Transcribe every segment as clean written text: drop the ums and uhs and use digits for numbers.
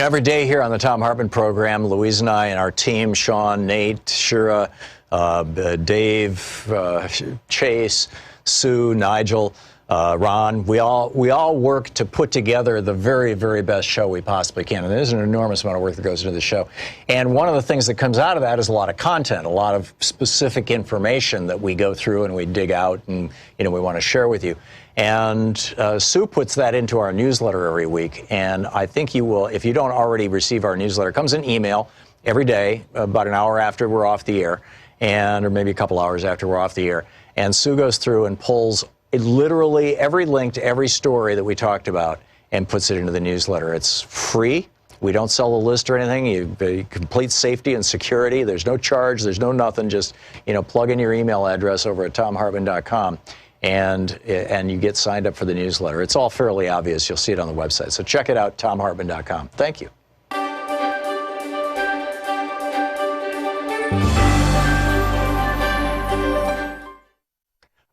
Every day here on the Thom Hartmann Program, Louise and I and our team, Sean, Nate, Shira, Dave, Chase, Sue, Nigel, Ron, we all work to put together the very, very best show we possibly can. And there's an enormous amount of work that goes into the show. And one of the things that comes out of that is a lot of content, a lot of specific information that we go through and we dig out and, we want to share with you. And Sue puts that into our newsletter every week. And I think you will, if you don't already receive our newsletter, it comes in email every day, about an hour after we're off the air, or maybe a couple hours after we're off the air. And Sue goes through and pulls literally every link to every story that we talked about and puts it into the newsletter. It's free. We don't sell the list or anything. You complete safety and security. There's no charge. There's no nothing. Just, plug in your email address over at thomhartmann.com. And you get signed up for the newsletter. It's all fairly obvious. You'll see it on the website. So check it out, thomhartmann.com. Thank you.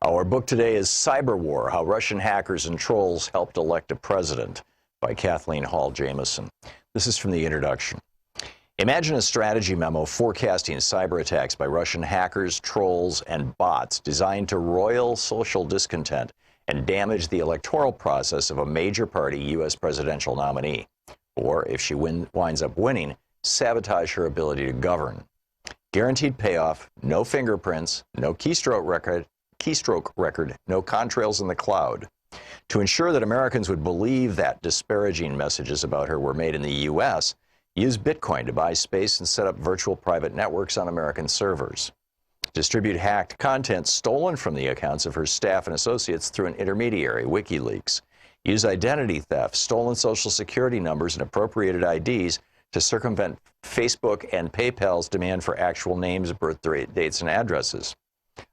Our book today is Cyber War: How Russian Hackers and Trolls Helped Elect a President by Kathleen Hall Jamieson. This is from the introduction. Imagine a strategy memo forecasting cyber attacks by Russian hackers, trolls, and bots designed to roil social discontent and damage the electoral process of a major party U.S. presidential nominee. Or, if she winds up winning, sabotage her ability to govern. Guaranteed payoff, no fingerprints, no keystroke record, no contrails in the cloud. To ensure that Americans would believe that disparaging messages about her were made in the U.S., use Bitcoin to buy space and set up virtual private networks on American servers. Distribute hacked content stolen from the accounts of her staff and associates through an intermediary, WikiLeaks. Use identity theft, stolen social security numbers, and appropriated IDs to circumvent Facebook and PayPal's demand for actual names, birth dates, and addresses.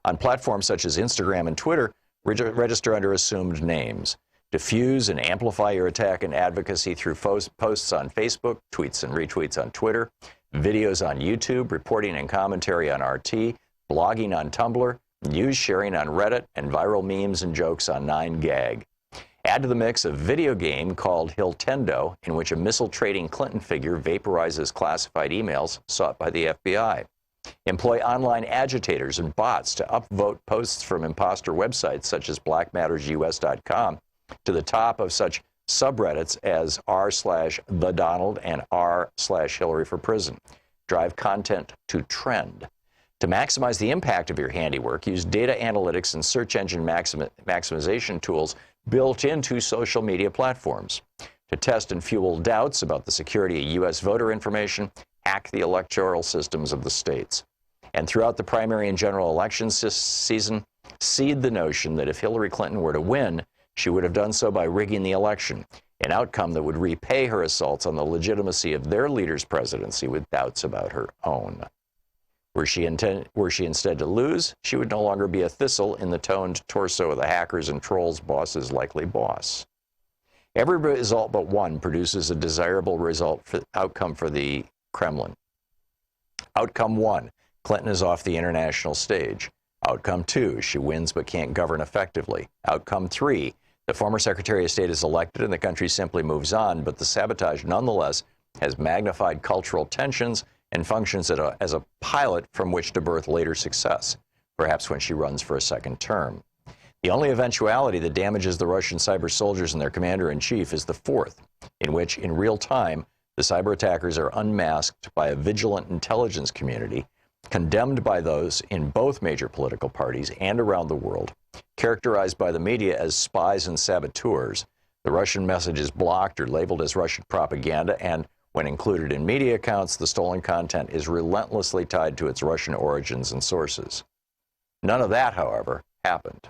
On platforms such as Instagram and Twitter, register under assumed names. Diffuse and amplify your attack and advocacy through posts on Facebook, tweets and retweets on Twitter, videos on YouTube, reporting and commentary on RT, blogging on Tumblr, news sharing on Reddit, and viral memes and jokes on 9gag. Add to the mix a video game called Hilltendo, in which a missile-trading Clinton figure vaporizes classified emails sought by the FBI. Employ online agitators and bots to upvote posts from imposter websites such as blackmattersus.com to the top of such subreddits as r/TheDonald and r/Hillary for Prison. Drive content to trend. To maximize the impact of your handiwork, use data analytics and search engine maximization tools built into social media platforms. To test and fuel doubts about the security of U.S. voter information, hack the electoral systems of the states. And throughout the primary and general elections season, seed the notion that if Hillary Clinton were to win, she would have done so by rigging the election, an outcome that would repay her assaults on the legitimacy of their leader's presidency with doubts about her own. Were she instead to lose, she would no longer be a thistle in the toned torso of the hackers and trolls' boss's likely boss. Every result but one produces a desirable outcome for the Kremlin. Outcome 1, Clinton is off the international stage. Outcome 2, she wins but can't govern effectively. Outcome 3, the former Secretary of State is elected and the country simply moves on, but the sabotage nonetheless has magnified cultural tensions and functions as a pilot from which to birth later success, perhaps when she runs for a second term. The only eventuality that damages the Russian cyber soldiers and their commander-in-chief is the fourth, in which, in real time, the cyber attackers are unmasked by a vigilant intelligence community, condemned by those in both major political parties and around the world, characterized by the media as spies and saboteurs. The Russian message is blocked or labeled as Russian propaganda, and when included in media accounts, the stolen content is relentlessly tied to its Russian origins and sources. None of that, however, happened.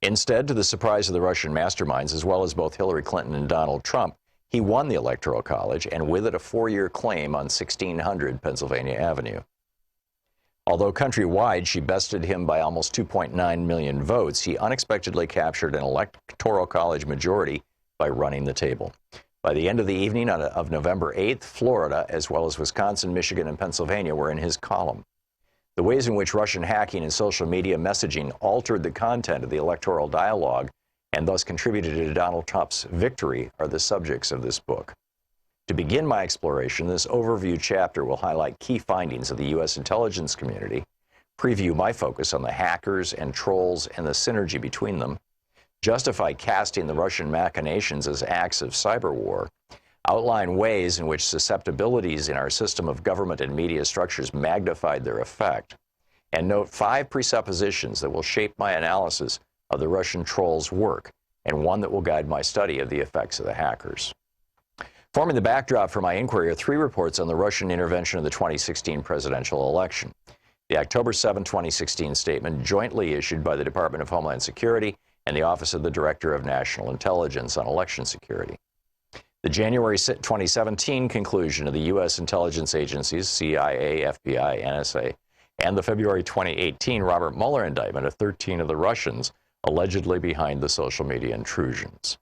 Instead, to the surprise of the Russian masterminds, as well as both Hillary Clinton and Donald Trump, he won the Electoral College, and with it a 4-year claim on 1600 Pennsylvania Avenue. Although countrywide she bested him by almost 2.9 million votes, he unexpectedly captured an Electoral College majority by running the table. By the end of the evening of November 8th, Florida, as well as Wisconsin, Michigan, and Pennsylvania, were in his column. The ways in which Russian hacking and social media messaging altered the content of the electoral dialogue and thus contributed to Donald Trump's victory are the subjects of this book. To begin my exploration, this overview chapter will highlight key findings of the U.S. intelligence community, preview my focus on the hackers and trolls and the synergy between them, justify casting the Russian machinations as acts of cyber war, outline ways in which susceptibilities in our system of government and media structures magnified their effect, and note 5 presuppositions that will shape my analysis of the Russian trolls' work, and one that will guide my study of the effects of the hackers. Forming the backdrop for my inquiry are 3 reports on the Russian intervention in the 2016 presidential election. The October 7, 2016 statement jointly issued by the Department of Homeland Security and the Office of the Director of National Intelligence on Election Security. The January 2017 conclusion of the U.S. intelligence agencies, CIA, FBI, NSA, and the February 2018 Robert Mueller indictment of 13 of the Russians allegedly behind the social media intrusions.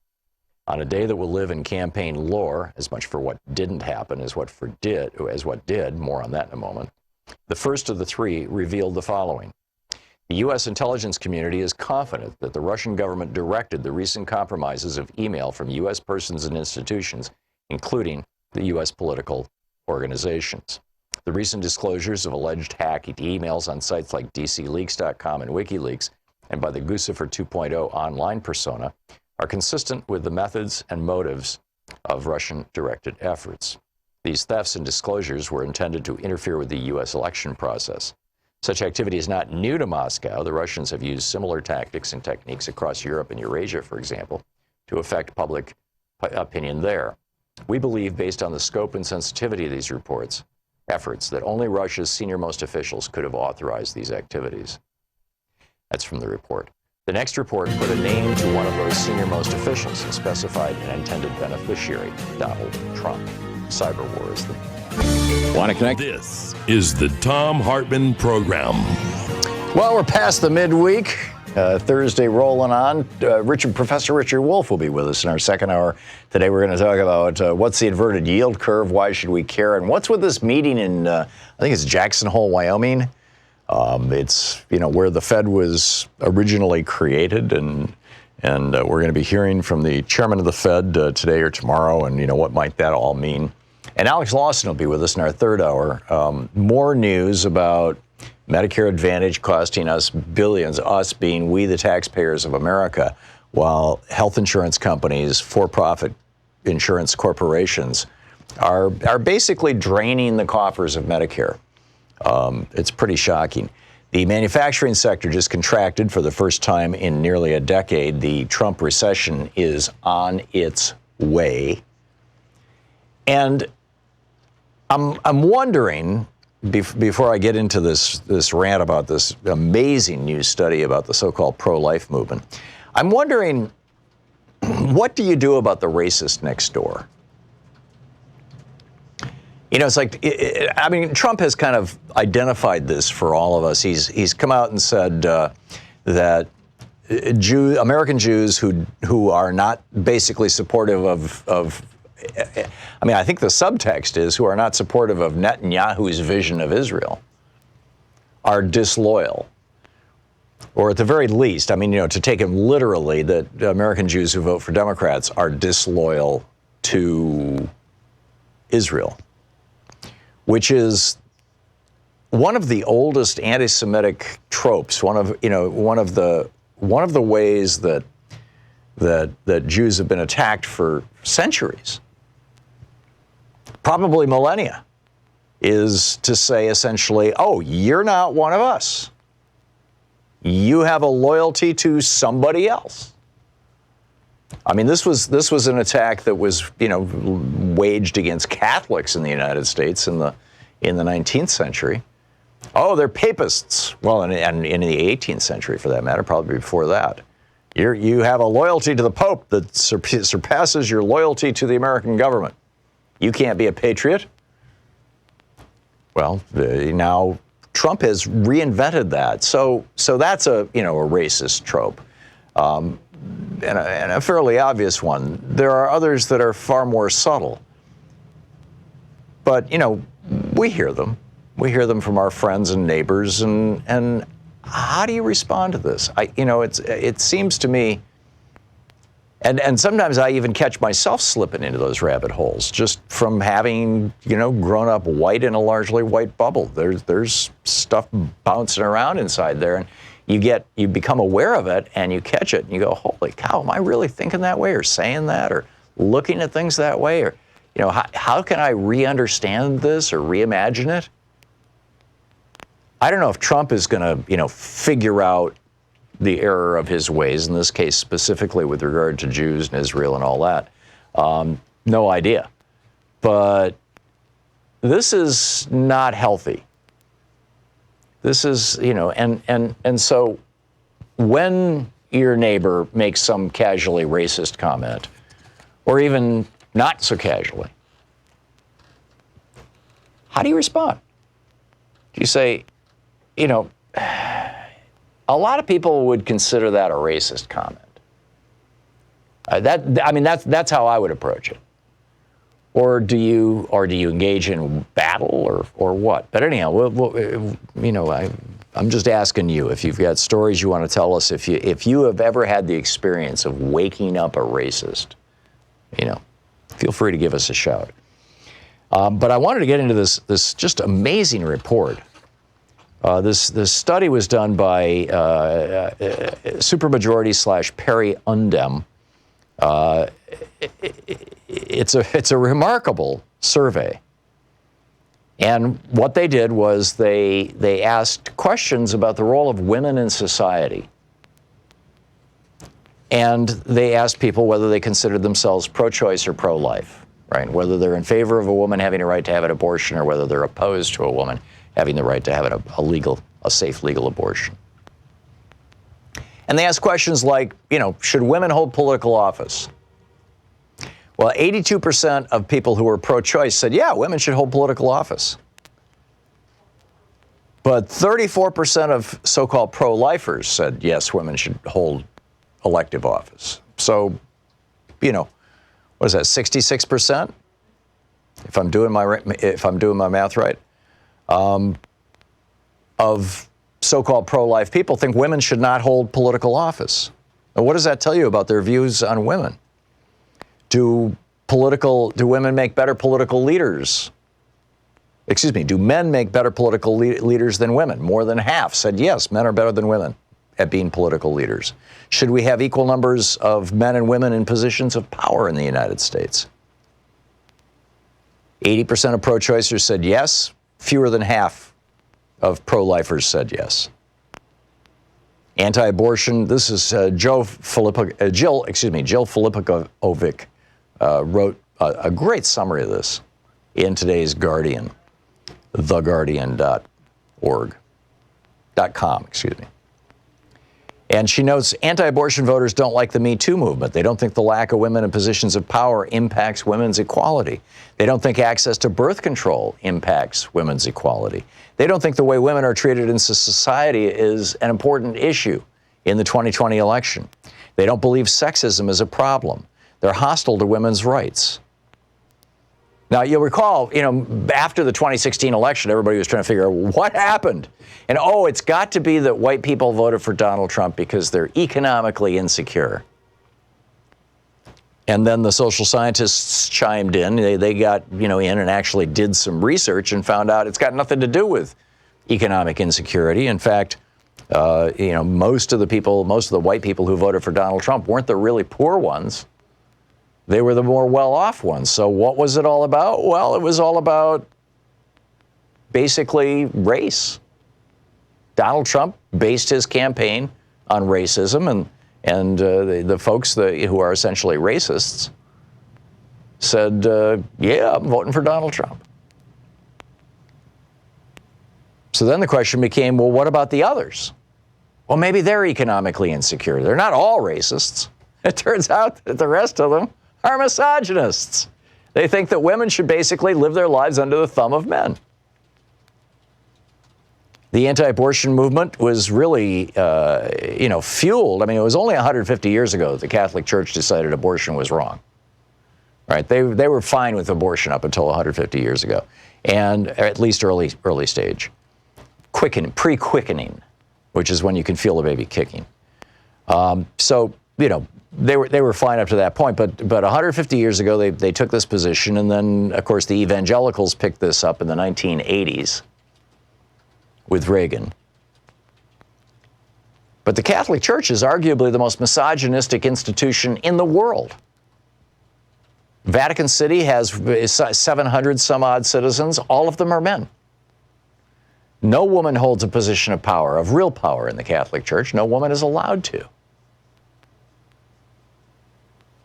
On a day that will live in campaign lore, as much for what didn't happen as what did, more on that in a moment, the first of the 3 revealed the following. The U.S. intelligence community is confident that the Russian government directed the recent compromises of email from U.S. persons and institutions, including the U.S. political organizations. The recent disclosures of alleged hacked emails on sites like DCLeaks.com and WikiLeaks and by the Guccifer 2.0 online persona are consistent with the methods and motives of Russian-directed efforts. These thefts and disclosures were intended to interfere with the U.S. election process. Such activity is not new to Moscow. The Russians have used similar tactics and techniques across Europe and Eurasia, for example, to affect public opinion there. We believe, based on the scope and sensitivity of these efforts, that only Russia's senior-most officials could have authorized these activities. That's from the report. The next report put a name to one of those senior-most officials and specified an intended beneficiary, Donald Trump. Cyber war is the... Want to connect? This is the Thom Hartmann Program. Well, we're past the midweek. Thursday rolling on. Professor Richard Wolff will be with us in our second hour. Today we're going to talk about what's the inverted yield curve, why should we care, and what's with this meeting in, I think it's Jackson Hole, Wyoming. It's, where the Fed was originally created, and we're going to be hearing from the chairman of the Fed today or tomorrow, and, what might that all mean. And Alex Lawson will be with us in our third hour. More news about Medicare Advantage costing us billions, us being we the taxpayers of America, while health insurance companies, for-profit insurance corporations, are basically draining the coffers of Medicare. It's pretty shocking. The manufacturing sector just contracted for the first time in nearly a decade. The Trump recession is on its way. And I'm wondering, before I get into this rant about this amazing new study about the so-called pro-life movement, I'm wondering, what do you do about the racist next door? It's like, Trump has kind of identified this for all of us. He's come out and said that American Jews who are not basically supportive of I think the subtext is who are not supportive of Netanyahu's vision of Israel are disloyal. Or at the very least, to take him literally, that American Jews who vote for Democrats are disloyal to Israel, which is one of the oldest anti-Semitic tropes, one of the ways that Jews have been attacked for centuries, probably millennia, is to say essentially, oh, you're not one of us. You have a loyalty to somebody else. This was an attack that was, waged against Catholics in the United States in the 19th century. Oh, they're papists. Well, and in the 18th century, for that matter, probably before that. You have a loyalty to the Pope that surpasses your loyalty to the American government. You can't be a patriot. Well, now Trump has reinvented that. So that's a racist trope, and a fairly obvious one. There are others that are far more subtle. But we hear them. We hear them from our friends and neighbors. And how do you respond to this? It seems to me And sometimes I even catch myself slipping into those rabbit holes just from having, grown up white in a largely white bubble. There's stuff bouncing around inside there, and you become aware of it, and you catch it, and you go, holy cow, am I really thinking that way, or saying that, or looking at things that way, or how can I re-understand this or reimagine it? I don't know if Trump is going to, figure out the error of his ways, in this case specifically with regard to Jews and Israel and all that. No idea. But this is not healthy. This is, and so when your neighbor makes some casually racist comment, or even not so casually, how do you respond? Do you say, a lot of people would consider that a racist comment. That's how I would approach it. Or do you engage in battle or what? But anyhow, I'm just asking you if you've got stories you want to tell us. If you have ever had the experience of waking up a racist, feel free to give us a shout. But I wanted to get into this just amazing report. This study was done by Supermajority / Perry Undem. It's a remarkable survey. And what they did was they asked questions about the role of women in society. And they asked people whether they considered themselves pro-choice or pro-life, right? Whether they're in favor of a woman having a right to have an abortion, or whether they're opposed to a woman having the right to have a safe legal abortion. And they ask questions like, should women hold political office? Well, 82% of people who were pro-choice said, yeah, women should hold political office. But 34% of so-called pro-lifers said, yes, women should hold elective office. So, what is that, 66%? If I'm doing my math right. Of so-called pro-life people think women should not hold political office. Now, what does that tell you about their views on women? Do women make better political leaders? Do men make better political leaders than women? More than half said yes, men are better than women at being political leaders. Should we have equal numbers of men and women in positions of power in the United States? 80% of pro-choicers said yes. Fewer than half of pro-lifers said yes. Anti-abortion, this is Jill Filipovic wrote a great summary of this in today's Guardian, theguardian.com. And she notes, anti-abortion voters don't like the Me Too movement. They don't think the lack of women in positions of power impacts women's equality. They don't think access to birth control impacts women's equality. They don't think the way women are treated in society is an important issue in the 2020 election. They don't believe sexism is a problem. They're hostile to women's rights. Now, you'll recall, after the 2016 election, everybody was trying to figure out what happened. And, it's got to be that white people voted for Donald Trump because they're economically insecure. And then the social scientists chimed in. They got, in and actually did some research and found out it's got nothing to do with economic insecurity. In fact, most of the white people who voted for Donald Trump weren't the really poor ones. They were the more well-off ones. So what was it all about? Well, it was all about basically race. Donald Trump based his campaign on racism, and the folks who are essentially racists said, yeah, I'm voting for Donald Trump. So then the question became, well, what about the others? Well, maybe they're economically insecure. They're not all racists. It turns out that the rest of them are misogynists. They think that women should basically live their lives under the thumb of men. The anti-abortion movement was really, fueled. It was only 150 years ago that the Catholic Church decided abortion was wrong. Right? They were fine with abortion up until 150 years ago, and at least early stage. Pre-quickening, which is when you can feel a baby kicking. So they were fine up to that point, but 150 years ago they took this position, and then of course the evangelicals picked this up in the 1980s with Reagan. But the Catholic Church is arguably the most misogynistic institution in the world. Vatican City has 700 some odd citizens. All of them are men. No woman holds a position of power, of real power in the Catholic Church. No woman is allowed to.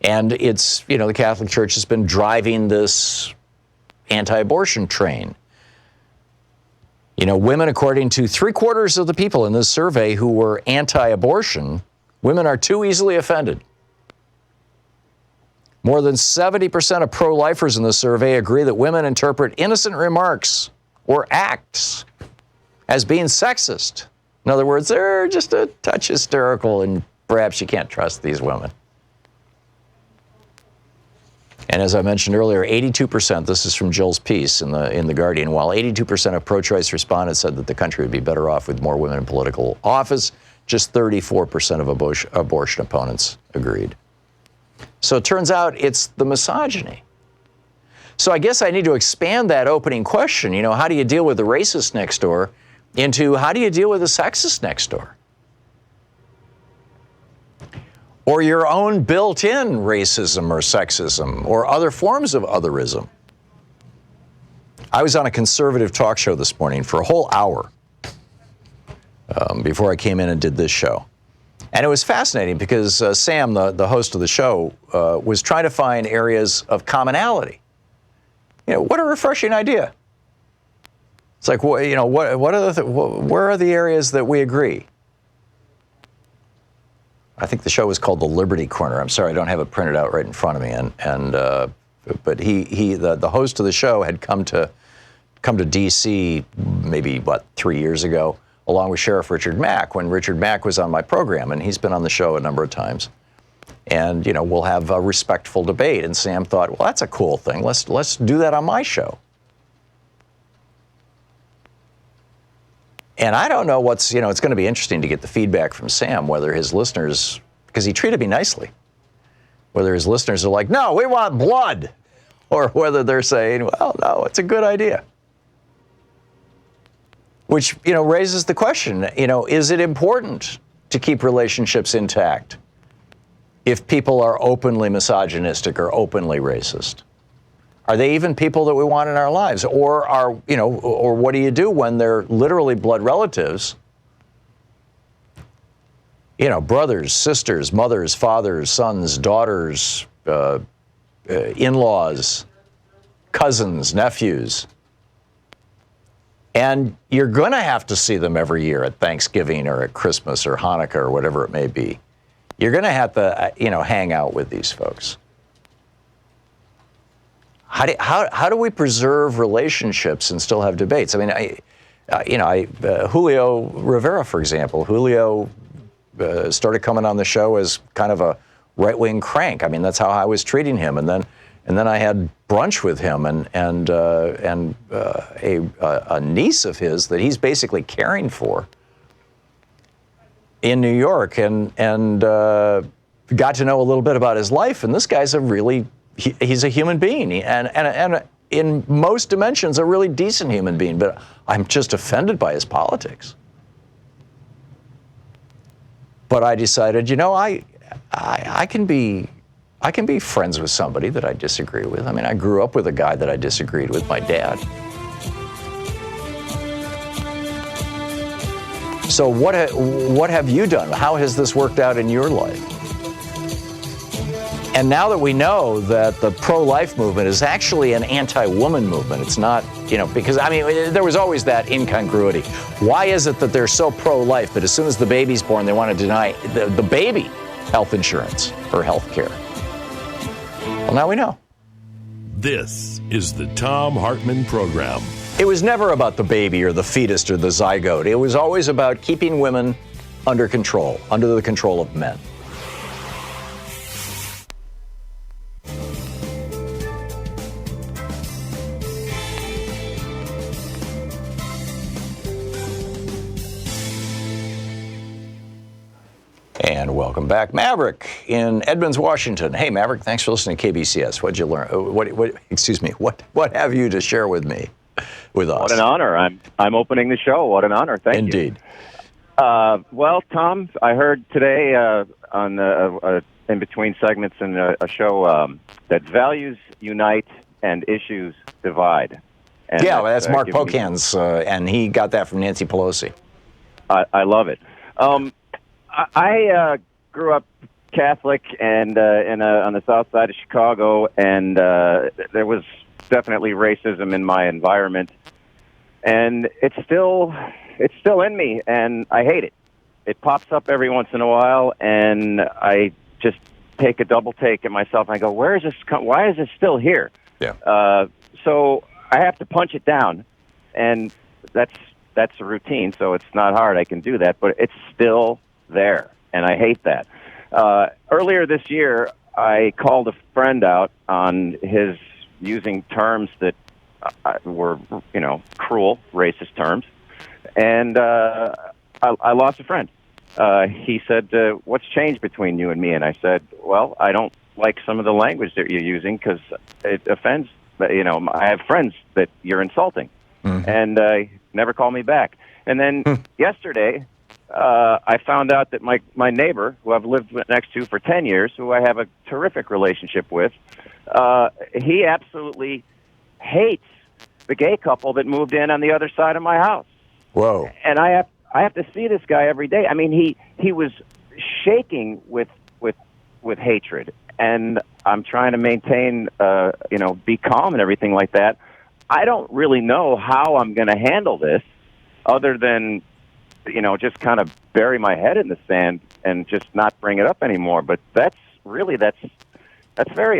And it's, the Catholic Church has been driving this anti-abortion train. Women, according to 3/4 of the people in this survey who were anti-abortion, women are too easily offended. More than 70% of pro-lifers in the survey agree that women interpret innocent remarks or acts as being sexist. In other words, they're just a touch hysterical, and perhaps you can't trust these women. And as I mentioned earlier, 82%, this is from Jill's piece in the Guardian, while 82% of pro-choice respondents said that the country would be better off with more women in political office, just 34% of abortion opponents agreed. So it turns out it's the misogyny. So I guess I need to expand that opening question, how do you deal with the racist next door, into how do you deal with the sexist next door? Or your own built-in racism or sexism or other forms of otherism. I was on a conservative talk show this morning for a whole hour before I came in and did this show. And it was fascinating because Sam, the host of the show, was trying to find areas of commonality. What a refreshing idea. It's like, where are the areas that we agree? I think the show was called The Liberty Corner. I'm sorry, I don't have it printed out right in front of me. But the host of the show had come to D.C. maybe 3 years ago, along with Sheriff Richard Mack, when Richard Mack was on my program, and he's been on the show a number of times. And we'll have a respectful debate. And Sam thought, well, that's a cool thing. Let's do that on my show. And I don't know what's, it's going to be interesting to get the feedback from Sam, whether his listeners, because he treated me nicely, whether his listeners are like, no, we want blood, or whether they're saying, well, no, it's a good idea. Which, raises the question, is it important to keep relationships intact if people are openly misogynistic or openly racist? Are they even people that we want in our lives? Or or what do you do when they're literally blood relatives? Brothers, sisters, mothers, fathers, sons, daughters, in-laws, cousins, nephews. And you're going to have to see them every year at Thanksgiving or at Christmas or Hanukkah or whatever it may be. You're going to have to, hang out with these folks. How do we preserve relationships and still have debates? I mean, Julio Rivera, for example. Julio started coming on the show as kind of a right-wing crank. I mean, that's how I was treating him. And then I had brunch with him and a niece of his that he's basically caring for in New York, and got to know a little bit about his life. And this guy's he's a human being, and in most dimensions, a really decent human being, but I'm just offended by his politics. But I decided, I can be friends with somebody that I disagree with. I mean, I grew up with a guy that I disagreed with, my dad. So what have you done? How has this worked out in your life? And now that we know that the pro-life movement is actually an anti-woman movement, it's not, because, there was always that incongruity. Why is it that they're so pro-life, but as soon as the baby's born, they want to deny the baby health insurance or health care? Well, now we know. This is the Thom Hartmann Program. It was never about the baby or the fetus or the zygote. It was always about keeping women under control, under the control of men. And welcome back, Maverick in Edmonds, Washington. Hey, Maverick, thanks for listening to KBCS. What'd you learn? What have you to share with me, with us? What an honor. I'm opening the show. What an honor. Thank you. Indeed. Well, Tom, I heard today on in between segments in a show that values unite and issues divide. And that's Mark Pocan's, and he got that from Nancy Pelosi. I love it. I grew up Catholic and on the south side of Chicago, and there was definitely racism in my environment, and it's still in me, and I hate it. It pops up every once in a while, and I just take a double take at myself. And I go, where is this? Why is it still here? Yeah. So I have to punch it down, and that's a routine. So it's not hard. I can do that, but it's still there, and I hate that. Earlier this year, I called a friend out on his using terms that were, cruel, racist terms, and I lost a friend. He said, what's changed between you and me? And I said, well, I don't like some of the language that you're using because it offends, I have friends that you're insulting. Mm-hmm. And never call me back. And then yesterday, I found out that my neighbor, who I've lived next to for 10 years, who I have a terrific relationship with, he absolutely hates the gay couple that moved in on the other side of my house. Whoa. And I have to see this guy every day. I mean, he was shaking with hatred, and I'm trying to maintain, be calm and everything like that. I don't really know how I'm going to handle this other than, just kind of bury my head in the sand and just not bring it up anymore. But that's very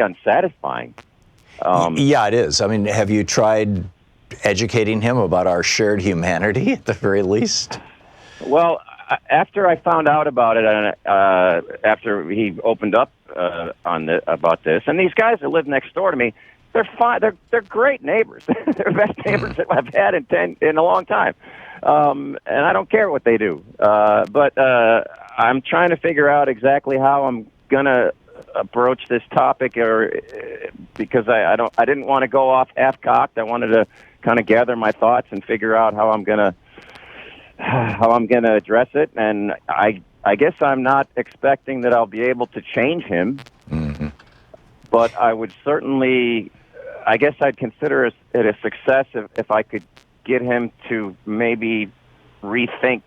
unsatisfying. Yeah, it is. I mean, have you tried educating him about our shared humanity at the very least? Well, after I found out about it, after he opened up about this, and these guys that live next door to me, they're fine. They're great neighbors. They're the best neighbors that I've had in a long time. And I don't care what they do. But I'm trying to figure out exactly how I'm gonna approach this topic, because I didn't want to go off half-cocked. I wanted to kind of gather my thoughts and figure out how I'm gonna address it. And I guess I'm not expecting that I'll be able to change him. Mm-hmm. But I would certainly, I guess I'd consider it a success if I could get him to maybe rethink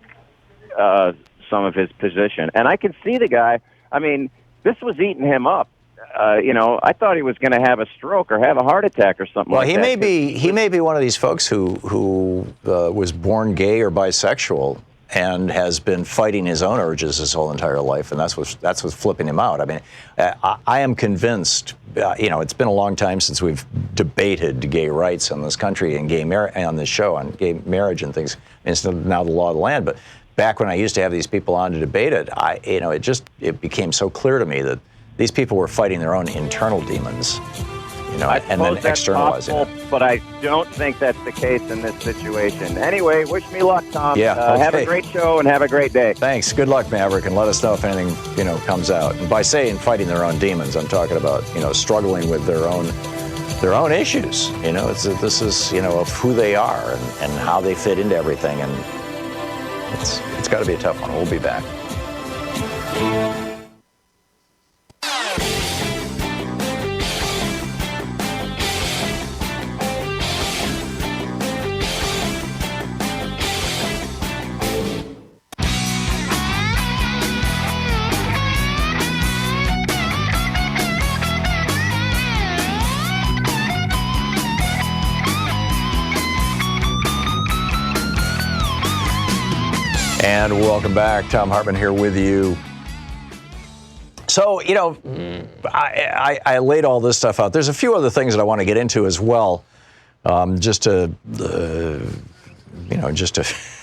some of his position. And I can see the guy, I mean, this was eating him up. I thought he was going to have a stroke or have a heart attack or something like that. Well, he may be one of these folks who was born gay or bisexual and has been fighting his own urges his whole entire life, and that's what's flipping him out. I mean, I am convinced. It's been a long time since we've debated gay rights in this country and on this show on gay marriage and things. And it's now the law of the land. But back when I used to have these people on to debate it, it became so clear to me that these people were fighting their own internal demons. And then externalizing it. But I don't think that's the case in this situation. Anyway, wish me luck, Tom. Yeah, okay. Have a great show and have a great day. Thanks. Good luck, Maverick, and let us know if anything, comes out. And by saying fighting their own demons, I'm talking about, struggling with their own issues. This is of who they are and how they fit into everything, and it's got to be a tough one. We'll be back. And welcome back. Thom Hartmann here with you. So, I laid all this stuff out. There's a few other things that I want to get into as well, just to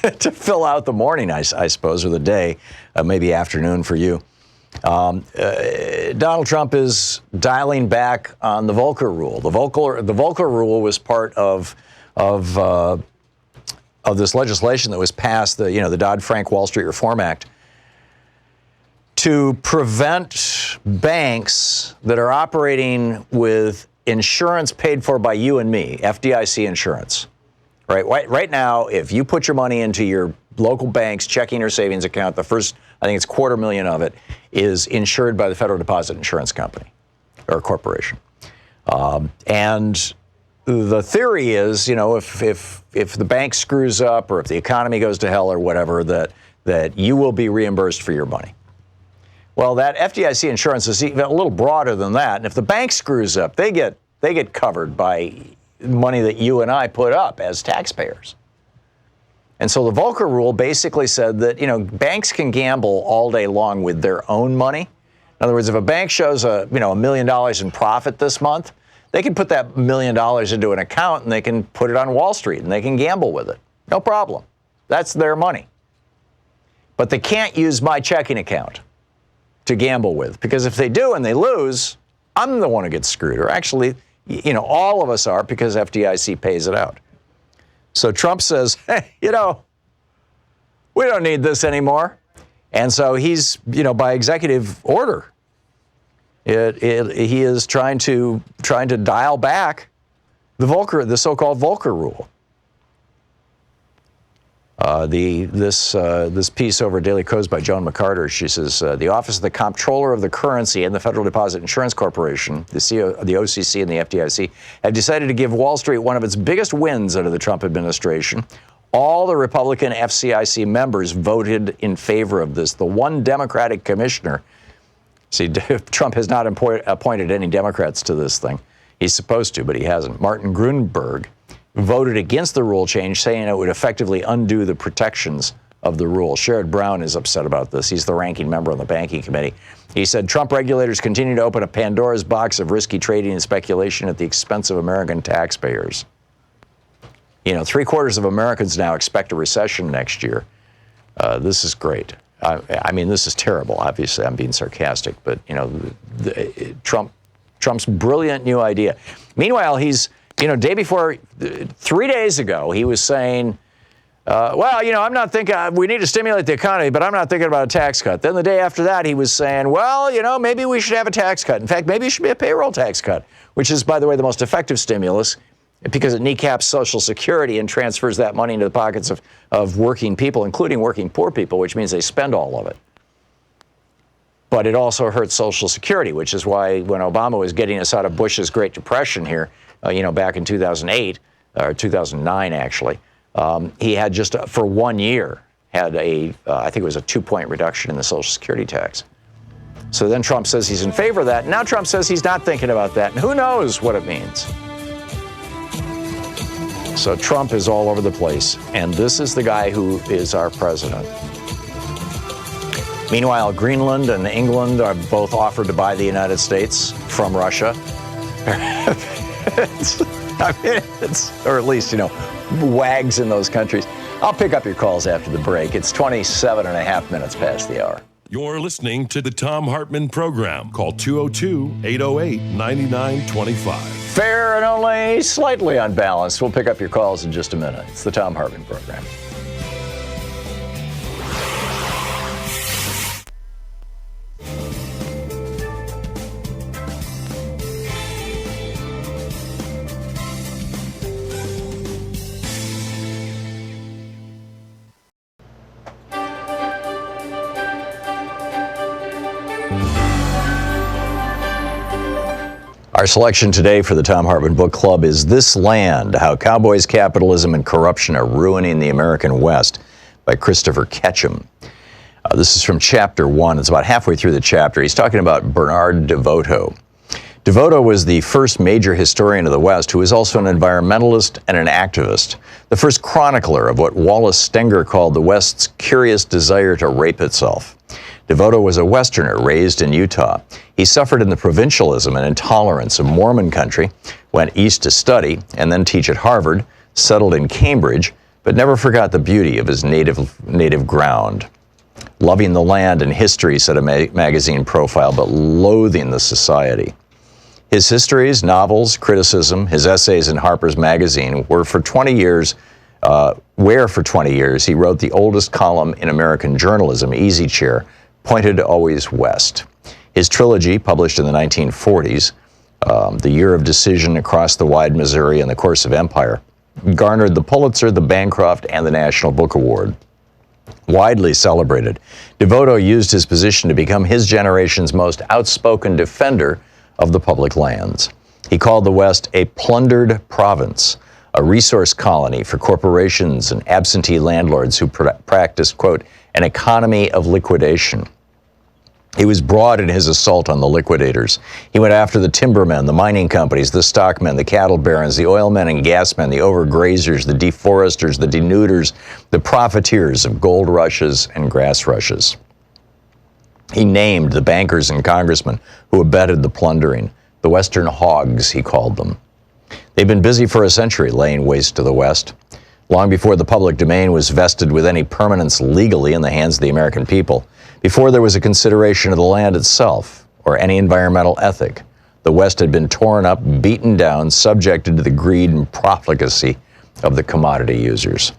to fill out the morning, I suppose, or the day, maybe afternoon for you. Donald Trump is dialing back on the Volcker rule. The Volcker rule was part of this legislation that was passed, the Dodd-Frank Wall Street Reform Act, to prevent banks that are operating with insurance paid for by you and me, FDIC insurance. Right now, if you put your money into your local bank's checking or savings account, the first, I think it's $250,000 of it, is insured by the Federal Deposit Insurance Company or corporation. And the theory is, if the bank screws up or if the economy goes to hell or whatever, that you will be reimbursed for your money. Well, that FDIC insurance is even a little broader than that. And if the bank screws up, they get covered by money that you and I put up as taxpayers. And so the Volcker rule basically said that, banks can gamble all day long with their own money. In other words, if a bank shows $1 million in profit this month, they can put that $1 million into an account and they can put it on Wall Street and they can gamble with it. No problem. That's their money. But they can't use my checking account to gamble with, because if they do and they lose, I'm the one who gets screwed. Or actually, all of us are, because FDIC pays it out. So Trump says, hey, we don't need this anymore. And so he's, by executive order, he is trying to dial back the so-called Volcker rule. This piece over at Daily Kos by Joan McCarter, she says, the Office of the Comptroller of the Currency and the Federal Deposit Insurance Corporation, the OCC and the FDIC, have decided to give Wall Street one of its biggest wins under the Trump administration. All the Republican FCIC members voted in favor of this. The one Democratic commissioner, see, Trump has not appointed any Democrats to this thing. He's supposed to, but he hasn't. Martin Grunberg voted against the rule change, saying it would effectively undo the protections of the rule. Sherrod Brown is upset about this. He's the ranking member on the banking committee. He said Trump regulators continue to open a Pandora's box of risky trading and speculation at the expense of American taxpayers. 3/4 of Americans now expect a recession next year. This is great. I mean, this is terrible. Obviously, I'm being sarcastic, but Trump's brilliant new idea. Meanwhile, he's day before, 3 days ago, he was saying, I'm not thinking, we need to stimulate the economy, but I'm not thinking about a tax cut. Then the day after that, he was saying, maybe we should have a tax cut. In fact, maybe it should be a payroll tax cut, which is, by the way, the most effective stimulus because it kneecaps Social Security and transfers that money into the pockets of working people, including working poor people, which means they spend all of it. But it also hurts Social Security, which is why when Obama was getting us out of Bush's Great Depression here, back in 2008, or 2009 actually, he had just for 1 year had I think it was a 2-point reduction in the Social Security tax. So then Trump says he's in favor of that. Now Trump says he's not thinking about that. And who knows what it means? So Trump is all over the place. And this is the guy who is our president. Meanwhile, Greenland and England are both offered to buy the United States from Russia. Or at least, wags in those countries. I'll pick up your calls after the break. It's 27 and a half minutes past the hour. You're listening to the Thom Hartmann Program. Call 202-808-9925. Fair and only slightly unbalanced. We'll pick up your calls in just a minute. It's the Thom Hartmann Program. Our selection today for the Thom Hartmann Book Club is This Land, How Cowboys, Capitalism, and Corruption Are Ruining the American West by Christopher Ketchum. This is from Chapter 1. It's about halfway through the chapter. He's talking about Bernard DeVoto. DeVoto was the first major historian of the West who was also an environmentalist and an activist, the first chronicler of what Wallace Stenger called the West's curious desire to rape itself. DeVoto was a Westerner raised in Utah. He suffered in the provincialism and intolerance of Mormon country, went east to study, and then teach at Harvard, settled in Cambridge, but never forgot the beauty of his native ground. Loving the land and history, said a magazine profile, but loathing the society. His histories, novels, criticism, his essays in Harper's Magazine where for 20 years he wrote the oldest column in American journalism, Easy Chair, pointed always west. His trilogy, published in the 1940s, The Year of Decision Across the Wide Missouri and the Course of Empire, garnered the Pulitzer, the Bancroft, and the National Book Award. Widely celebrated, DeVoto used his position to become his generation's most outspoken defender of the public lands. He called the West a plundered province, a resource colony for corporations and absentee landlords who practiced, quote, an economy of liquidation. He was broad in his assault on the liquidators. He went after the timbermen, the mining companies, the stockmen, the cattle barons, the oilmen and gasmen, the overgrazers, the deforesters, the denuders, the profiteers of gold rushes and grass rushes. He named the bankers and congressmen who abetted the plundering, the Western hogs, he called them. They've been busy for a century laying waste to the West. Long before the public domain was vested with any permanence legally in the hands of the American people, before there was a consideration of the land itself or any environmental ethic, the West had been torn up, beaten down, subjected to the greed and profligacy of the commodity users.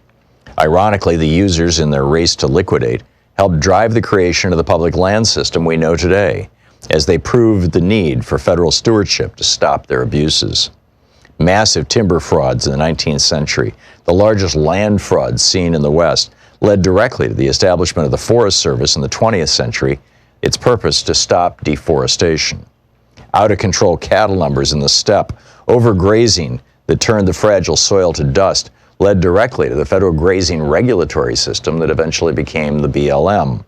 Ironically, the users, in their race to liquidate, helped drive the creation of the public land system we know today, as they proved the need for federal stewardship to stop their abuses. Massive timber frauds in the 19th century, the largest land frauds seen in the West, led directly to the establishment of the Forest Service in the 20th century, its purpose to stop deforestation. Out-of-control cattle numbers in the steppe, overgrazing that turned the fragile soil to dust, led directly to the federal grazing regulatory system that eventually became the BLM.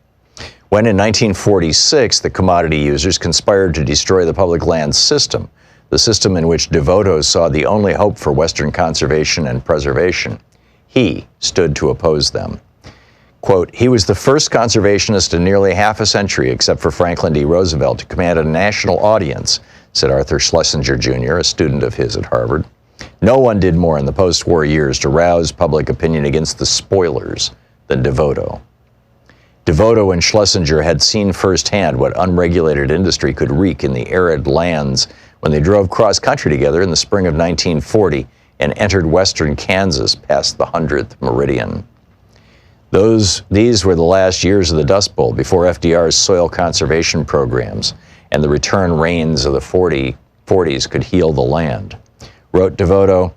When in 1946 the commodity users conspired to destroy the public land system, the system in which DeVoto saw the only hope for Western conservation and preservation, he stood to oppose them. Quote, he was the first conservationist in nearly half a century, except for Franklin D. Roosevelt, to command a national audience, said Arthur Schlesinger Jr., a student of his at Harvard. No one did more in the post-war years to rouse public opinion against the spoilers than DeVoto. DeVoto and Schlesinger had seen firsthand what unregulated industry could wreak in the arid lands when they drove cross-country together in the spring of 1940 and entered western Kansas past the 100th meridian. These were the last years of the Dust Bowl before FDR's soil conservation programs and the return rains of the 40s could heal the land. Wrote DeVoto,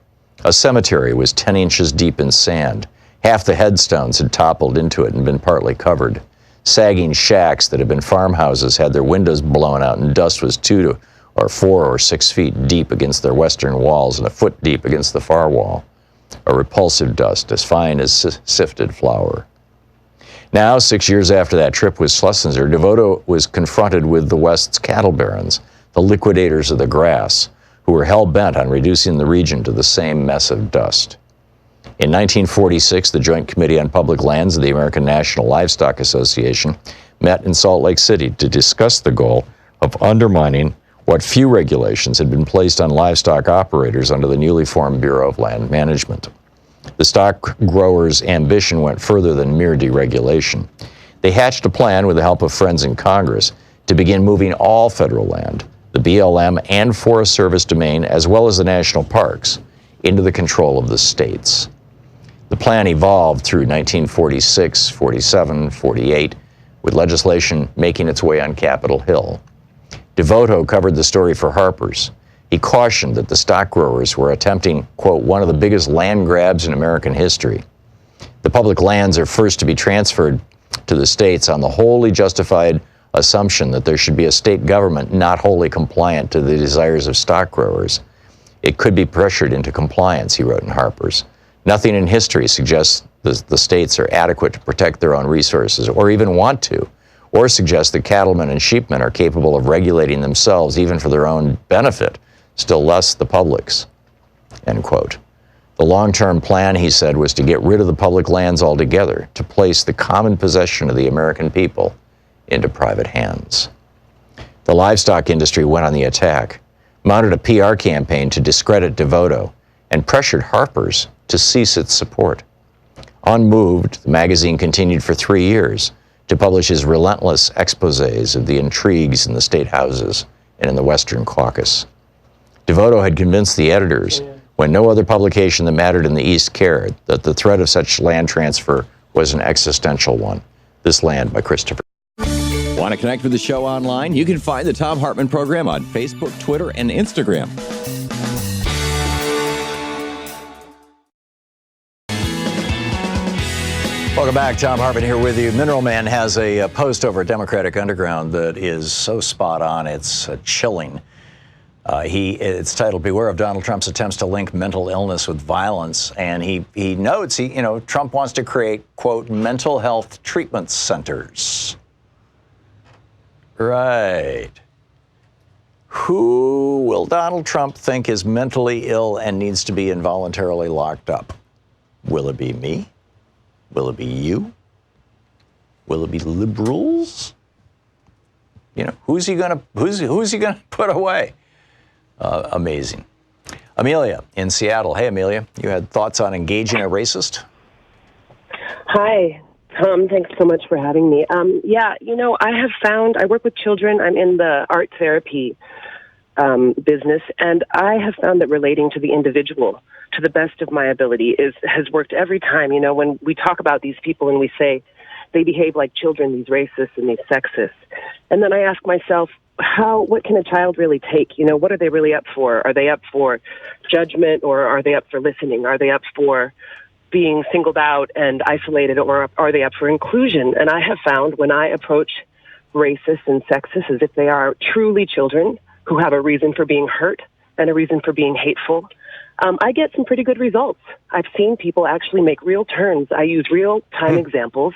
a cemetery was 10 inches deep in sand. Half the headstones had toppled into it and been partly covered. Sagging shacks that had been farmhouses had their windows blown out and dust was 2 or 4 or 6 feet deep against their western walls and a foot deep against the far wall. A repulsive dust as fine as sifted flour. Now, 6 years after that trip with Schlesinger, DeVoto was confronted with the West's cattle barons, the liquidators of the grass, who were hell-bent on reducing the region to the same mess of dust. In 1946, the Joint Committee on Public Lands of the American National Livestock Association met in Salt Lake City to discuss the goal of undermining what few regulations had been placed on livestock operators under the newly formed Bureau of Land Management. The stock growers' ambition went further than mere deregulation. They hatched a plan with the help of friends in Congress to begin moving all federal land, the BLM and Forest Service domain, as well as the national parks, into the control of the states. The plan evolved through 1946, 47, 48, with legislation making its way on Capitol Hill. DeVoto covered the story for Harper's. He cautioned that the stock growers were attempting, quote, one of the biggest land grabs in American history. The public lands are first to be transferred to the states on the wholly justified assumption that there should be a state government not wholly compliant to the desires of stock growers. It could be pressured into compliance, he wrote in Harper's. Nothing in history suggests the states are adequate to protect their own resources or even want to, or suggests that cattlemen and sheepmen are capable of regulating themselves even for their own benefit, still less the public's, end quote. The long-term plan, he said, was to get rid of the public lands altogether, to place the common possession of the American people into private hands. The livestock industry went on the attack, mounted a PR campaign to discredit DeVoto, and pressured Harper's to cease its support. Unmoved, the magazine continued for 3 years to publish his relentless exposés of the intrigues in the state houses and in the Western Caucus. DeVoto had convinced the editors, when no other publication that mattered in the East cared, that the threat of such land transfer was an existential one. This Land by Christopher. Want to connect with the show online? You can find the Thom Hartmann Program on Facebook, Twitter, and Instagram. Welcome back. Thom Hartmann here with you. Mineral Man has a post over at Democratic Underground that is so spot on. It's chilling. It's titled "Beware of Donald Trump's attempts to link mental illness with violence," and he notes Trump wants to create, quote, mental health treatment centers. Right. Who will Donald Trump think is mentally ill and needs to be involuntarily locked up? Will it be me? Will it be you? Will it be liberals? Who's he gonna put away? Amazing. Amelia in Seattle. Hey, Amelia, you had thoughts on engaging a racist? Hi, Tom. Thanks so much for having me. I have found, I work with children. I'm in the art therapy business, and I have found that relating to the individual to the best of my ability has worked every time. When we talk about these people and we say they behave like children, these racists and these sexists, and then I ask myself, what can a child really take? What are they really up for? Are they up for judgment, or are they up for listening? Are they up for being singled out and isolated, or are they up for inclusion? And I have found when I approach racists and sexists as if they are truly children who have a reason for being hurt and a reason for being hateful, I get some pretty good results. I've seen people actually make real turns. I use real-time examples.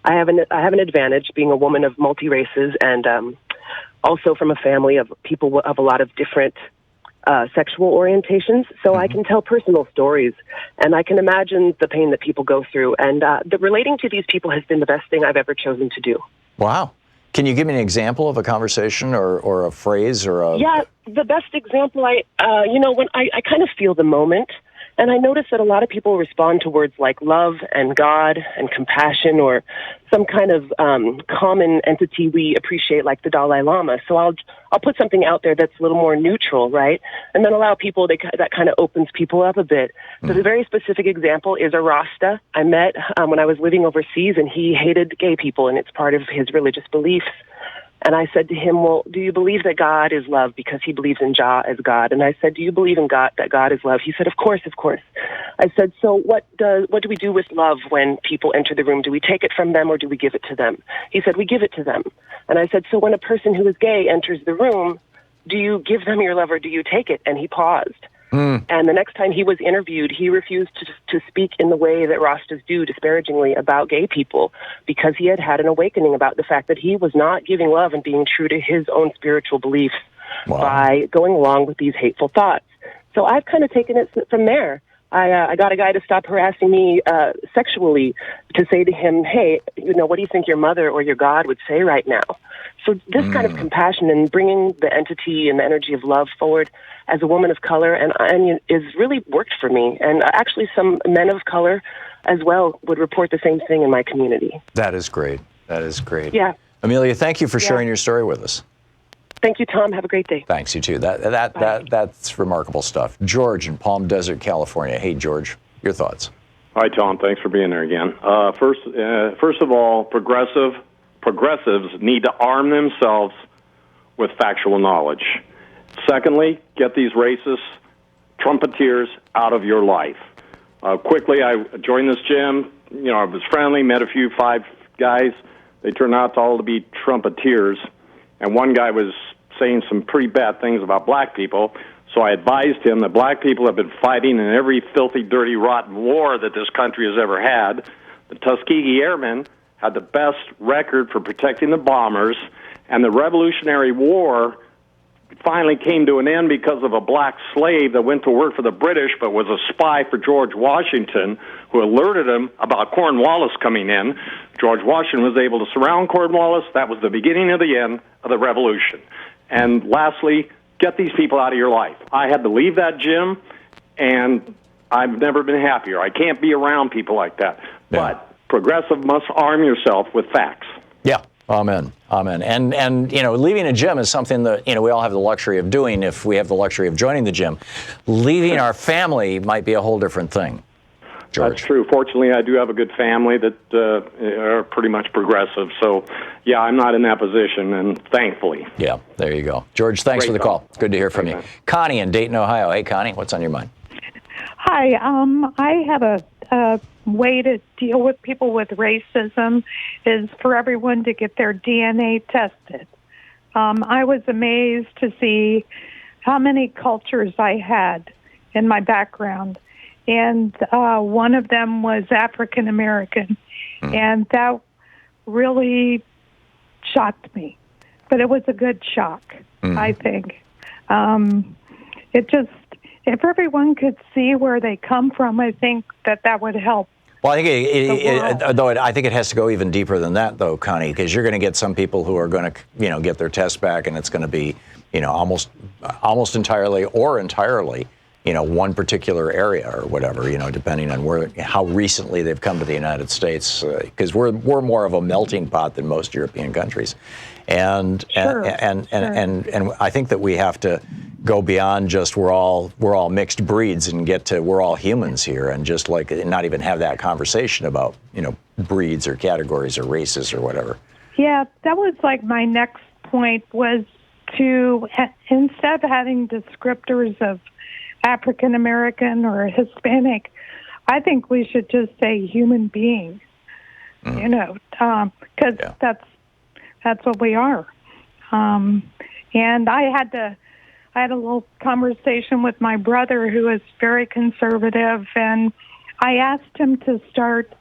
I have an advantage being a woman of multi-races and also from a family of people of a lot of different sexual orientations. So I can tell personal stories, and I can imagine the pain that people go through. And the relating to these people has been the best thing I've ever chosen to do. Wow. Can you give me an example of a conversation or a phrase or a... Yeah, the best example, when I kind of feel the moment, and I notice that a lot of people respond to words like love and God and compassion or some kind of common entity we appreciate, like the Dalai Lama. So I'll put something out there that's a little more neutral, right? And then allow people, that kind of opens people up a bit. So the very specific example is a Rasta I met when I was living overseas, and he hated gay people, and it's part of his religious beliefs. And I said to him, well, do you believe that God is love? Because he believes in Jah as God. And I said, do you believe in God, that God is love? He said, of course, of course. I said, so what do we do with love when people enter the room? Do we take it from them or do we give it to them? He said, we give it to them. And I said, so when a person who is gay enters the room, do you give them your love or do you take it? And he paused. And the next time he was interviewed, he refused to speak in the way that Rastas do disparagingly about gay people, because he had an awakening about the fact that he was not giving love and being true to his own spiritual beliefs by going along with these hateful thoughts. So I've kind of taken it from there. I got a guy to stop harassing me sexually, to say to him, hey, what do you think your mother or your God would say right now? So this kind of compassion and bringing the entity and the energy of love forward as a woman of color and is really worked for me. And actually some men of color as well would report the same thing in my community. That is great. That is great. Yeah. Amelia, thank you for sharing your story with us. Thank you, Tom. Have a great day. Thanks, you too. That's remarkable stuff. George in Palm Desert, California. Hey, George, your thoughts. Hi, Tom. Thanks for being there again. First of all, progressives need to arm themselves with factual knowledge. Secondly, get these racist trumpeters out of your life. Quickly, I joined this gym. I was friendly, met a few 5 guys. They turned out to all to be trumpeters. And one guy was saying some pretty bad things about black people. So I advised him that black people have been fighting in every filthy, dirty, rotten war that this country has ever had. The Tuskegee Airmen had the best record for protecting the bombers, and the Revolutionary War finally came to an end because of a black slave that went to work for the British but was a spy for George Washington, who alerted him about Cornwallis coming in. George Washington was able to surround Cornwallis. That was the beginning of the end of the Revolution. And lastly, get these people out of your life. I had to leave that gym, and I've never been happier. I can't be around people like that. Yeah. But progressive must arm yourself with facts. Yeah. Amen. Amen. And leaving a gym is something that, we all have the luxury of doing if we have the luxury of joining the gym. Leaving our family might be a whole different thing. George. That's true. Fortunately, I do have a good family that are pretty much progressive. So, yeah, I'm not in that position, and thankfully. Yeah, there you go. George, thanks for the call. Good to hear from you. Man. Connie in Dayton, Ohio. Hey, Connie, what's on your mind? Hi, I have a way to deal with people with racism is for everyone to get their DNA tested. I was amazed to see how many cultures I had in my background, and one of them was African American, and that really shocked me. But it was a good shock, I think. If everyone could see where they come from, I think that would help. Well, I think I think it has to go even deeper than that, though, Connie, because you're going to get some people who are going to, get their test back, and it's going to be, almost entirely or entirely, one particular area or whatever, depending on how recently they've come to the United States, because we're more of a melting pot than most European countries, and I think that we have to go beyond just we're all mixed breeds and get to we're all humans here, and just like not even have that conversation about breeds or categories or races or whatever. Yeah, that was like my next point was to instead of having descriptors of African American or Hispanic, I think we should just say human being. Because that's what we are. And I had a little conversation with my brother who is very conservative, and I asked him to start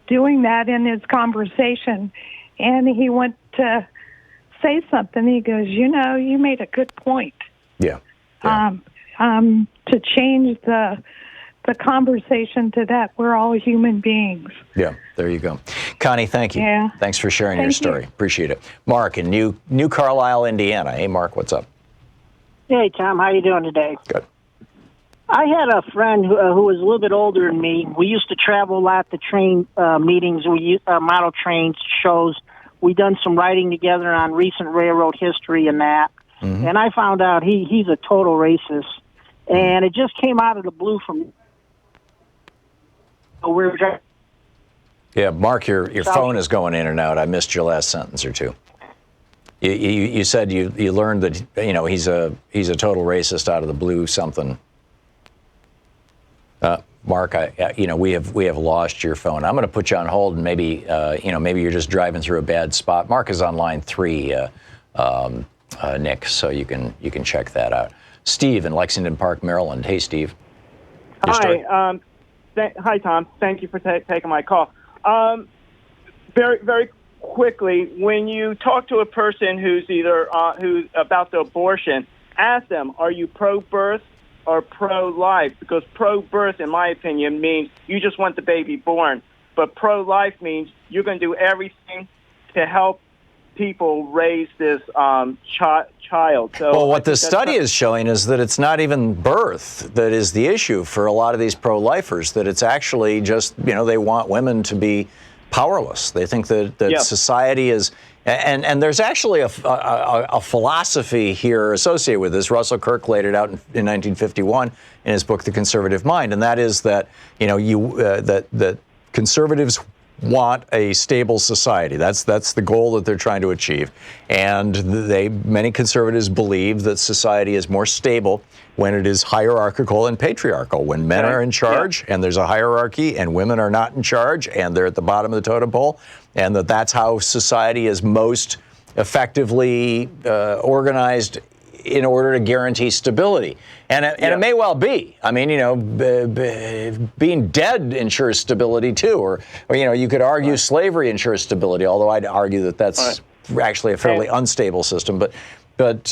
doing that in his conversation, and he went to say something. He goes, you made a good point. Yeah. To change the conversation to that we're all human beings. Yeah, there you go. Connie, thank you. Yeah. Thanks for sharing your story. Appreciate it. Mark in New Carlisle, Indiana. Hey, Mark, what's up? Hey, Tom, how you doing today? Good. I had a friend who was a little bit older than me. We used to travel a lot to train meetings. We used model trains, shows. We done some writing together on recent railroad history and that. Mm-hmm. And I found out he's a total racist. And it just came out of the blue from Yeah, Mark, your phone is going in and out. I missed your last sentence or two. You said you learned that he's a total racist out of the blue something. Mark, we have lost your phone. I'm going to put you on hold, and maybe you're just driving through a bad spot. Mark is on line 3, Nick, so you can check that out. Steve in Lexington Park, Maryland. Hey, Steve. Hi. Hi, Tom. Thank you for taking my call. Very, very quickly, when you talk to a person who's who's about the abortion, ask them, are you pro-birth or pro-life? Because pro-birth, in my opinion, means you just want the baby born. But pro-life means you're going to do everything to help people raise this child. So what the study is showing is that it's not even birth that is the issue for a lot of these pro-lifers, that it's actually just, they want women to be powerless. They think that society is, and there's actually a philosophy here associated with this. Russell Kirk laid it out in 1951 in his book, The Conservative Mind, and that is that, that conservatives want a stable society. That's the goal that they're trying to achieve. And many conservatives believe that society is more stable when it is hierarchical and patriarchal, when men are in charge and there's a hierarchy and women are not in charge and they're at the bottom of the totem pole, and that's how society is most effectively organized in order to guarantee stability. And it may well be. I mean, being dead ensures stability too, or you could argue slavery ensures stability, although I'd argue that that's actually a fairly unstable system. But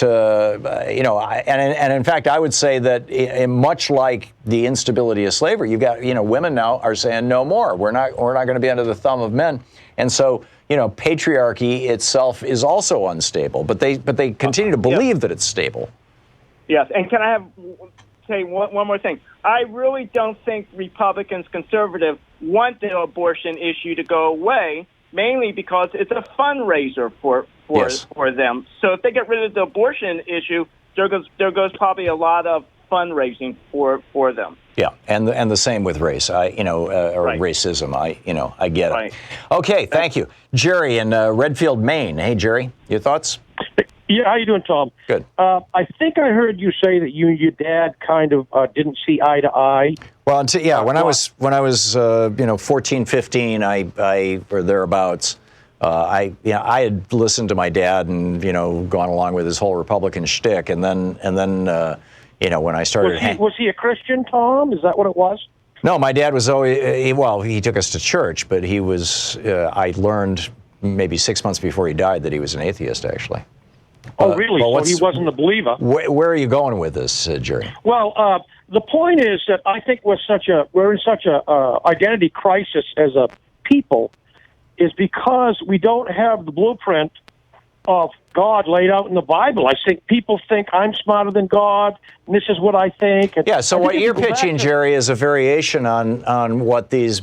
and in fact, I would say that much like the instability of slavery, you've got women now are saying no more. We're not going to be under the thumb of men, and so patriarchy itself is also unstable. But they continue to believe that it's stable. Yes, and can I say one more thing? I really don't think Republicans, conservatives, want the abortion issue to go away, mainly because it's a fundraiser for them. So if they get rid of the abortion issue, there goes probably a lot of fundraising for them. Yeah, and the same with race. Or Right. racism. I get it. Right. Okay, thank you, Jerry in Redfield, Maine. Hey, Jerry, your thoughts? Yeah, how you doing, Tom? Good. I think I heard you say that you and your dad kind of didn't see eye to eye. Well, when I was 14, 15, I or thereabouts. I had listened to my dad and gone along with his whole Republican shtick, and then when I started, Was he a Christian, Tom? Is that what it was? No, my dad was always he took us to church, but he was. I learned maybe 6 months before he died that he was an atheist, actually. Oh, really? So he wasn't a believer. Where are you going with this, Jerry? Well, the point is that I think we're in such a identity crisis as a people, is because we don't have the blueprint of God laid out in the Bible. I think people think I'm smarter than God, and this is what I think. Yeah, so what you're pitching, Jerry, is a variation on what these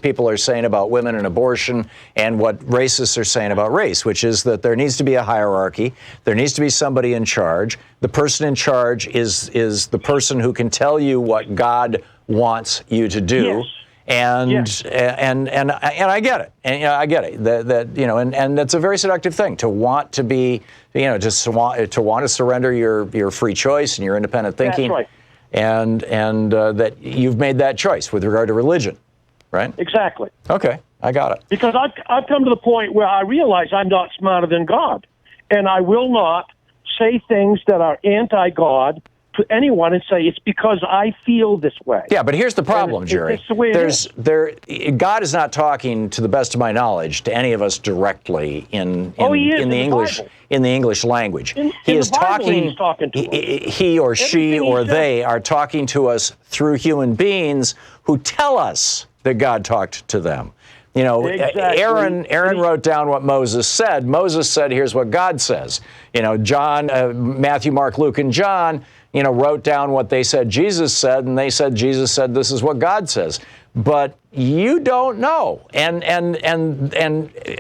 people are saying about women and abortion and what racists are saying about race, which is that there needs to be a hierarchy. There needs to be somebody in charge. The person in charge is the person who can tell you what God wants you to do. Yes. And I get it, and I get it. And that's a very seductive thing to want to be, just to want to surrender your free choice and your independent thinking. That's right. And that you've made that choice with regard to religion, right? Exactly. Okay, I got it. Because I've come to the point where I realize I'm not smarter than God, and I will not say things that are anti-God to anyone and say it's because I feel this way. Yeah, but here's the problem, Jerry. It's the way God is not talking, to the best of my knowledge, to any of us directly in the English language. He's talking to us. He or she or they are talking to us through human beings who tell us that God talked to them. Exactly. Aaron wrote down what Moses said. Moses said, here's what God says. John, Matthew, Mark, Luke, and John, wrote down what they said Jesus said, and they said Jesus said this is what God says. But you don't know. And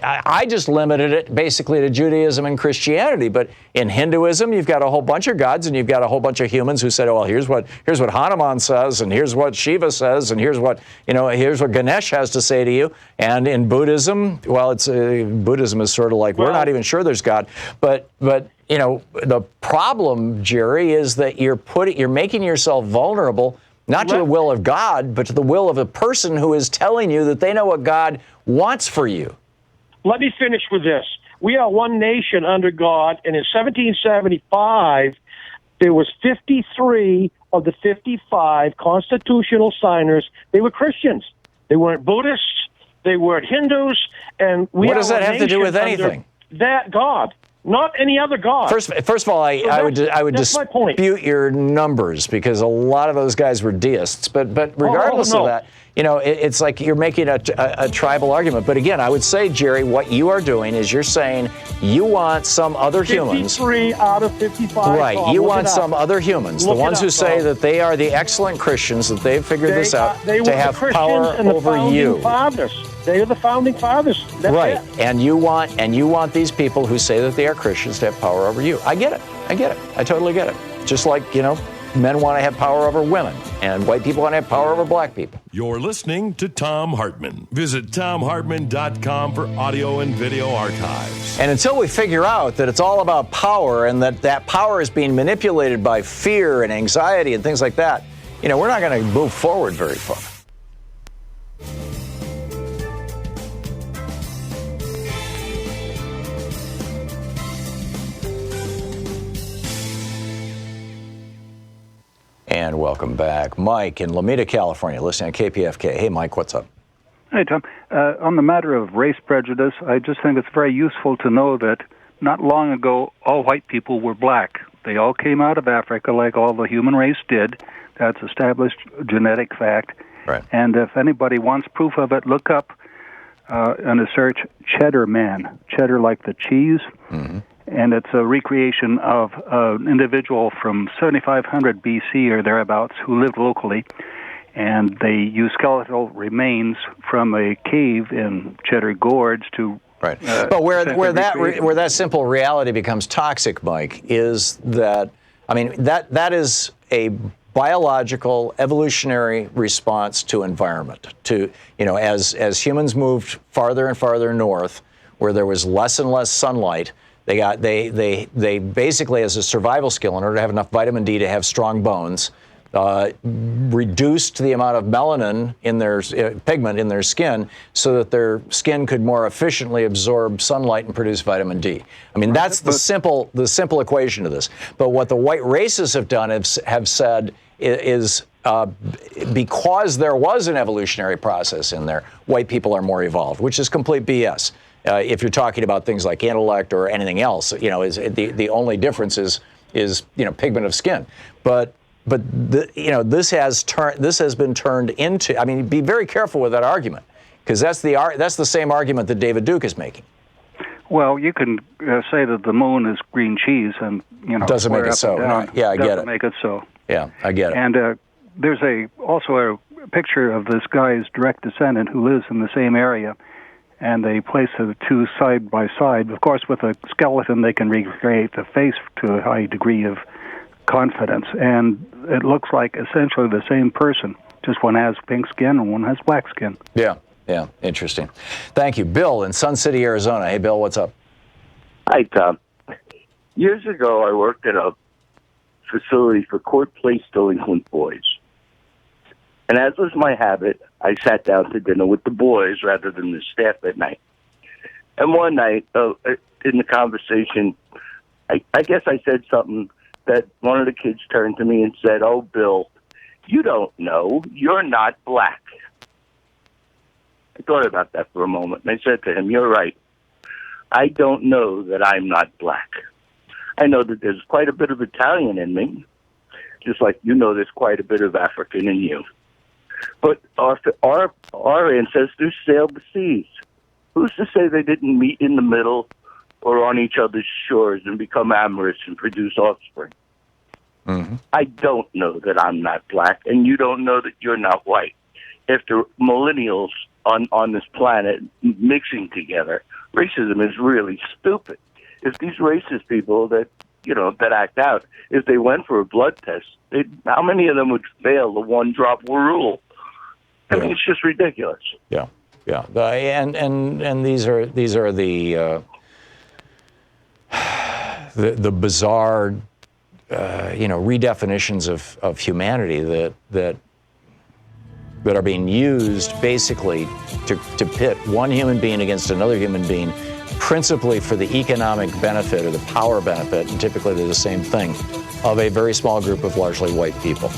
I just limited it basically to Judaism and Christianity. But in Hinduism, you've got a whole bunch of gods, and you've got a whole bunch of humans who said, oh, well, here's what Hanuman says, and here's what Shiva says, and here's what Ganesh has to say to you. And in Buddhism, well, Buddhism is sort of like, we're not even sure there's God. But the problem, Jerry, is that you're making yourself vulnerable, not to the will of God, but to the will of a person who is telling you that they know what God wants for you. Let me finish with this. We are one nation under God, and in 1775, there was 53 of the 55 constitutional signers. They were Christians. They weren't Buddhists. They weren't Hindus. And what does that have to do with anything? That God. Not any other God. First of all, I would dispute your numbers because a lot of those guys were deists. But regardless of that, it's like you're making a tribal argument. But again, I would say, Jerry, what you are doing is you're saying you want some other humans. 53 out of 55. Right. You want some other humans, the ones who say that they are the excellent Christians, that they've figured this out, to have power over you. They are the founding fathers. That's right. it. And you want these people who say that they are Christians to have power over you. I get it. I totally get it. Just like, men want to have power over women, and white people want to have power over black people. You're listening to Thom Hartmann. Visit ThomHartmann.com for audio and video archives. And until we figure out that it's all about power and that power is being manipulated by fear and anxiety and things like that, we're not going to move forward very far. And welcome back. Mike in Lomita, California, listening to KPFK. Hey, Mike, what's up? Hey, Tom. On the matter of race prejudice, I just think it's very useful to know that not long ago, all white people were black. They all came out of Africa like all the human race did. That's established genetic fact. Right. And if anybody wants proof of it, look up in a search Cheddar Man. Cheddar like the cheese. Mm-hmm. And it's a recreation of an individual from 7500 B.C. or thereabouts who lived locally, and they used skeletal remains from a cave in Cheddar Gorge to. Right, but where that simple reality becomes toxic, Mike, is that that is a biological evolutionary response to environment. To, as humans moved farther and farther north, where there was less and less sunlight, they basically, as a survival skill, in order to have enough vitamin D to have strong bones, reduced the amount of melanin in their pigment in their skin so that their skin could more efficiently absorb sunlight and produce vitamin D. I mean, that's the simple equation to this. But what the white races have done have said is because there was an evolutionary process in there, white people are more evolved, which is complete BS. If you're talking about things like intellect or anything else, is the only difference is pigment of skin. But this has been turned into. I mean, be very careful with that argument, because that's the same argument that David Duke is making. Well, you can say that the moon is green cheese, and doesn't make it so. No, yeah, I get it. Doesn't make it so. Yeah, I get it. And there's also a picture of this guy's direct descendant who lives in the same area, and they place the two side by side. Of course, with a skeleton, they can recreate the face to a high degree of confidence, and it looks like essentially the same person. Just one has pink skin and one has black skin. Yeah, interesting. Thank you. Bill in Sun City, Arizona. Hey, Bill, what's up? Hi, Tom. Years ago, I worked at a facility for court-placed delinquent boys. And as was my habit, I sat down to dinner with the boys rather than the staff at night. And one night, in the conversation, I guess I said something that one of the kids turned to me and said, "Oh, Bill, you don't know. You're not black." I thought about that for a moment, and I said to him, "You're right. I don't know that I'm not black. I know that there's quite a bit of Italian in me, just like there's quite a bit of African in you. But our ancestors sailed the seas. Who's to say they didn't meet in the middle or on each other's shores and become amorous and produce offspring? Mm-hmm. I don't know that I'm not black, and you don't know that you're not white. After millennials on this planet mixing together, racism is really stupid. If these racist people that act out, if they went for a blood test, how many of them would fail the one-drop rule? I mean, it's just ridiculous." Yeah. And these are the bizarre, redefinitions of humanity that are being used basically to pit one human being against another human being, principally for the economic benefit or the power benefit, and typically they're the same thing, of a very small group of largely white people.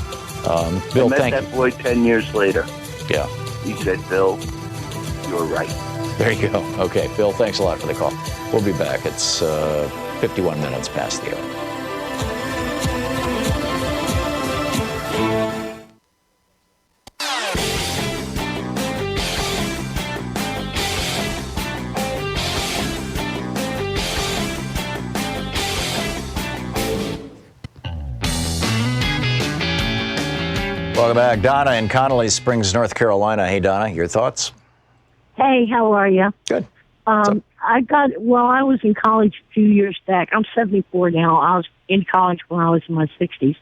Bill, I met that boy 10 years later. Yeah. He said, "Bill, you're right." There you go. Okay, Bill, thanks a lot for the call. We'll be back. It's 51 minutes past the hour. Welcome back. Donna in Connolly Springs, North Carolina. Hey, Donna, your thoughts? Hey, how are you? Good. I was in college a few years back. I'm 74 now. I was in college when I was in my 60s.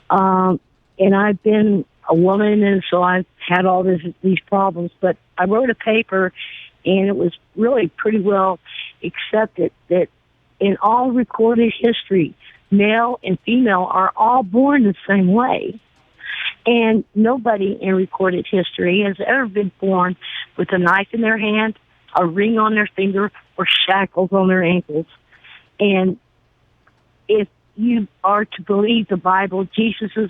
And I've been a woman, and so I've had all these problems. But I wrote a paper, and it was really pretty well accepted that in all recorded history, male and female are all born the same way. And nobody in recorded history has ever been born with a knife in their hand, a ring on their finger, or shackles on their ankles. And if you are to believe the Bible, Jesus'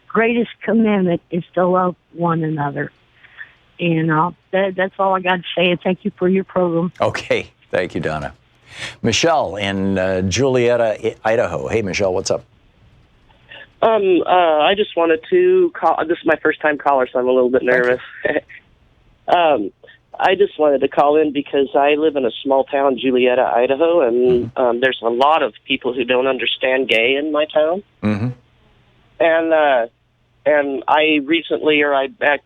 greatest commandment is to love one another. And that's all I got to say. And thank you for your program. Okay. Thank you, Donna. Michelle in Julietta, Idaho. Hey, Michelle, what's up? I just wanted to call. This is my first time caller, so I'm a little bit nervous. I just wanted to call in because I live in a small town, Julietta, Idaho, and there's a lot of people who don't understand gay in my town. Mm-hmm. And I recently,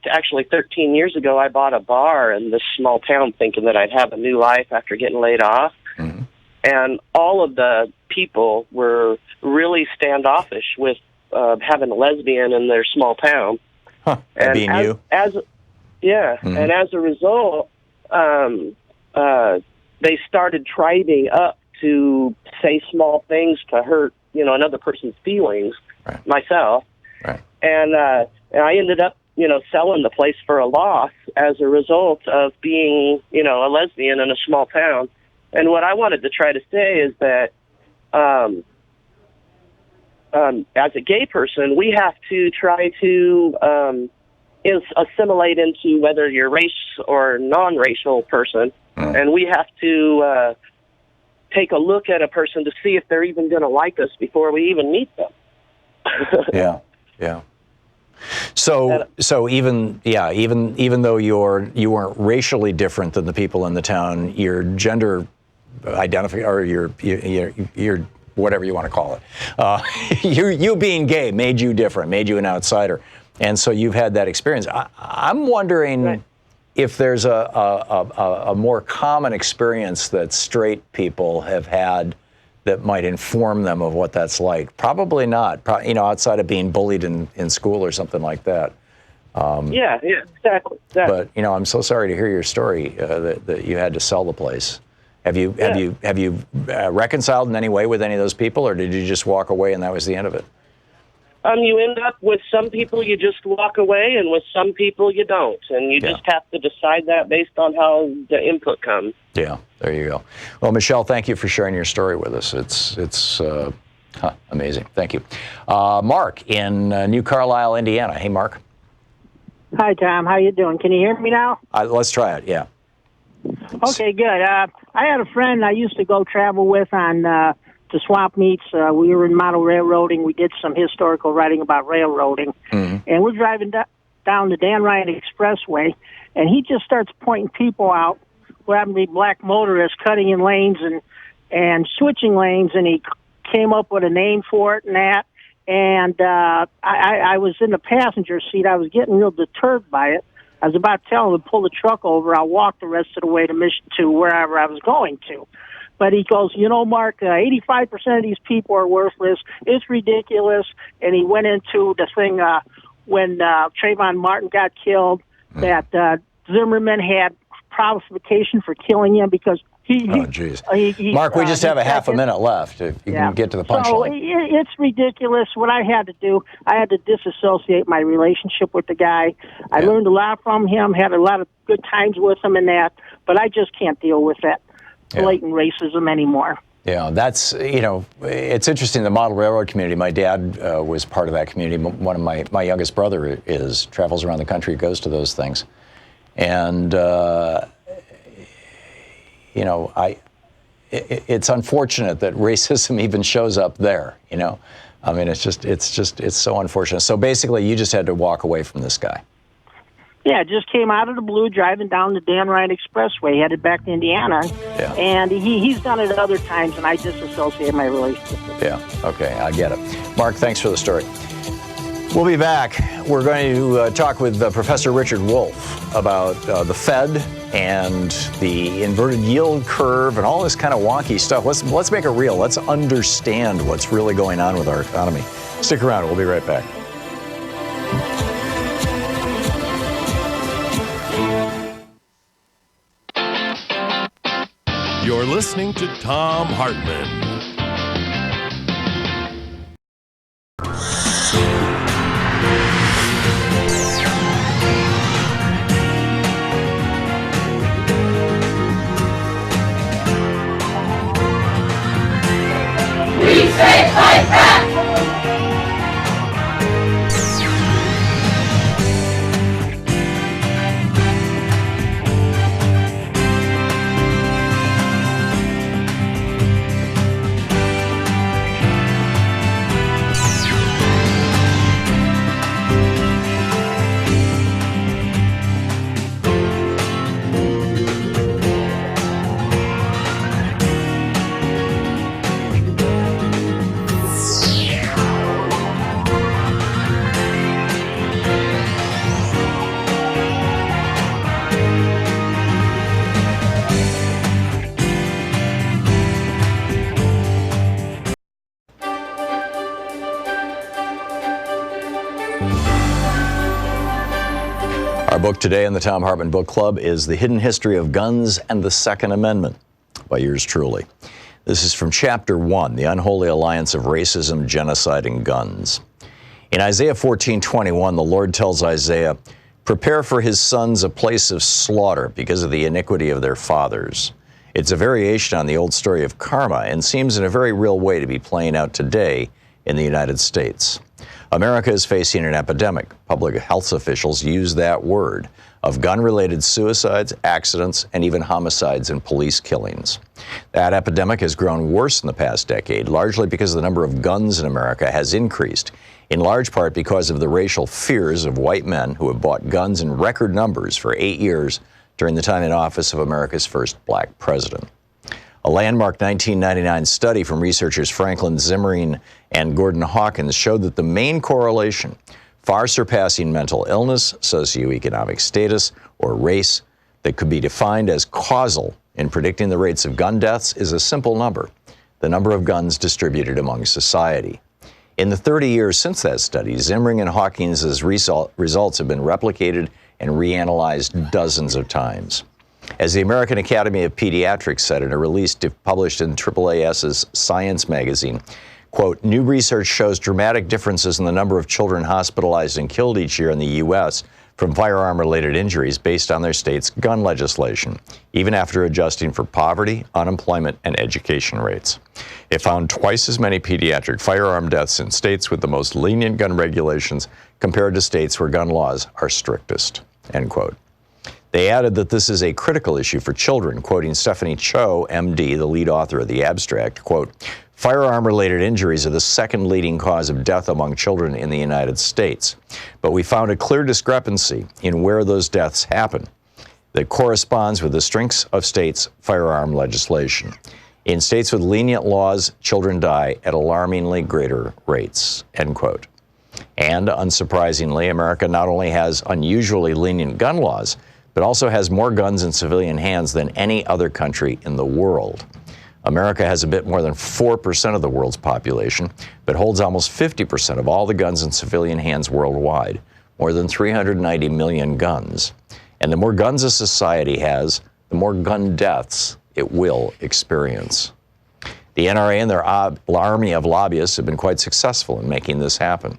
actually 13 years ago, I bought a bar in this small town thinking that I'd have a new life after getting laid off. Mm-hmm. And all of the people were really standoffish with having a lesbian in their small town. Huh, that being you? And as a result, they started tribing up to say small things to hurt, another person's feelings, myself. Right. And I ended up, selling the place for a loss as a result of being, a lesbian in a small town. And what I wanted to try to say is that as a gay person, we have to try to assimilate into whether you're race or non-racial person. And we have to take a look at a person to see if they're even going to like us before we even meet them. Yeah. So even though you weren't racially different than the people in the town, your gender identification, or your whatever you want to call it, you being gay made you different, made you an outsider, and so you've had that experience. I'm wondering if there's a more common experience that straight people have had that might inform them of what that's like. Probably not, outside of being bullied in school or something like that. Yeah, exactly. But, I'm so sorry to hear your story that you had to sell the place. Have you reconciled in any way with any of those people, or did you just walk away and that was the end of it? You end up with some people you just walk away, and with some people you don't, and you just have to decide that based on how the input comes. Yeah, there you go. Well, Michelle, thank you for sharing your story with us. It's amazing. Thank you. Mark in New Carlisle, Indiana. Hey, Mark. Hi, Tom. How you doing? Can you hear me now? Let's try it. Yeah. Okay, good. I had a friend I used to go travel with on to swamp meets. We were in model railroading. We did some historical writing about railroading. And we're driving down the Dan Ryan Expressway, and he just starts pointing people out who happen to be black motorists cutting in lanes and switching lanes, and he came up with a name for it and that. And I was in the passenger seat. I was getting real deterred by it. I was about to tell him to pull the truck over. I'll walk the rest of the way to wherever I was going to. But he goes, Mark, 85% of these people are worthless. It's ridiculous. And he went into the thing when Trayvon Martin got killed, that Zimmerman had provocation for killing him because he Mark, we just have a half a minute left. If you can get to the punchline. So it's ridiculous. What I had to do, I had to disassociate my relationship with the guy. I learned a lot from him, had a lot of good times with him and that, but I just can't deal with that blatant racism anymore. Yeah, that's, it's interesting, the model railroad community. My dad was part of that community. One of my youngest brother travels around the country, goes to those things. And, it's unfortunate that racism even shows up there, I mean, it's so unfortunate. So basically, you just had to walk away from this guy. Yeah, just came out of the blue, driving down the Dan Ryan Expressway, headed back to Indiana. Yeah. And he's done it other times, and I disassociate my relationship with him. Yeah, okay, I get it. Mark, thanks for the story. We'll be back. We're going to talk with Professor Richard Wolff about the Fed and the inverted yield curve and all this kind of wonky stuff. Let's make it real. Let's understand what's really going on with our economy. Stick around. We'll be right back. You're listening to Thom Hartmann. We say fight back! Our book today in the Thom Hartmann Book Club is The Hidden History of Guns and the Second Amendment by yours truly. This is from Chapter 1, The Unholy Alliance of Racism, Genocide, and Guns. In Isaiah 14:21, the Lord tells Isaiah, "Prepare for his sons a place of slaughter because of the iniquity of their fathers." It's a variation on the old story of karma and seems in a very real way to be playing out today in the United States. America is facing an epidemic. Public health officials use that word of gun-related suicides, accidents, and even homicides and police killings. That epidemic has grown worse in the past decade, largely because the number of guns in America has increased, in large part because of the racial fears of white men who have bought guns in record numbers for 8 years during the time in office of America's first black president. A landmark 1999 study from researchers Franklin Zimmering and Gordon Hawkins showed that the main correlation, far surpassing mental illness, socioeconomic status, or race, that could be defined as causal in predicting the rates of gun deaths is a simple number: the number of guns distributed among society. In the 30 years since that study, Zimmering and Hawkins' results have been replicated and reanalyzed dozens of times. As the American Academy of Pediatrics said in a release published in AAAS's Science magazine, quote, "New research shows dramatic differences in the number of children hospitalized and killed each year in the U.S. from firearm-related injuries based on their state's gun legislation, even after adjusting for poverty, unemployment, and education rates. It found twice as many pediatric firearm deaths in states with the most lenient gun regulations compared to states where gun laws are strictest," end quote. They added that this is a critical issue for children, quoting Stephanie Cho, MD, the lead author of the abstract, quote, "Firearm-related injuries are the second leading cause of death among children in the United States. But we found a clear discrepancy in where those deaths happen that corresponds with the strengths of states' firearm legislation. In states with lenient laws, children die at alarmingly greater rates," end quote. And unsurprisingly, America not only has unusually lenient gun laws, but also has more guns in civilian hands than any other country in the world. America has a bit more than 4% of the world's population, but holds almost 50% of all the guns in civilian hands worldwide, more than 390 million guns. And the more guns a society has, the more gun deaths it will experience. The NRA and their army of lobbyists have been quite successful in making this happen.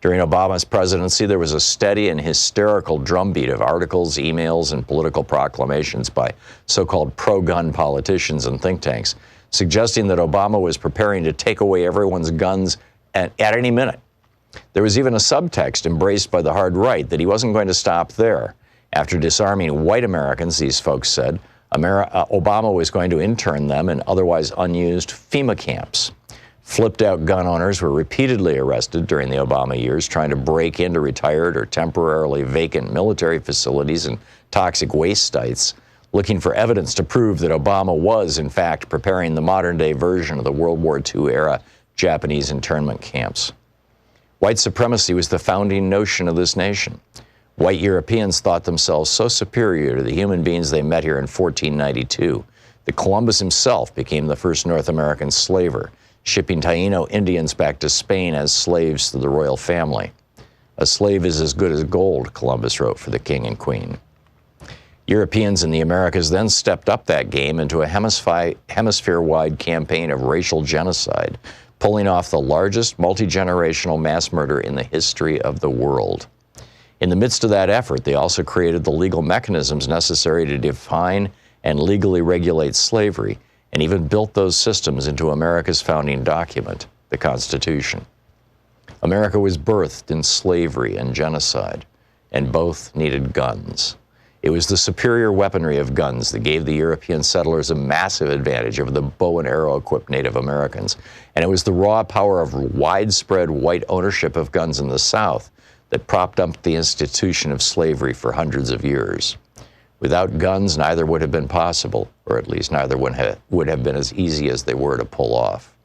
During Obama's presidency, there was a steady and hysterical drumbeat of articles, emails, and political proclamations by so-called pro-gun politicians and think tanks, suggesting that Obama was preparing to take away everyone's guns at any minute. There was even a subtext embraced by the hard right that he wasn't going to stop there. After disarming white Americans, these folks said, Obama was going to intern them in otherwise unused FEMA camps. Flipped-out gun owners were repeatedly arrested during the Obama years trying to break into retired or temporarily vacant military facilities and toxic waste sites, looking for evidence to prove that Obama was, in fact, preparing the modern-day version of the World War II-era Japanese internment camps. White supremacy was the founding notion of this nation. White Europeans thought themselves so superior to the human beings they met here in 1492 that Columbus himself became the first North American slaver, shipping Taino Indians back to Spain as slaves to the royal family. "A slave is as good as gold," Columbus wrote for the king and queen. Europeans in the Americas then stepped up that game into a hemisphere-wide campaign of racial genocide, pulling off the largest multi-generational mass murder in the history of the world. In the midst of that effort, they also created the legal mechanisms necessary to define and legally regulate slavery, and even built those systems into America's founding document, the Constitution. America was birthed in slavery and genocide, and both needed guns. It was the superior weaponry of guns that gave the European settlers a massive advantage over the bow and arrow-equipped Native Americans, and it was the raw power of widespread white ownership of guns in the South that propped up the institution of slavery for hundreds of years. Without guns, neither would have been possible, or at least neither would have been as easy as they were to pull off.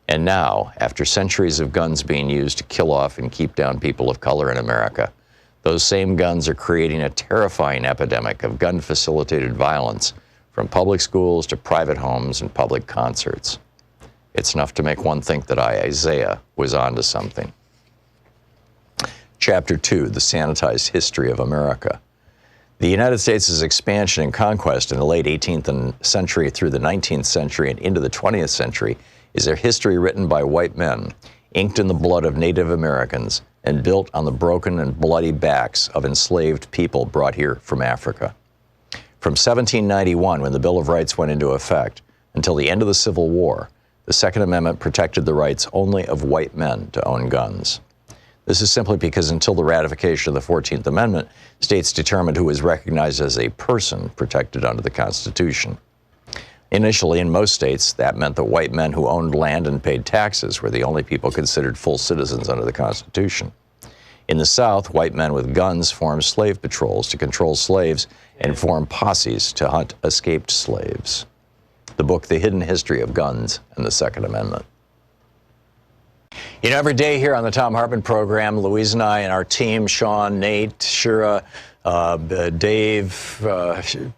And now, after centuries of guns being used to kill off and keep down people of color in America, those same guns are creating a terrifying epidemic of gun-facilitated violence, from public schools to private homes and public concerts. It's enough to make one think that Isaiah was onto something. Chapter 2, The Sanitized History of America. The United States' expansion and conquest in the late 18th century through the 19th century and into the 20th century is a history written by white men, inked in the blood of Native Americans, and built on the broken and bloody backs of enslaved people brought here from Africa. From 1791, when the Bill of Rights went into effect, until the end of the Civil War, the Second Amendment protected the rights only of white men to own guns. This is simply because until the ratification of the 14th Amendment, states determined who was recognized as a person protected under the Constitution. Initially, in most states, that meant that white men who owned land and paid taxes were the only people considered full citizens under the Constitution. In the South, white men with guns formed slave patrols to control slaves and formed posses to hunt escaped slaves. The book, The Hidden History of Guns and the Second Amendment. You know, every day here on the Thom Hartmann Program, Louise and I and our team, Sean, Nate, Shira, Dave,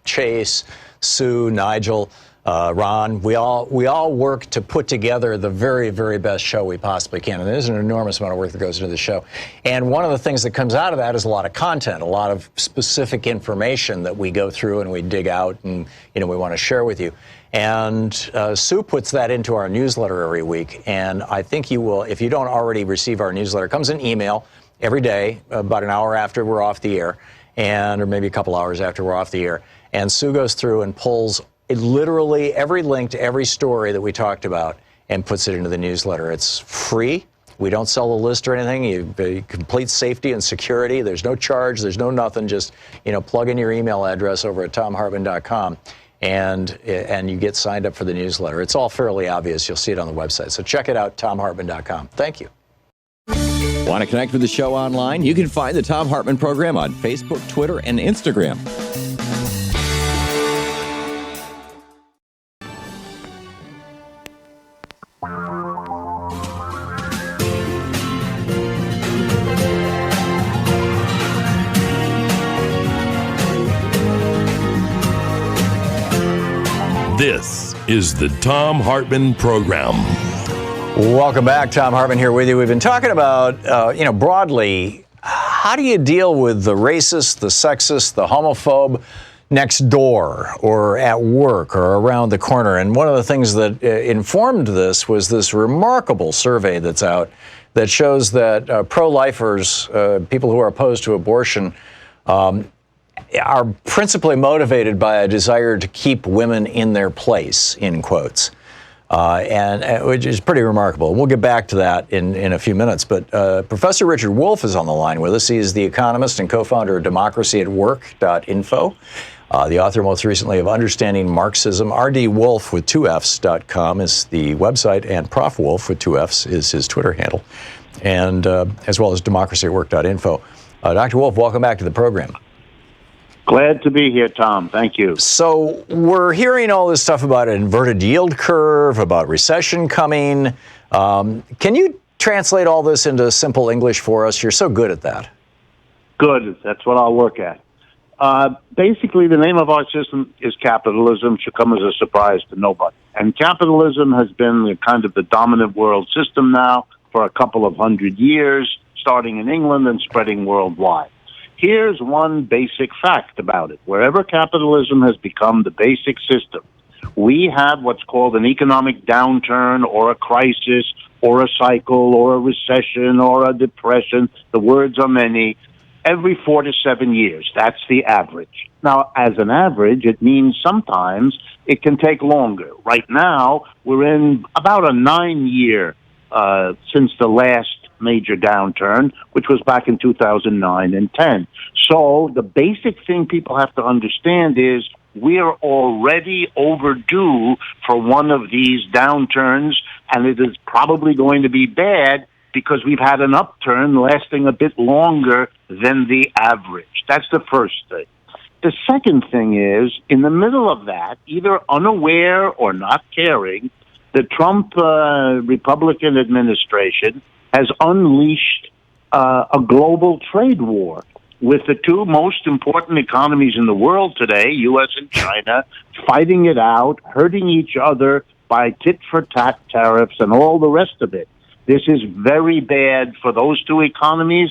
Chase, Sue, Nigel, Ron, we all work to put together the very, very best show we possibly can. And there's an enormous amount of work that goes into the show. And one of the things that comes out of that is a lot of content, a lot of specific information that we go through and we dig out and, you know, we want to share with you. And Sue puts that into our newsletter every week. And I think you will, if you don't already receive our newsletter, it comes in email every day, about an hour after we're off the air, or maybe a couple hours after we're off the air. And Sue goes through and pulls literally every link to every story that we talked about and puts it into the newsletter. It's free. We don't sell the list or anything. You complete safety and security. There's no charge. There's no nothing. Just, you know, plug in your email address over at thomhartmann.com. And you get signed up for the newsletter. It's all fairly obvious. You'll see it on the website. So check it out, thomhartmann.com. Thank you. Want to connect with the show online? You can find the Thom Hartmann Program on Facebook, Twitter, and Instagram. This is the Thom Hartmann Program. Welcome back. Thom Hartmann here with you. We've been talking about, broadly, how do you deal with the racist, the sexist, the homophobe next door or at work or around the corner? And one of the things that informed this was this remarkable survey that's out that shows that pro-lifers, people who are opposed to abortion, are principally motivated by a desire to keep women in their place, in quotes, and which is pretty remarkable. We'll get back to that in a few minutes. But Professor Richard Wolff is on the line with us. He is the economist and co-founder of democracyatwork.info, the author most recently of Understanding Marxism. rdwolf with 2fs.com is the website, and Prof. Wolf with 2fs is his Twitter handle, and as well as democracyatwork.info. Dr. Wolff, welcome back to the program. Glad to be here, Tom. Thank you. So we're hearing all this stuff about an inverted yield curve, about recession coming. Can you translate all this into simple English for us? You're so good at that. Good. That's what I'll work at. Basically, the name of our system is capitalism. Should come as a surprise to nobody. And capitalism has been the dominant world system now for a couple of 100 years, starting in England and spreading worldwide. Here's one basic fact about it. Wherever capitalism has become the basic system, we have what's called an economic downturn or a crisis or a cycle or a recession or a depression. The words are many. Every 4 to 7 years. That's the average. Now, as an average, it means sometimes it can take longer. Right now, we're in about a 9-year since the last major downturn, which was back in 2009 and 10. So the basic thing people have to understand is we're already overdue for one of these downturns, and it is probably going to be bad because we've had an upturn lasting a bit longer than the average. That's the first thing. The second thing is, in the middle of that, either unaware or not caring, the Trump Republican administration has unleashed a global trade war with the two most important economies in the world today, U.S. and China, fighting it out, hurting each other by tit-for-tat tariffs and all the rest of it. This is very bad for those two economies.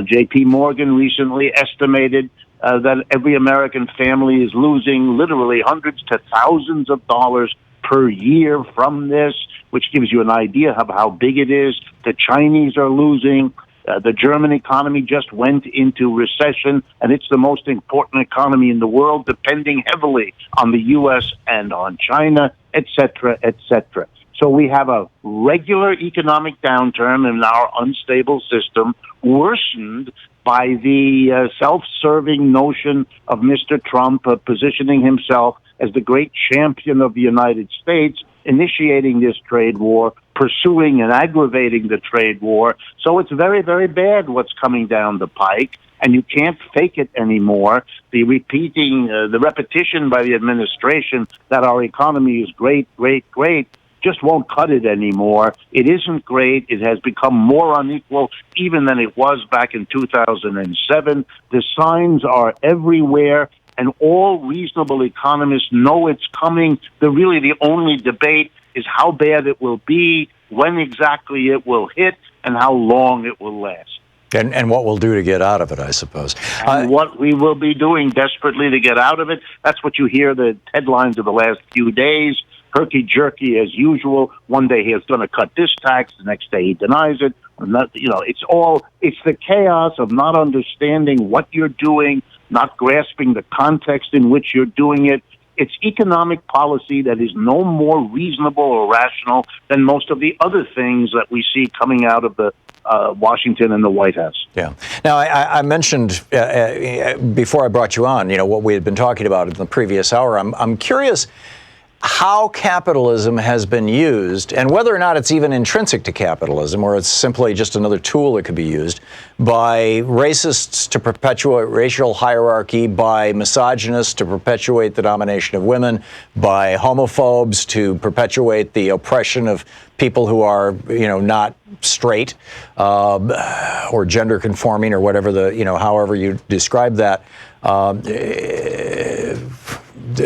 J.P. Morgan recently estimated that every American family is losing literally hundreds to thousands of dollars per year from this, which gives you an idea of how big it is. The Chinese are losing. The German economy just went into recession, and it's the most important economy in the world, depending heavily on the U.S. and on China, et cetera, et cetera. So we have a regular economic downturn in our unstable system, worsened by the self-serving notion of Mr. Trump positioning himself as the great champion of the United States, initiating this trade war, pursuing and aggravating the trade war. So it's very, very bad what's coming down the pike, and you can't fake it anymore. The repetition by the administration that our economy is great, great, great, just won't cut it anymore. It isn't great. It has become more unequal even than it was back in 2007. The signs are everywhere, and all reasonable economists know it's coming. The only debate is how bad it will be, when exactly it will hit, and how long it will last. And what we'll do to get out of it, I suppose. And what we will be doing desperately to get out of it, that's what you hear the headlines of the last few days. Herky-jerky as usual. One day he's going to cut this tax, the next day he denies it. It's the chaos of not understanding what you're doing, not grasping the context in which you're doing it. It's economic policy that is no more reasonable or rational than most of the other things that we see coming out of the Washington and the White House. Yeah. Now, I mentioned before I brought you on, what we had been talking about in the previous hour. I'm curious how capitalism has been used, and whether or not it's even intrinsic to capitalism, or it's simply just another tool that could be used by racists to perpetuate racial hierarchy, by misogynists to perpetuate the domination of women, by homophobes to perpetuate the oppression of people who are, not straight or gender conforming, or whatever however you describe that.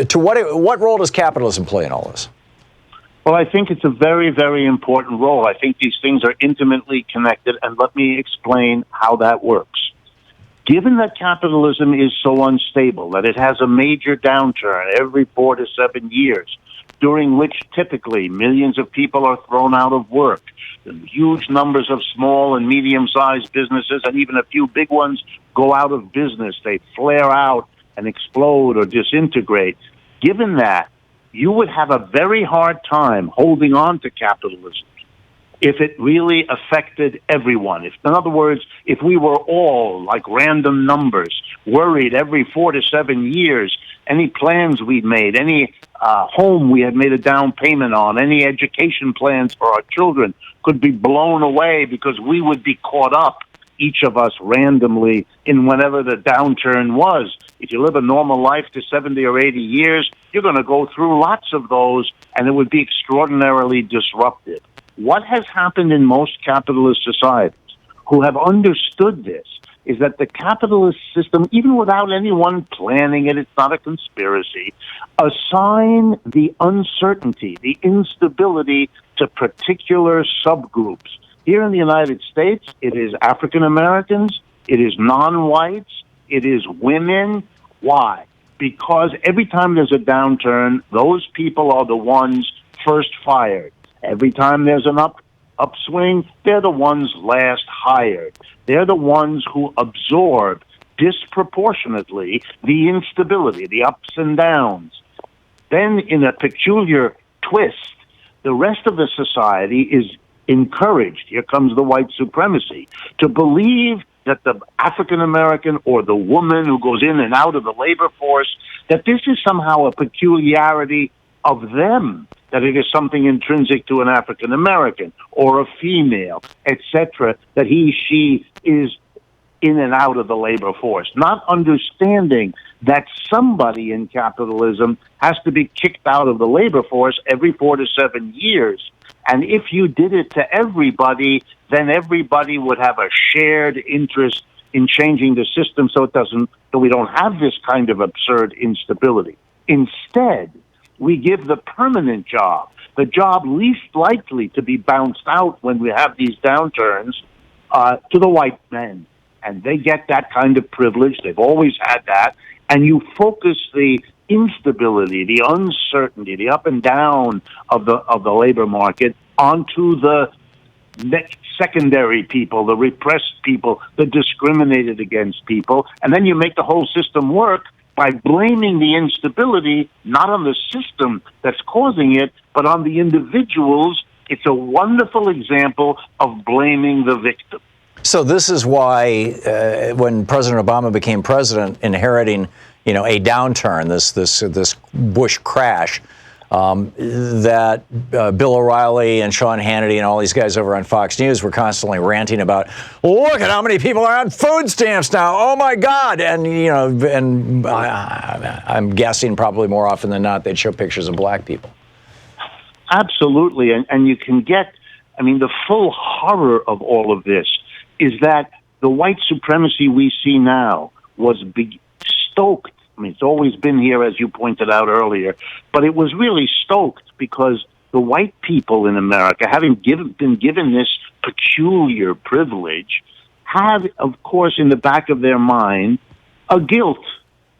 To what role does capitalism play in all this? Well, I think it's a very, very important role. I think these things are intimately connected, and let me explain how that works. Given that capitalism is so unstable, that it has a major downturn every 4 to 7 years, during which typically millions of people are thrown out of work, huge numbers of small and medium-sized businesses, and even a few big ones go out of business. They flare out and explode or disintegrate. Given that, you would have a very hard time holding on to capitalism if it really affected everyone. In other words, if we were all, like random numbers, worried every 4 to 7 years, any plans we'd made, any home we had made a down payment on, any education plans for our children could be blown away because we would be caught up, each of us randomly, in whenever the downturn was. If you live a normal life to 70 or 80 years, you're going to go through lots of those, and it would be extraordinarily disruptive. What has happened in most capitalist societies who have understood this is that the capitalist system, even without anyone planning it, it's not a conspiracy, assign the uncertainty, the instability to particular subgroups. Here in the United States, it is African Americans, it is non-whites, it is women. Why? Because every time there's a downturn, those people are the ones first fired. Every time there's an upswing, they're the ones last hired. They're the ones who absorb disproportionately the instability, the ups and downs. Then, in a peculiar twist, the rest of the society is encouraged, here comes the white supremacy, to believe that the African American or the woman who goes in and out of the labor force, that this is somehow a peculiarity of them, that it is something intrinsic to an African American or a female, etc., that she is in and out of the labor force, not understanding that somebody in capitalism has to be kicked out of the labor force every 4 to 7 years. And if you did it to everybody, then everybody would have a shared interest in changing the system so we don't have this kind of absurd instability. Instead, we give the permanent job, the job least likely to be bounced out when we have these downturns, to the white men. and they get that kind of privilege. They've always had that. And you focus the instability, the uncertainty, the up and down of the labor market onto the secondary people, the repressed people, the discriminated against people, and then you make the whole system work by blaming the instability not on the system that's causing it, but on the individuals. It's a wonderful example of blaming the victim. So this is why when President Obama became president, inheriting, a downturn, this Bush crash, that Bill O'Reilly and Sean Hannity and all these guys over on Fox News were constantly ranting about, look at how many people are on food stamps now. Oh my God! And I'm guessing probably more often than not they'd show pictures of black people. Absolutely, and you can get, the full horror of all of this is that the white supremacy we see now was stoked. It's always been here, as you pointed out earlier, but it was really stoked because the white people in America, having been given this peculiar privilege, have, of course, in the back of their mind, a guilt.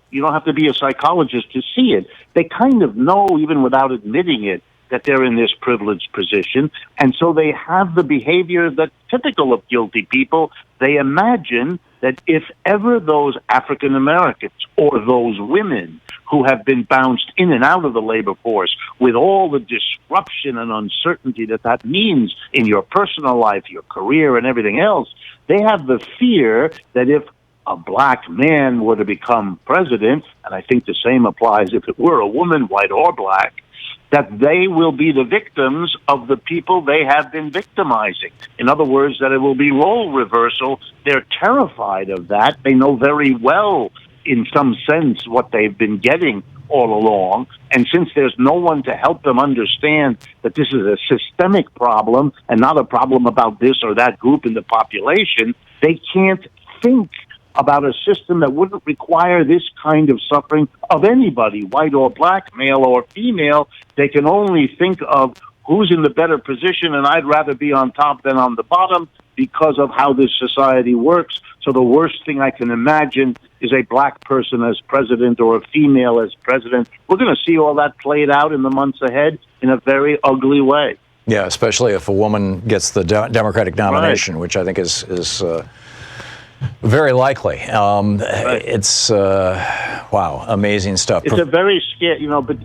You don't have to be a psychologist to see it. They kind of know, even without admitting it, that they're in this privileged position, and so they have the behavior that's typical of guilty people. They imagine that if ever those African Americans or those women who have been bounced in and out of the labor force with all the disruption and uncertainty that means in your personal life, your career, and everything else, they have the fear that if a black man were to become president, and I think the same applies if it were a woman, white or black, that they will be the victims of the people they have been victimizing. In other words, that it will be role reversal. They're terrified of that. They know very well, in some sense, what they've been getting all along. And since there's no one to help them understand that this is a systemic problem and not a problem about this or that group in the population, they can't think about a system that wouldn't require this kind of suffering of anybody, white or black, male or female. They can only think of who's in the better position, and I'd rather be on top than on the bottom because of how this society works. So the worst thing I can imagine is a black person as president or a female as president. We're going to see all that played out in the months ahead in a very ugly way. Yeah, especially if a woman gets the Democratic nomination, right, which I think is very likely. It's, wow, amazing stuff. It's a very scary, but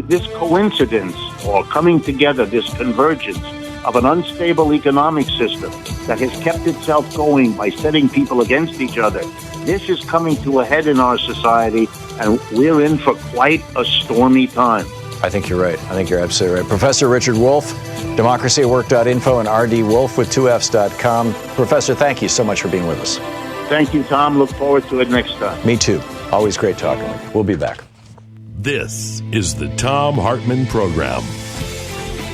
this coincidence or coming together, this convergence of an unstable economic system that has kept itself going by setting people against each other, this is coming to a head in our society, and we're in for quite a stormy time. I think you're right. I think you're absolutely right. Professor Richard Wolff, democracyatwork.info and rdwolf with 2fs.com. Professor, thank you so much for being with us. Thank you, Tom. Look forward to it next time. Me too. Always great talking with you. We'll be back. This is the Thom Hartmann Program.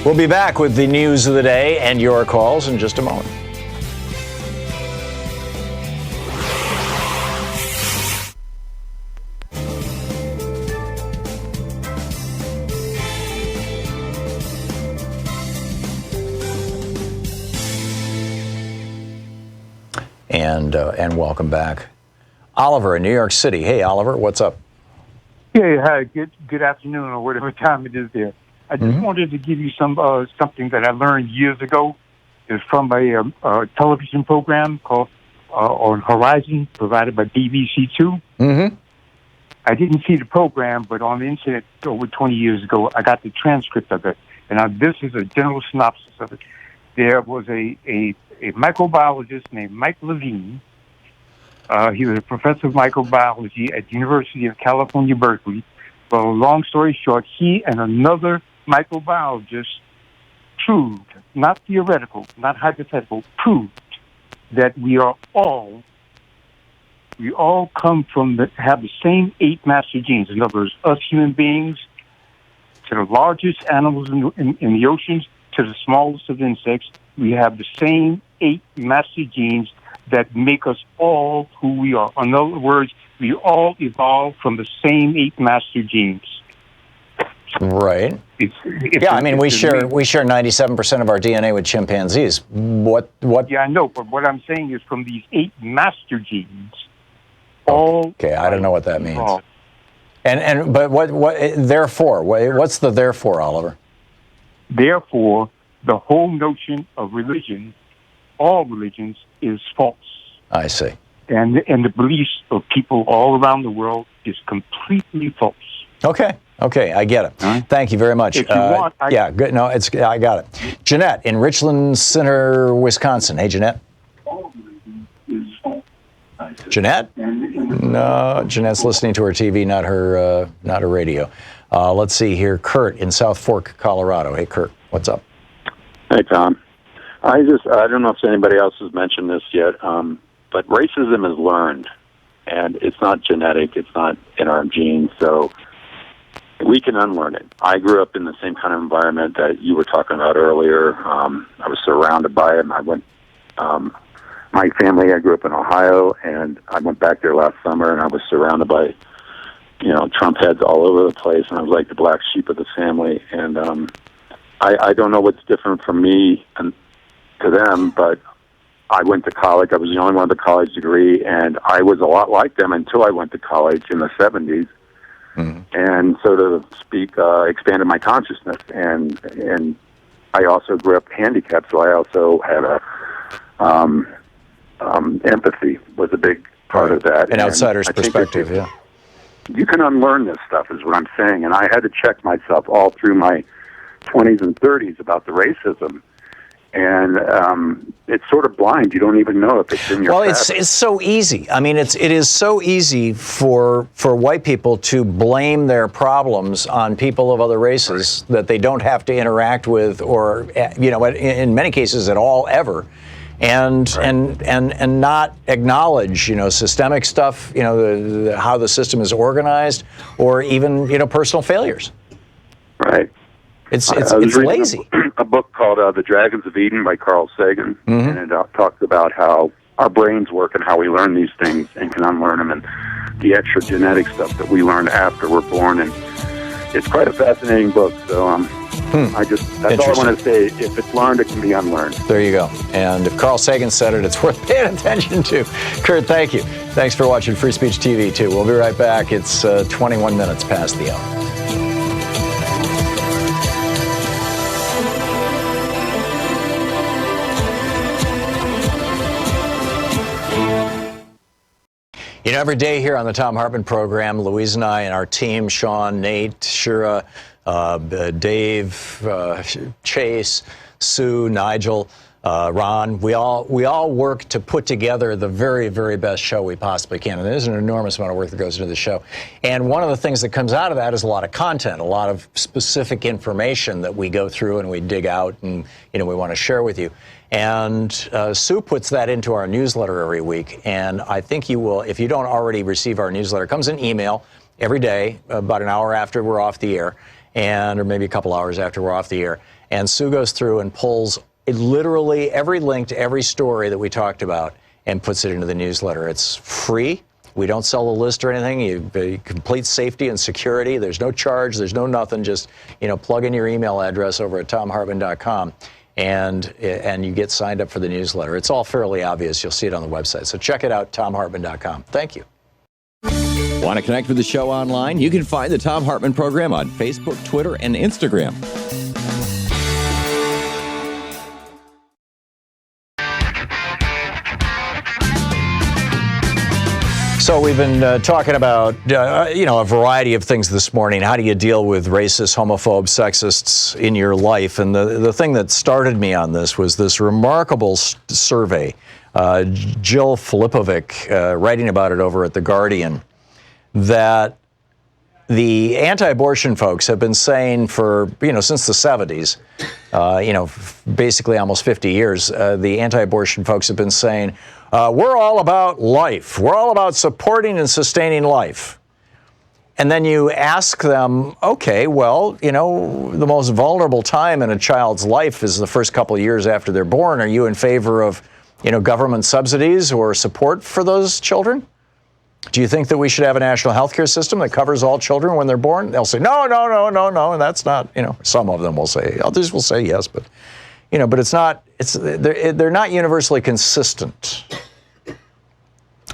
We'll be back with the news of the day and your calls in just a moment. And welcome back. Oliver in New York City. Hey, Oliver, what's up? Hey, hi. Good afternoon, or whatever time it is there. I just wanted to give you something that I learned years ago. It's from a television program called on Horizon, provided by BBC2. Mm-hmm. I didn't see the program, but on the internet over 20 years ago, I got the transcript of it. And this is a general synopsis of it. There was a microbiologist named Mike Levine. He was a professor of microbiology at the University of California, Berkeley. Well, long story short, he and another microbiologist proved, not theoretical, not hypothetical, proved that we all come from have the same 8 master genes. In other words, us human beings, to the largest animals in the oceans, to the smallest of insects, we have the same 8 master genes that make us all who we are. In other words, we all evolved from the same 8 master genes. Right. Yeah, I mean, we share 97% of our DNA with chimpanzees. What? Yeah, I know, but what I'm saying is from these 8 master genes. Okay, I don't know what that means. But what? Therefore, what's the therefore, Oliver? Therefore, the whole notion of religion, all religions, is false. I see. And the beliefs of people all around the world is completely false. Okay, I get it. Right. Thank you very much. If you want, yeah, good. No, I got it. Jeanette in Richland Center, Wisconsin. Hey, Jeanette. Jeanette? No, Jeanette's listening to her TV, not her radio. Let's see here. Kurt in South Fork, Colorado. Hey, Kurt, what's up? Hey, Tom. I don't know if anybody else has mentioned this yet, but racism is learned, and it's not genetic. It's not in our genes, so we can unlearn it. I grew up in the same kind of environment that you were talking about earlier. I was surrounded by it, and I went. My family, I grew up in Ohio, and I went back there last summer, and I was surrounded by, Trump heads all over the place, and I was like the black sheep of the family. And I don't know what's different from me and to them, but I went to college. I was the only one with a college degree, and I was a lot like them until I went to college in the 70s. Mm-hmm. And so to speak, expanded my consciousness. And I also grew up handicapped, so I also had a empathy was a big part of that. An outsider's perspective, yeah. You can unlearn this stuff, is what I'm saying. And I had to check myself all through my 20s and 30s about the racism. And it's sort of blind. You don't even know if it's in your past. It's so easy. I mean, it is so easy for white people to blame their problems on people of other races that they don't have to interact with, or in many cases at all ever. And not acknowledge, systemic stuff, how the system is organized, or even, personal failures. Right. It's lazy. A book called The Dragons of Eden by Carl Sagan, mm-hmm. and it talks about how our brains work and how we learn these things and can unlearn them, and the extra genetic stuff that we learn after we're born. And it's quite a fascinating book. So that's all I want to say. If it's learned, it can be unlearned. There you go. And if Carl Sagan said it, it's worth paying attention to. Kurt, thank you. Thanks for watching Free Speech TV, too. We'll be right back. It's 21 minutes past the hour. Every day here on the Thom Hartmann Program, Louise and I and our team, Sean, Nate, Shira, Dave, Chase, Sue, Nigel, Ron, we all work to put together the very, very best show we possibly can. And there's an enormous amount of work that goes into the show. And one of the things that comes out of that is a lot of content, a lot of specific information that we go through and we dig out and, we want to share with you. And Sue puts that into our newsletter every week. And I think you will, if you don't already receive our newsletter, it comes in email every day, about an hour after we're off the air, or maybe a couple hours after we're off the air. And Sue goes through and pulls literally every link to every story that we talked about and puts it into the newsletter. It's free. We don't sell the list or anything. You complete safety and security. There's no charge. There's no nothing. Just, plug in your email address over at thomhartmann.com. And you get signed up for the newsletter. It's all fairly obvious. You'll see it on the website. So check it out, thomhartmann.com. Thank you. Want to connect with the show online? You can find the Thom Hartmann Program on Facebook, Twitter, and Instagram. So we've been talking about, a variety of things this morning. How do you deal with racists, homophobes, sexists in your life? And the thing that started me on this was this remarkable survey. Jill Filipovic, writing about it over at The Guardian, that the anti-abortion folks have been saying for, since the 70s, basically almost 50 years, the anti-abortion folks have been saying, we're all about life. We're all about supporting and sustaining life. And then you ask them, okay, well, the most vulnerable time in a child's life is the first couple of years after they're born. Are you in favor of, government subsidies or support for those children? Do you think that we should have a national health care system that covers all children when they're born? They'll say, no, and that's not, some of them will say, others will say yes, but, but it's not, they're not universally consistent.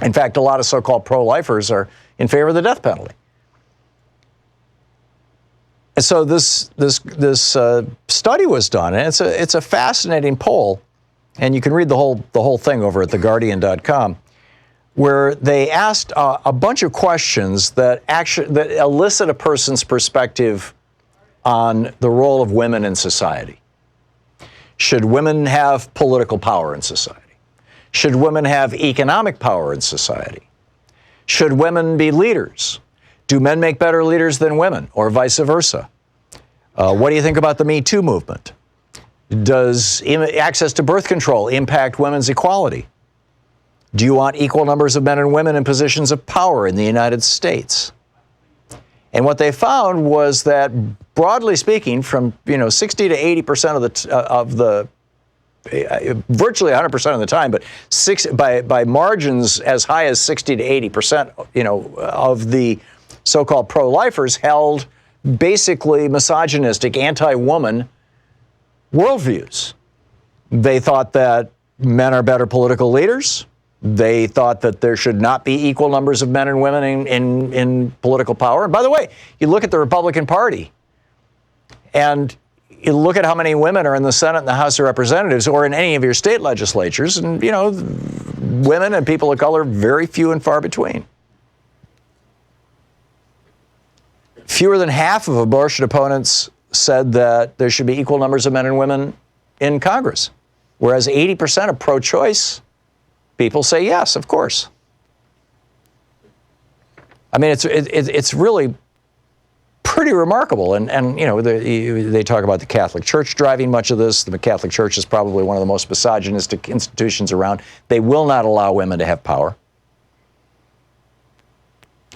In fact, a lot of so-called pro-lifers are in favor of the death penalty. And so this study was done, and it's a fascinating poll, and you can read the whole thing over at theguardian.com, where they asked a bunch of questions that elicit a person's perspective on the role of women in society. Should women have political power in society? Should women have economic power in society? Should women be leaders? Do men make better leaders than women, or vice versa? What do you think about the Me Too movement? Does access to birth control impact women's equality? Do you want equal numbers of men and women in positions of power in the United States? And what they found was that, broadly speaking, from 60 to 80% of the virtually 100% of the time, but by margins as high as 60 to 80%, of the so-called pro-lifers held basically misogynistic, anti-woman worldviews. They thought that men are better political leaders. They thought that there should not be equal numbers of men and women in political power. And by the way, you look at the Republican Party, and you look at how many women are in the Senate and the House of Representatives, or in any of your state legislatures, and, women and people of color, very few and far between. Fewer than half of abortion opponents said that there should be equal numbers of men and women in Congress, whereas 80% of pro-choice people say yes, of course. I mean, it's really pretty remarkable. And they talk about the Catholic Church driving much of this. The Catholic Church is probably one of the most misogynistic institutions around. They will not allow women to have power.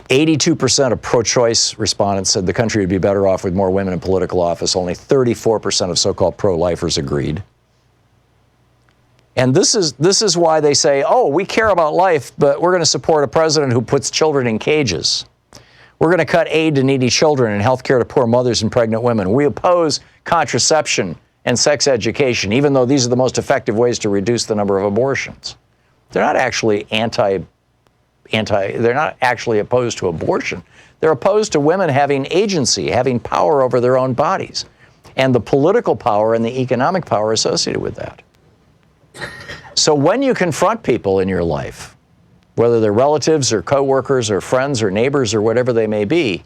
82% of pro-choice respondents said the country would be better off with more women in political office. Only 34% of so-called pro-lifers agreed. And this is why they say, we care about life, but we're going to support a president who puts children in cages. We're going to cut aid to needy children and health care to poor mothers and pregnant women. We oppose contraception and sex education, even though these are the most effective ways to reduce the number of abortions. They're not actually they're not actually opposed to abortion. They're opposed to women having agency, having power over their own bodies, and the political power and the economic power associated with that. So when you confront people in your life, whether they're relatives or coworkers or friends or neighbors or whatever they may be,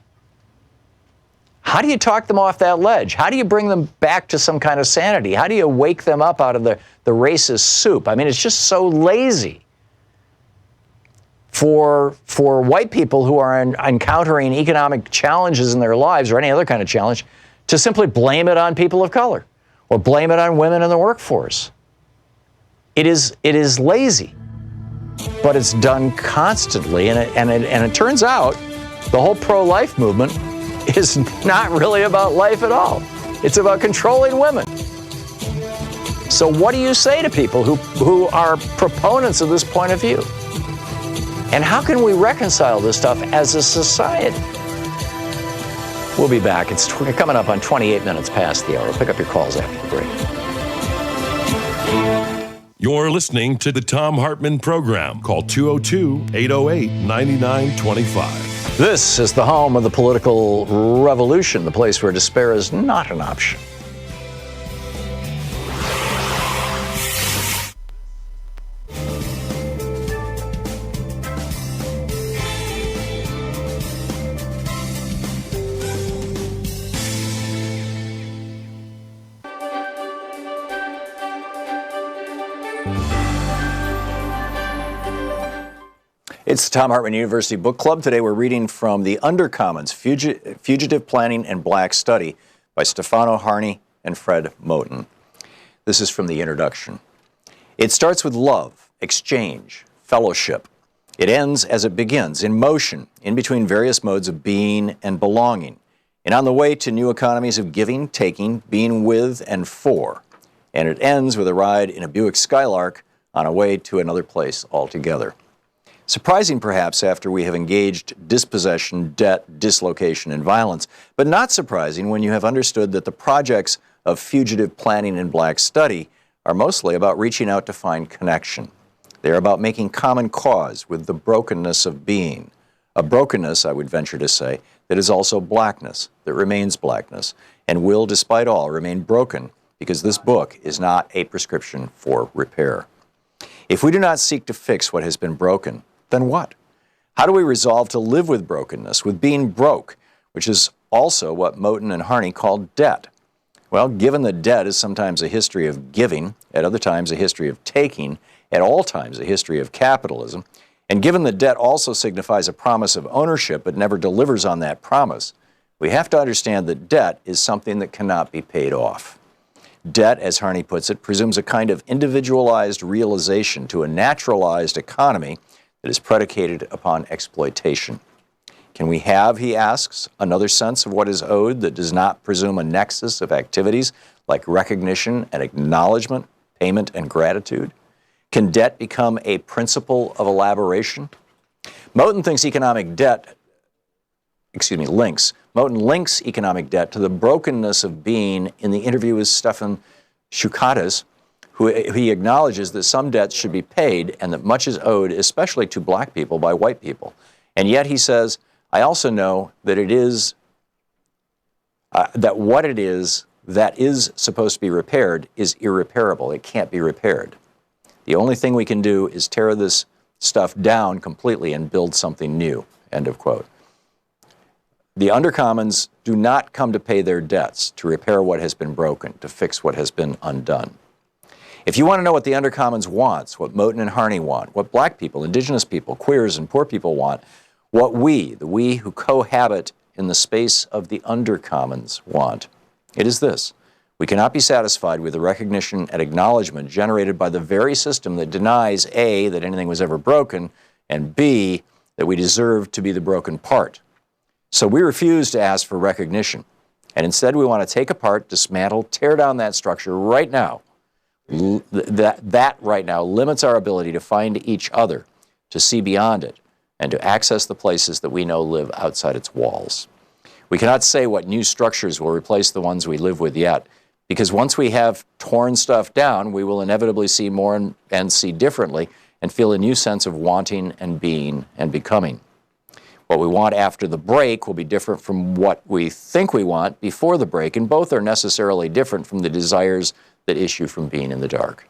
how do you talk them off that ledge? How do you bring them back to some kind of sanity? How do you wake them up out of the racist soup? I mean, it's just so lazy for white people who are encountering economic challenges in their lives or any other kind of challenge to simply blame it on people of color or blame it on women in the workforce. It is lazy, but it's done constantly, and it turns out the whole pro-life movement is not really about life at all. It's about controlling women. So what do you say to people who are proponents of this point of view? And how can we reconcile this stuff as a society? We'll be back. It's coming up on 28 minutes past the hour. Pick up your calls after the break. You're listening to the Thom Hartmann Program. Call 202-808-9925. This is the home of the political revolution, the place where despair is not an option. It's the Thom Hartmann University Book Club. Today we're reading from The Undercommons, Fugitive Planning and Black Study by Stefano Harney and Fred Moten. This is from the introduction. It starts with love, exchange, fellowship. It ends as it begins, in motion, in between various modes of being and belonging, and on the way to new economies of giving, taking, being with and for. And it ends with a ride in a Buick Skylark on a way to another place altogether. Surprising, perhaps, after we have engaged dispossession, debt, dislocation, and violence, but not surprising when you have understood that the projects of fugitive planning and black study are mostly about reaching out to find connection. They are about making common cause with the brokenness of being, a brokenness, I would venture to say, that is also blackness, that remains blackness, and will, despite all, remain broken, because this book is not a prescription for repair. If we do not seek to fix what has been broken, then what? How do we resolve to live with brokenness, with being broke, which is also what Moten and Harney called debt? Well, given that debt is sometimes a history of giving, at other times a history of taking, at all times a history of capitalism, and given that debt also signifies a promise of ownership but never delivers on that promise, we have to understand that debt is something that cannot be paid off. Debt, as Harney puts it, presumes a kind of individualized realization to a naturalized economy that is predicated upon exploitation. Can we have, he asks, another sense of what is owed that does not presume a nexus of activities like recognition and acknowledgement, payment and gratitude? Can debt become a principle of elaboration? Moten links economic debt to the brokenness of being in the interview with Stefan Shukatis, who he acknowledges that some debts should be paid and that much is owed, especially to black people, by white people. And yet he says, I also know that it is, that what it is that is supposed to be repaired is irreparable. It can't be repaired. The only thing we can do is tear this stuff down completely and build something new, end of quote. The undercommons do not come to pay their debts, to repair what has been broken, to fix what has been undone. If you want to know what the undercommons wants, what Moten and Harney want, what black people, indigenous people, queers, and poor people want, what the we who cohabit in the space of the undercommons want, it is this. We cannot be satisfied with the recognition and acknowledgement generated by the very system that denies A, that anything was ever broken, and B, that we deserve to be the broken part. So we refuse to ask for recognition, and instead we want to take apart, dismantle, tear down that structure right now. That right now limits our ability to find each other, to see beyond it, and to access the places that we know live outside its walls. We cannot say what new structures will replace the ones we live with yet, because once we have torn stuff down, we will inevitably see more and see differently and feel a new sense of wanting and being and becoming. What we want after the break will be different from what we think we want before the break, and both are necessarily different from the desires that issue from being in the dark.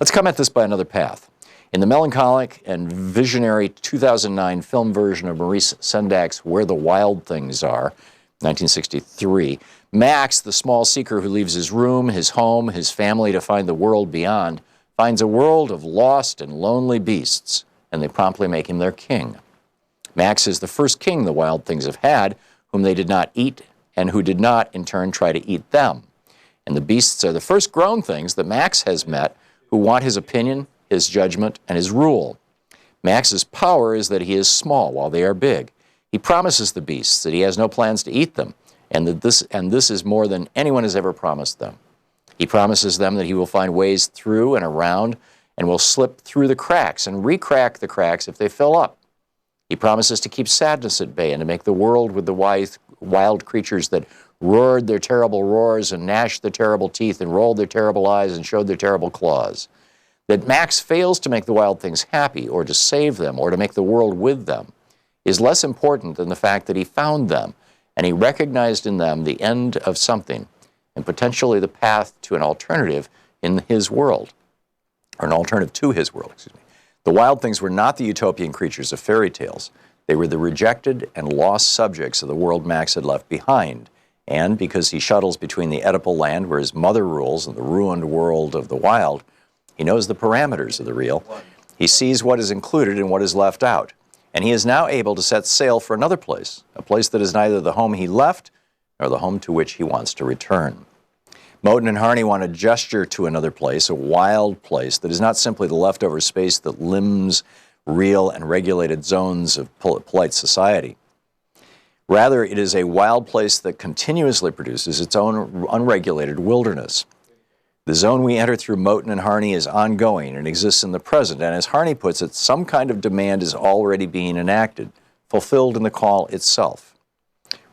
Let's come at this by another path. In the melancholic and visionary 2009 film version of Maurice Sendak's Where the Wild Things Are, 1963, Max, the small seeker who leaves his room, his home, his family to find the world beyond, finds a world of lost and lonely beasts, and they promptly make him their king. Max is the first king the wild things have had, whom they did not eat, and who did not, in turn, try to eat them. And the beasts are the first grown things that Max has met, who want his opinion, his judgment, and his rule. Max's power is that he is small while they are big. He promises the beasts that he has no plans to eat them, and that this is more than anyone has ever promised them. He promises them that he will find ways through and around and will slip through the cracks and re-crack the cracks if they fill up. He promises to keep sadness at bay and to make the world with the wild creatures that roared their terrible roars and gnashed their terrible teeth and rolled their terrible eyes and showed their terrible claws. That Max fails to make the wild things happy or to save them or to make the world with them is less important than the fact that he found them and he recognized in them the end of something and potentially the path to an alternative in his world, or an alternative to his world, excuse me. The wild things were not the utopian creatures of fairy tales. They were the rejected and lost subjects of the world Max had left behind. And because he shuttles between the Oedipal land where his mother rules and the ruined world of the wild, he knows the parameters of the real. He sees what is included and what is left out. And he is now able to set sail for another place, a place that is neither the home he left nor the home to which he wants to return. Moten and Harney want to gesture to another place, a wild place that is not simply the leftover space that limbs real and regulated zones of polite society. Rather, it is a wild place that continuously produces its own unregulated wilderness. The zone we enter through Moton and Harney is ongoing and exists in the present, and as Harney puts it, some kind of demand is already being enacted, fulfilled in the call itself.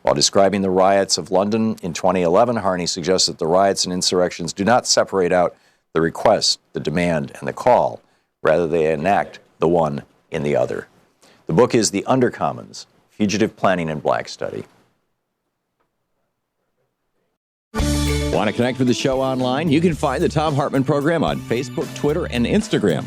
While describing the riots of London in 2011, Harney suggests that the riots and insurrections do not separate out the request, the demand, and the call. Rather, they enact the one in the other. The book is The Undercommons, Fugitive Planning and Black Study. Want to connect with the show online? You can find the Thom Hartmann Program on Facebook, Twitter, and Instagram.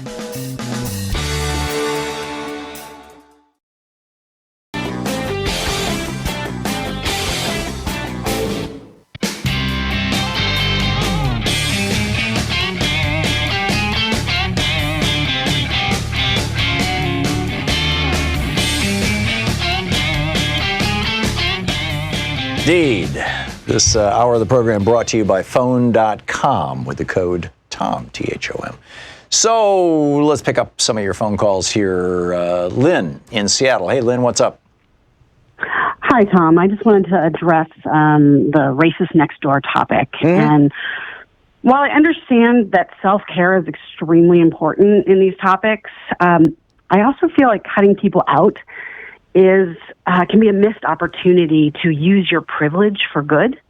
Indeed. This hour of the program brought to you by phone.com with the code TOM, T-H-O-M. So let's pick up some of your phone calls here. Lynn in Seattle. Hey, Lynn, what's up? Hi, Tom. I just wanted to address the racist next door topic. And while I understand that self-care is extremely important in these topics, I also feel like cutting people out can be a missed opportunity to use your privilege for good.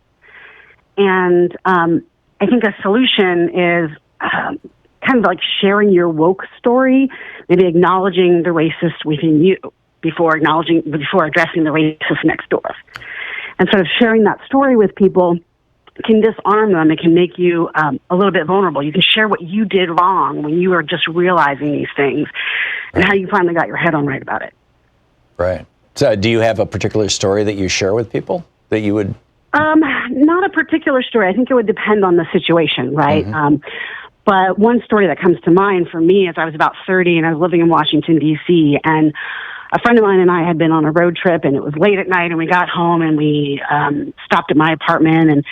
And I think a solution is kind of like sharing your woke story, maybe acknowledging the racist within you before addressing the racist next door. And sort of sharing that story with people can disarm them. It can make you a little bit vulnerable. You can share what you did wrong when you were just realizing these things and how you finally got your head on right about it. Right. So do you have a particular story that you share with people that you would? Not a particular story. I think it would depend on the situation, right? But one story that comes to mind for me is I was about 30 and I was living in Washington, D.C., and a friend of mine and I had been on a road trip, and it was late at night, and we got home and we stopped at my apartment, and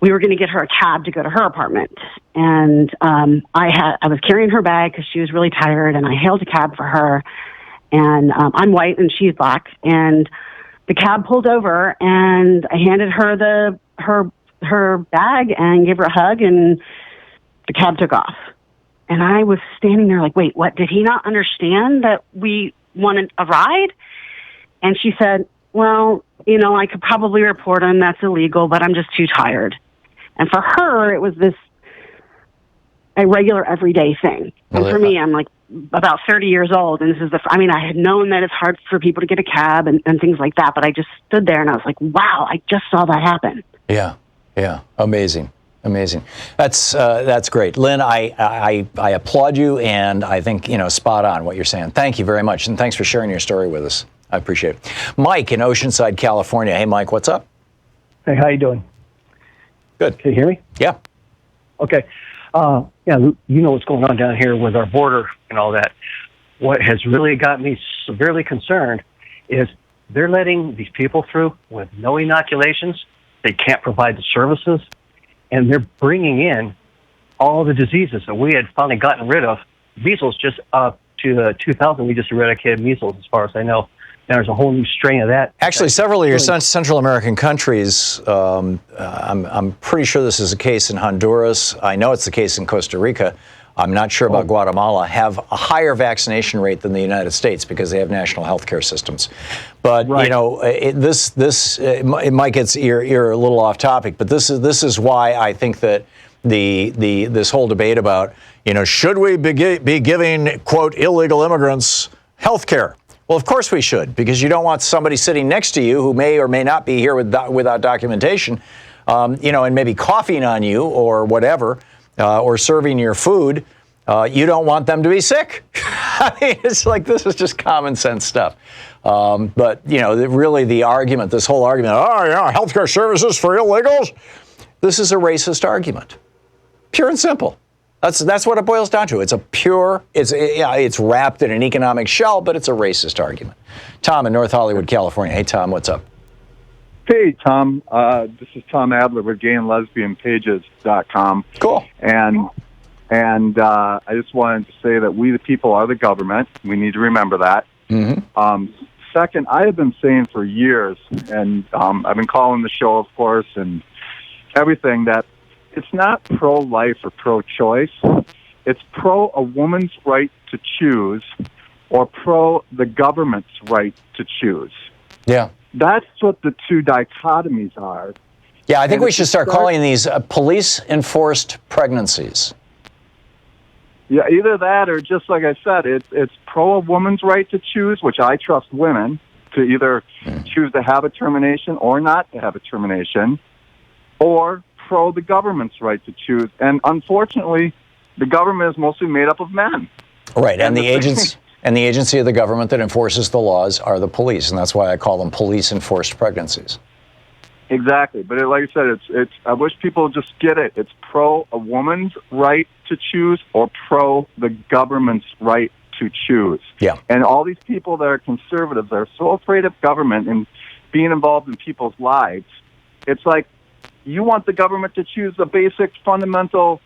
we were going to get her a cab to go to her apartment. And I was carrying her bag because she was really tired, and I hailed a cab for her. And I'm white and she's black, and the cab pulled over, and I handed her her bag and gave her a hug, and the cab took off. And I was standing there like, wait, what? Did he not understand that we wanted a ride? And she said, well, I could probably report him. That's illegal, but I'm just too tired. And for her, it was a regular everyday thing. And for me, I'm like about 30 years old, and this is I had known that it's hard for people to get a cab and things like that, but I just stood there and I was like, wow, I just saw that happen. Yeah. Amazing. That's great. Lynn, I applaud you, and I think, spot on what you're saying. Thank you very much, and thanks for sharing your story with us. I appreciate it. Mike in Oceanside, California. Hey, Mike, what's up? Hey, how you doing? Good. Can you hear me? Yeah. Okay. What's going on down here with our border and all that. What has really got me severely concerned is they're letting these people through with no inoculations. They can't provide the services, and they're bringing in all the diseases that we had finally gotten rid of. Measles, just up to 2000, we just eradicated measles, as far as I know. Now there's a whole new strain of that. Actually, several of your Central American countries, I'm pretty sure this is the case in Honduras. I know it's the case in Costa Rica. I'm not sure about Guatemala, have a higher vaccination rate than the United States because they have national health care systems. But, Mike, you're a little off topic, but this is why I think that this whole debate about, should we be giving, quote, illegal immigrants health care? Well, of course we should, because you don't want somebody sitting next to you who may or may not be here without documentation, and maybe coughing on you or whatever, or serving your food. You don't want them to be sick. I mean, it's like, this is just common sense stuff. But, really the argument, this whole argument, healthcare services for illegals, this is a racist argument. Pure and simple. That's what it boils down to. It's wrapped in an economic shell, but it's a racist argument. Tom in North Hollywood, California. Hey, Tom, what's up? Hey, Tom. This is Tom Adler with GayandLesbianPages.com. Cool. And I just wanted to say that we, the people, are the government. We need to remember that. Mm-hmm. Second, I have been saying for years, and I've been calling the show, of course, and everything, that it's not pro-life or pro-choice. It's pro a woman's right to choose or pro the government's right to choose. Yeah. That's what the two dichotomies are. Yeah, I think we should start calling these police-enforced pregnancies. Yeah, either that or just like I said, it's pro a woman's right to choose, which I trust women to either choose to have a termination or not to have a termination, or pro the government's right to choose. And unfortunately, the government is mostly made up of men. Right, and the agency of the government that enforces the laws are the police, and that's why I call them police-enforced pregnancies. Exactly, but like I said, it's. I wish people would just get it. It's pro a woman's right to choose or pro the government's right to choose. Yeah. And all these people that are conservatives are so afraid of government and being involved in people's lives. It's like you want the government to choose the basic fundamental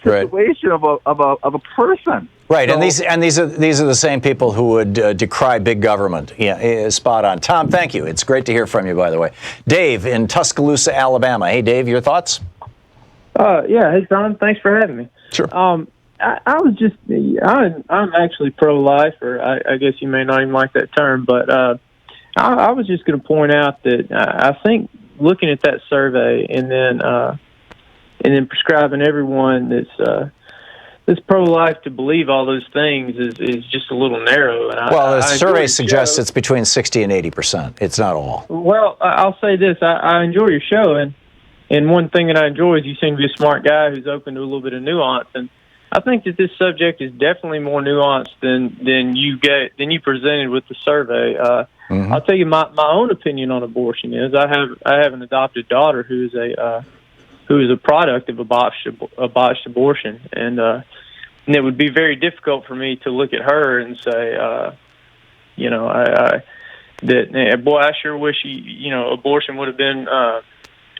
situation of a person. Right, So, and these are the same people who would decry big government. Yeah, spot on. Tom, thank you. It's great to hear from you, by the way. Dave in Tuscaloosa, Alabama. Hey, Dave, your thoughts? Yeah. Hey, Tom. Thanks for having me. Sure. I was just, I'm actually pro-life, or I guess you may not even like that term, but I was just going to point out that I think looking at that survey and then prescribing everyone that's pro-life to believe all those things is just a little narrow. And The survey suggests it's between 60 and 80%. It's not all. Well, I'll say this. I enjoy your show, and one thing that I enjoy is you seem to be a smart guy who's open to a little bit of nuance. And I think that this subject is definitely more nuanced than you presented with the survey. I'll tell you my own opinion on abortion is I have an adopted daughter who is a product of a botched abortion, and it would be very difficult for me to look at her and say, I sure wish abortion would have been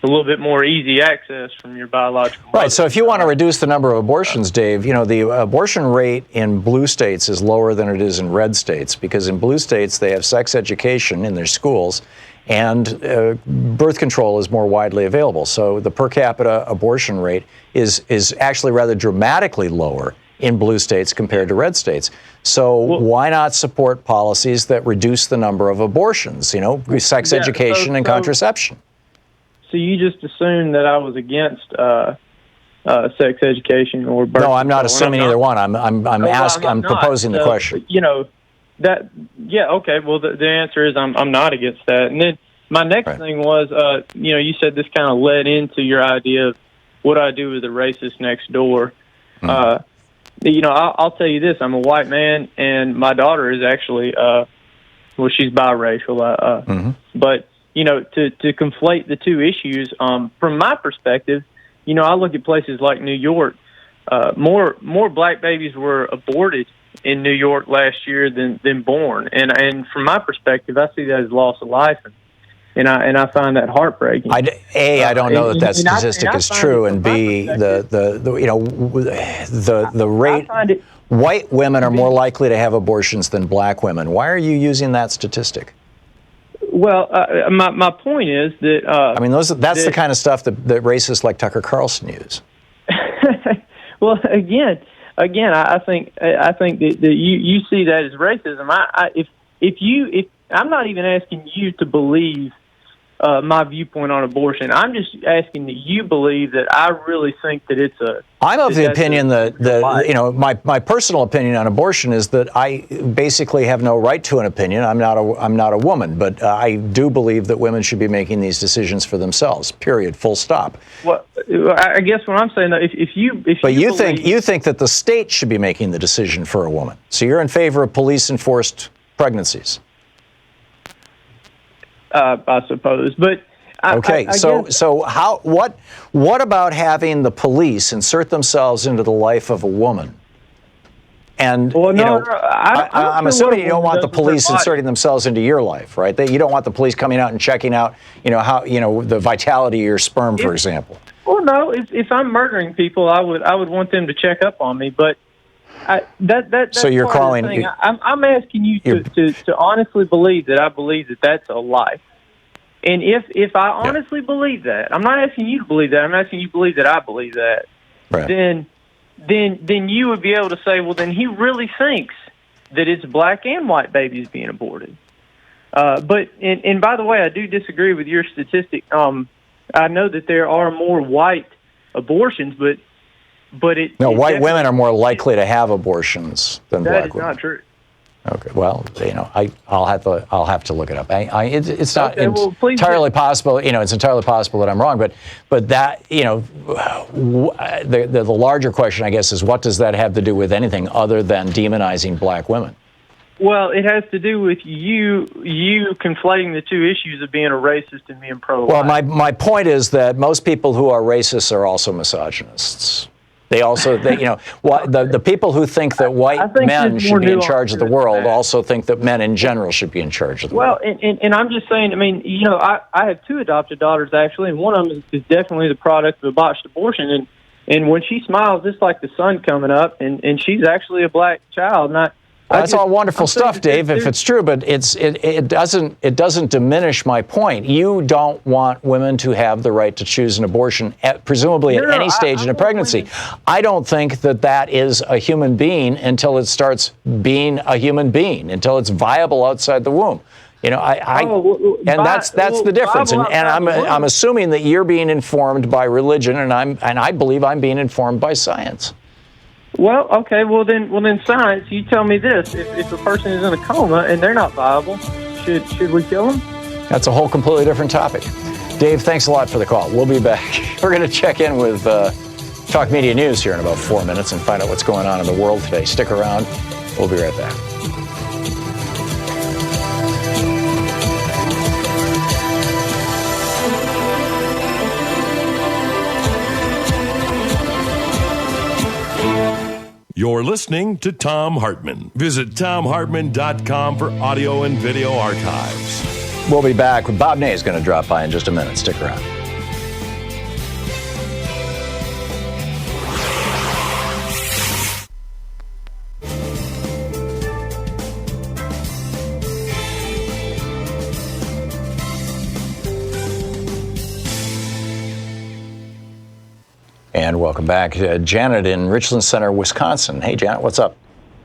a little bit more easy access from your biological mother. Right, so if you want to reduce the number of abortions, Dave, the abortion rate in blue states is lower than it is in red states, because in blue states they have sex education in their schools, and birth control is more widely available. So the per capita abortion rate is actually rather dramatically lower in blue states compared to red states. So why not support policies that reduce the number of abortions, sex education and contraception? So you just assumed that I was against sex education or birth control? No, I'm not assuming either one. I'm proposing the question. Okay. Well, the answer is I'm not against that. And then my next thing was, you said this kind of led into your idea of what I do with the racist next door. I'll tell you this: I'm a white man, and my daughter is actually, she's biracial. But to conflate the two issues, from my perspective, I look at places like New York. More black babies were aborted in New York last year than born, and from my perspective, I see that as loss of life, and I find that heartbreaking. I don't know that statistic is true, and B, the rate. White women are more likely to have abortions than black women. Why are you using that statistic? Well, my point is that that's the kind of stuff that racists like Tucker Carlson use. Well, again, I think that you see that as racism. If I'm not even asking you to believe my viewpoint on abortion, I'm just asking that you believe that I really think that it's a. I'm of the opinion that my personal opinion on abortion is that I basically have no right to an opinion. I'm not a woman, but I do believe that women should be making these decisions for themselves. Period. Full stop. Well, I guess what I'm saying, if you think that the state should be making the decision for a woman, so you're in favor of police-enforced pregnancies. I suppose, but what about having the police insert themselves into the life of a woman? And I'm assuming you don't want the police inserting themselves into your life, right? You don't want the police coming out and checking out, how the vitality of your sperm, for example. Well, no. If I'm murdering people, I would want them to check up on me, but. That's so you're calling. I'm asking you to honestly believe that I believe that that's a lie. And if I honestly believe that, I'm not asking you to believe that. I'm asking you to believe that I believe that. Right. Then you would be able to say, well, then he really thinks that it's black and white babies being aborted. But by the way, I do disagree with your statistic. I know that there are more white abortions, but white women are more likely to have abortions than black women. That is not true. Okay, well, I'll have to look it up. It's not okay, entirely possible. It's entirely possible that I'm wrong, but that the larger question, I guess, is what does that have to do with anything other than demonizing black women? Well, it has to do with you conflating the two issues of being a racist and being pro-life. Well, my point is that most people who are racists are also misogynists. They also, the people who think that white men should be in charge of the world also think that men in general should be in charge of the world. Well, and I'm just saying, I mean, I have two adopted daughters, actually, and one of them is definitely the product of a botched abortion. And when she smiles, it's like the sun coming up, and she's actually a black child. And that's all wonderful stuff, Dave, if it's true, but it doesn't diminish my point. You don't want women to have the right to choose an abortion, presumably at any stage in a pregnancy. I don't think that is a human being until it starts being a human being, until it's viable outside the womb. That's the difference. And I'm assuming that you're being informed by religion, and I believe I'm being informed by science. Well, okay. Well, then, science. You tell me this: if a person is in a coma and they're not viable, should we kill them? That's a whole completely different topic. Dave, thanks a lot for the call. We'll be back. We're going to check in with Talk Media News here in about 4 minutes and find out what's going on in the world today. Stick around. We'll be right back. You're listening to Thom Hartmann. Visit ThomHartmann.com for audio and video archives. We'll be back. Bob Ney is going to drop by in just a minute. Stick around. And welcome back. Janet in Richland Center, Wisconsin. Hey, Janet, what's up?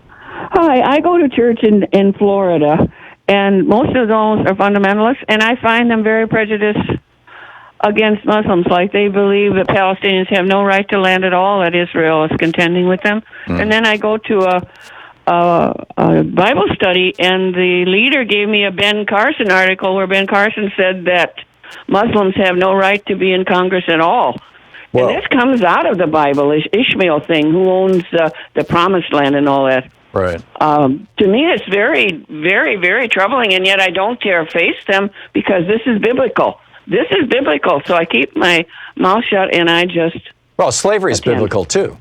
Hi, I go to church in Florida, and most of those are fundamentalists, and I find them very prejudiced against Muslims. Like, they believe that Palestinians have no right to land at all, that Israel is contending with them. And then I go to a Bible study, and the leader gave me a Ben Carson article where Ben Carson said that Muslims have no right to be in Congress at all. Well, and this comes out of the Bible, Ishmael thing, who owns the Promised Land and all that. Right. To me, it's very, very, very troubling, and yet I don't dare face them because this is biblical. This is biblical, so I keep my mouth shut and I just... Well, slavery is biblical, too.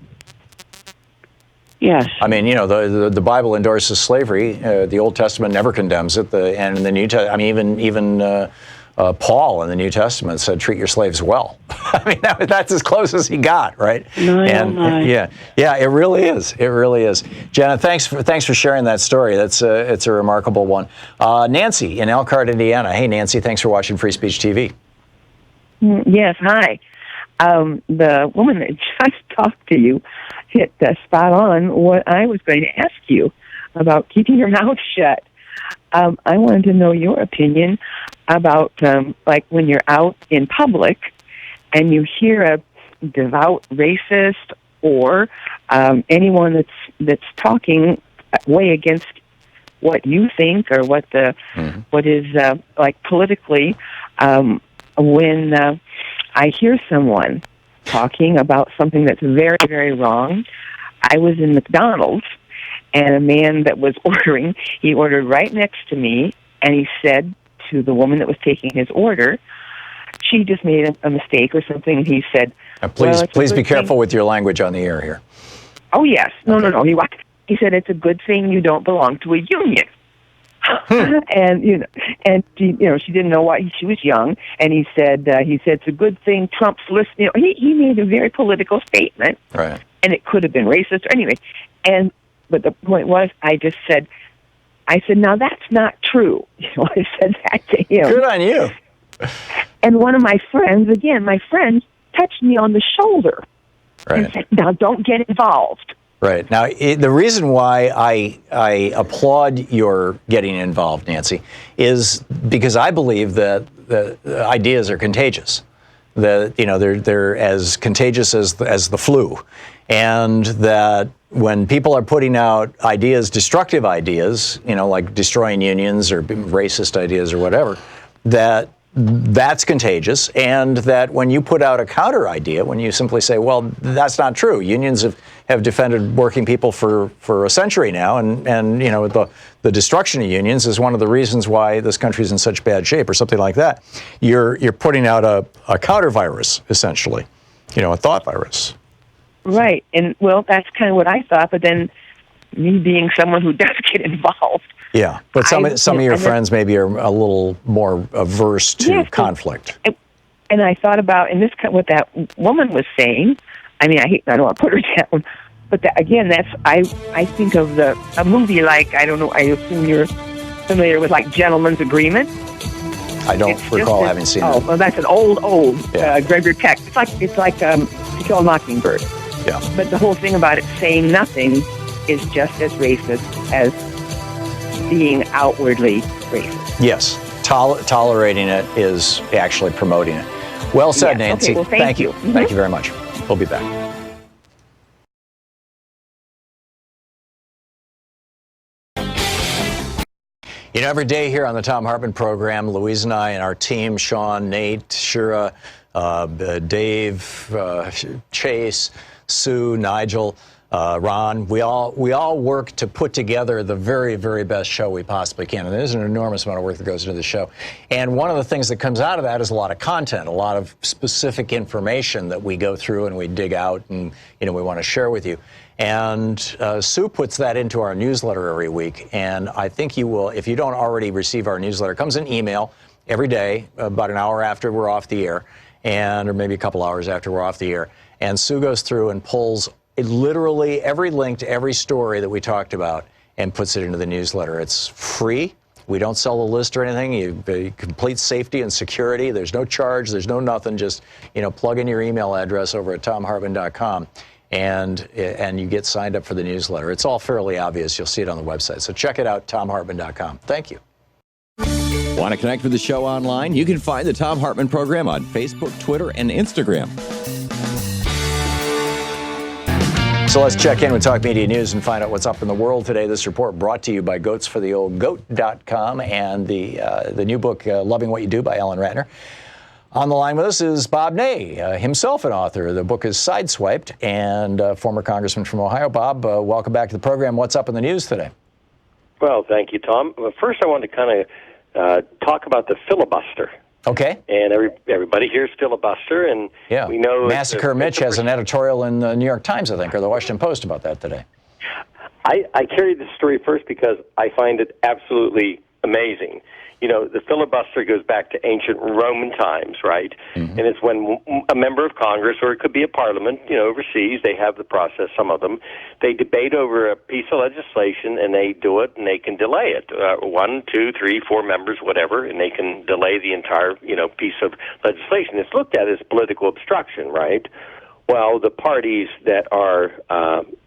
Yes. I mean, the Bible endorses slavery. The Old Testament never condemns it. And in the New Testament, I mean, even Paul in the New Testament said, treat your slaves well. I mean, that's as close as he got, right? Yeah, it really is. It really is. Jenna, thanks for sharing that story. It's a remarkable one. Nancy in Elkhart, Indiana. Hey, Nancy, thanks for watching Free Speech TV. Yes, hi. The woman that just talked to you hit spot on what I was going to ask you about keeping your mouth shut. I wanted to know your opinion about, like, when you're out in public and you hear a devout racist or anyone that's talking way against what you think or what is like politically. When I hear someone talking about something that's very, very wrong, I was in McDonald's. And a man that was ordering, he ordered right next to me, and he said to the woman that was taking his order, she just made a mistake or something, and he said, please be careful with your language on the air here. Oh, yes. No. He said, it's a good thing you don't belong to a union. And she didn't know why. She was young, and he said it's a good thing Trump's listening. He made a very political statement, right? And it could have been racist, or anyway. But the point was, I said, now that's not true. I said that to him. Good on you. And one of my friends, touched me on the shoulder and said, "Now don't get involved." Right. Now, the reason why I applaud your getting involved, Nancy, is because I believe that the ideas are contagious. They're as contagious as the flu, and that when people are putting out ideas, destructive ideas, like destroying unions or racist ideas or whatever, that's contagious, and that when you put out a counter idea, when you simply say, well, that's not true. Unions have defended working people for a century now, and the destruction of unions is one of the reasons why this country is in such bad shape, or something like that. You're putting out a counter virus, essentially, a thought virus. Right. And well, that's kind of what I thought, but then me being someone who does get involved. Yeah, but some of your friends maybe are a little more averse to conflict. And I thought about, and this what that woman was saying. I mean, I don't want to put her down, but I think of a movie like, I don't know, I assume you're familiar with like Gentleman's Agreement. I don't recall having seen that. Oh, well, that's an old Gregory Peck. It's like To Kill a Mockingbird. Yeah. But the whole thing about it saying nothing is just as racist as being outwardly racist. Yes. Tolerating it is actually promoting it. Well said, Nancy. Okay, well, thank you. Mm-hmm. Thank you very much. We'll be back. Every day here on the Thom Hartmann Program, Louise and I and our team, Sean, Nate, Shira, Dave, Chase, Sue, Nigel, Ron, we all work to put together the very, very best show we possibly can. And there's an enormous amount of work that goes into the show. And one of the things that comes out of that is a lot of content, a lot of specific information that we go through and we dig out and, we want to share with you. And Sue puts that into our newsletter every week. And I think you will, if you don't already receive our newsletter, it comes in email every day, about an hour after we're off the air, or maybe a couple hours after we're off the air. And Sue goes through and pulls literally every link to every story that we talked about and puts it into the newsletter. It's free. We don't sell the list or anything. You complete safety and security. There's no charge. There's no nothing. Just, plug in your email address over at thomhartmann.com and you get signed up for the newsletter. It's all fairly obvious. You'll see it on the website. So check it out, thomhartmann.com. Thank you. Want to connect with the show online? You can find the Thom Hartmann Program on Facebook, Twitter, and Instagram. So let's check in with Talk Media News and find out what's up in the world today. This report brought to you by goatsfortheoldgoat.com and the new book, Loving What You Do by Ellen Ratner. On the line with us is Bob Ney, himself an author. The book is Sideswiped, and former congressman from Ohio. Bob, welcome back to the program. What's up in the news today? Well, thank you, Tom. Well, first, I want to kind of talk about the filibuster. Okay. And everybody here's filibuster, and we know Massacre Mitch has an editorial in the New York Times, I think, or the Washington Post about that today. I carried this story first because I find it absolutely amazing. The filibuster goes back to ancient Roman times, right? Mm-hmm. And it's when a member of Congress, or it could be a parliament, overseas, they have the process, some of them, they debate over a piece of legislation, and they do it, and they can delay it. 1, 2, 3, 4 members, whatever, and they can delay the entire, piece of legislation. It's looked at as political obstruction, right? Well, the parties that are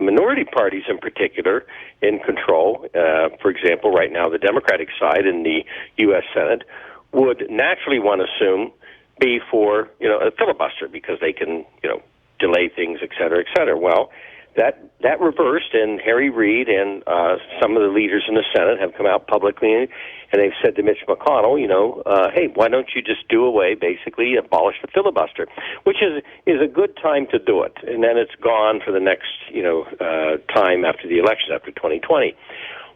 minority parties in particular in control, for example, right now the Democratic side in the U.S. Senate, would naturally want to assume be for, a filibuster because they can, delay things, et cetera, et cetera. Well, that reversed, and Harry Reid and some of the leaders in the Senate have come out publicly, and they've said to Mitch McConnell, hey, why don't you just do away, basically abolish the filibuster, which is a good time to do it, and then it's gone for the next time after the election, after 2020.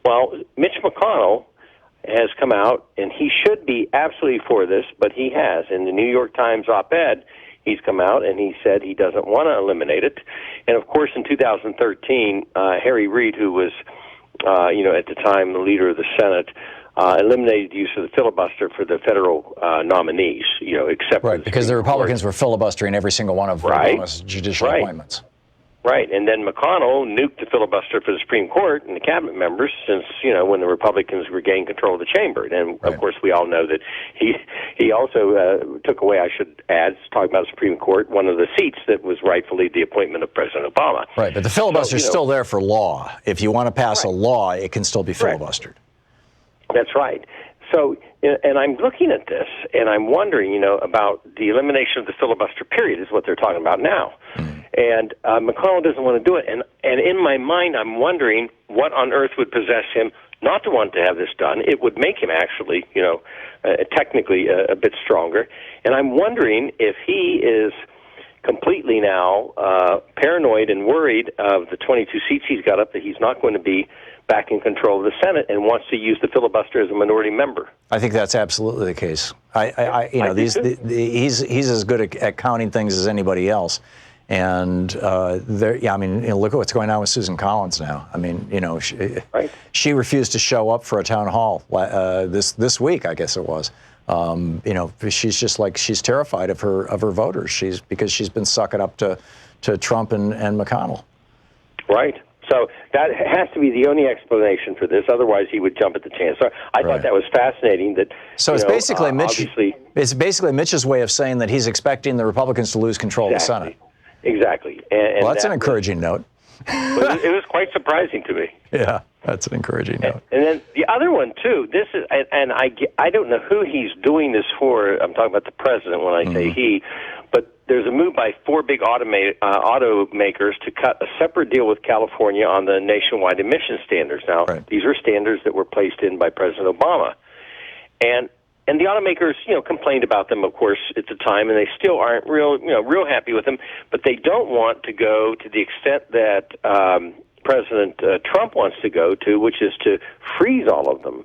Well, Mitch McConnell has come out, and he should be absolutely for this, but he has. In the New York Times op-ed, he's come out and he said he doesn't want to eliminate it. And, of course, in 2013, Harry Reid, who was, at the time the leader of the Senate, eliminated the use of the filibuster for the federal nominees, except right, because the Republicans were filibustering every single one of Obama's judicial appointments. Right, and then McConnell nuked the filibuster for the Supreme Court and the cabinet members since, when the Republicans regained control of the chamber. And, of course, we all know that he also took away, I should add, talking about the Supreme Court, one of the seats that was rightfully the appointment of President Obama. Right, but the filibuster's still there for law. If you want to pass a law, it can still be filibustered. That's right. So, and I'm looking at this, and I'm wondering, about the elimination of the filibuster period is what they're talking about now. And McConnell doesn't want to do it. And in my mind, I'm wondering what on earth would possess him not to want to have this done. It would make him actually, technically a bit stronger. And I'm wondering if he is completely now paranoid and worried of the 22 seats he's got up, that he's not going to be back in control of the Senate and wants to use the filibuster as a minority member. I think that's absolutely the case. He's as good at counting things as anybody else. And look at what's going on with Susan Collins now. She refused to show up for a town hall this week, I guess it was. She's just she's terrified of her voters. Because she's been sucking up to Trump and McConnell. Right. So that has to be the only explanation for this. Otherwise, he would jump at the chance. So I thought that was fascinating. So it's basically it's basically Mitch's way of saying that he's expecting the Republicans to lose control of the Senate. Exactly. And that's an encouraging note. It was quite surprising to me. Yeah, that's an encouraging note. And then the other one too. This is, and I don't know who he's doing this for. I'm talking about the president when I say he. But there's a move by 4 big automakers to cut a separate deal with California on the nationwide emission standards. Now, these are standards that were placed in by President Obama, and the automakers, complained about them, of course, at the time, and they still aren't real happy with them. But they don't want to go to the extent that President Trump wants to go to, which is to freeze all of them.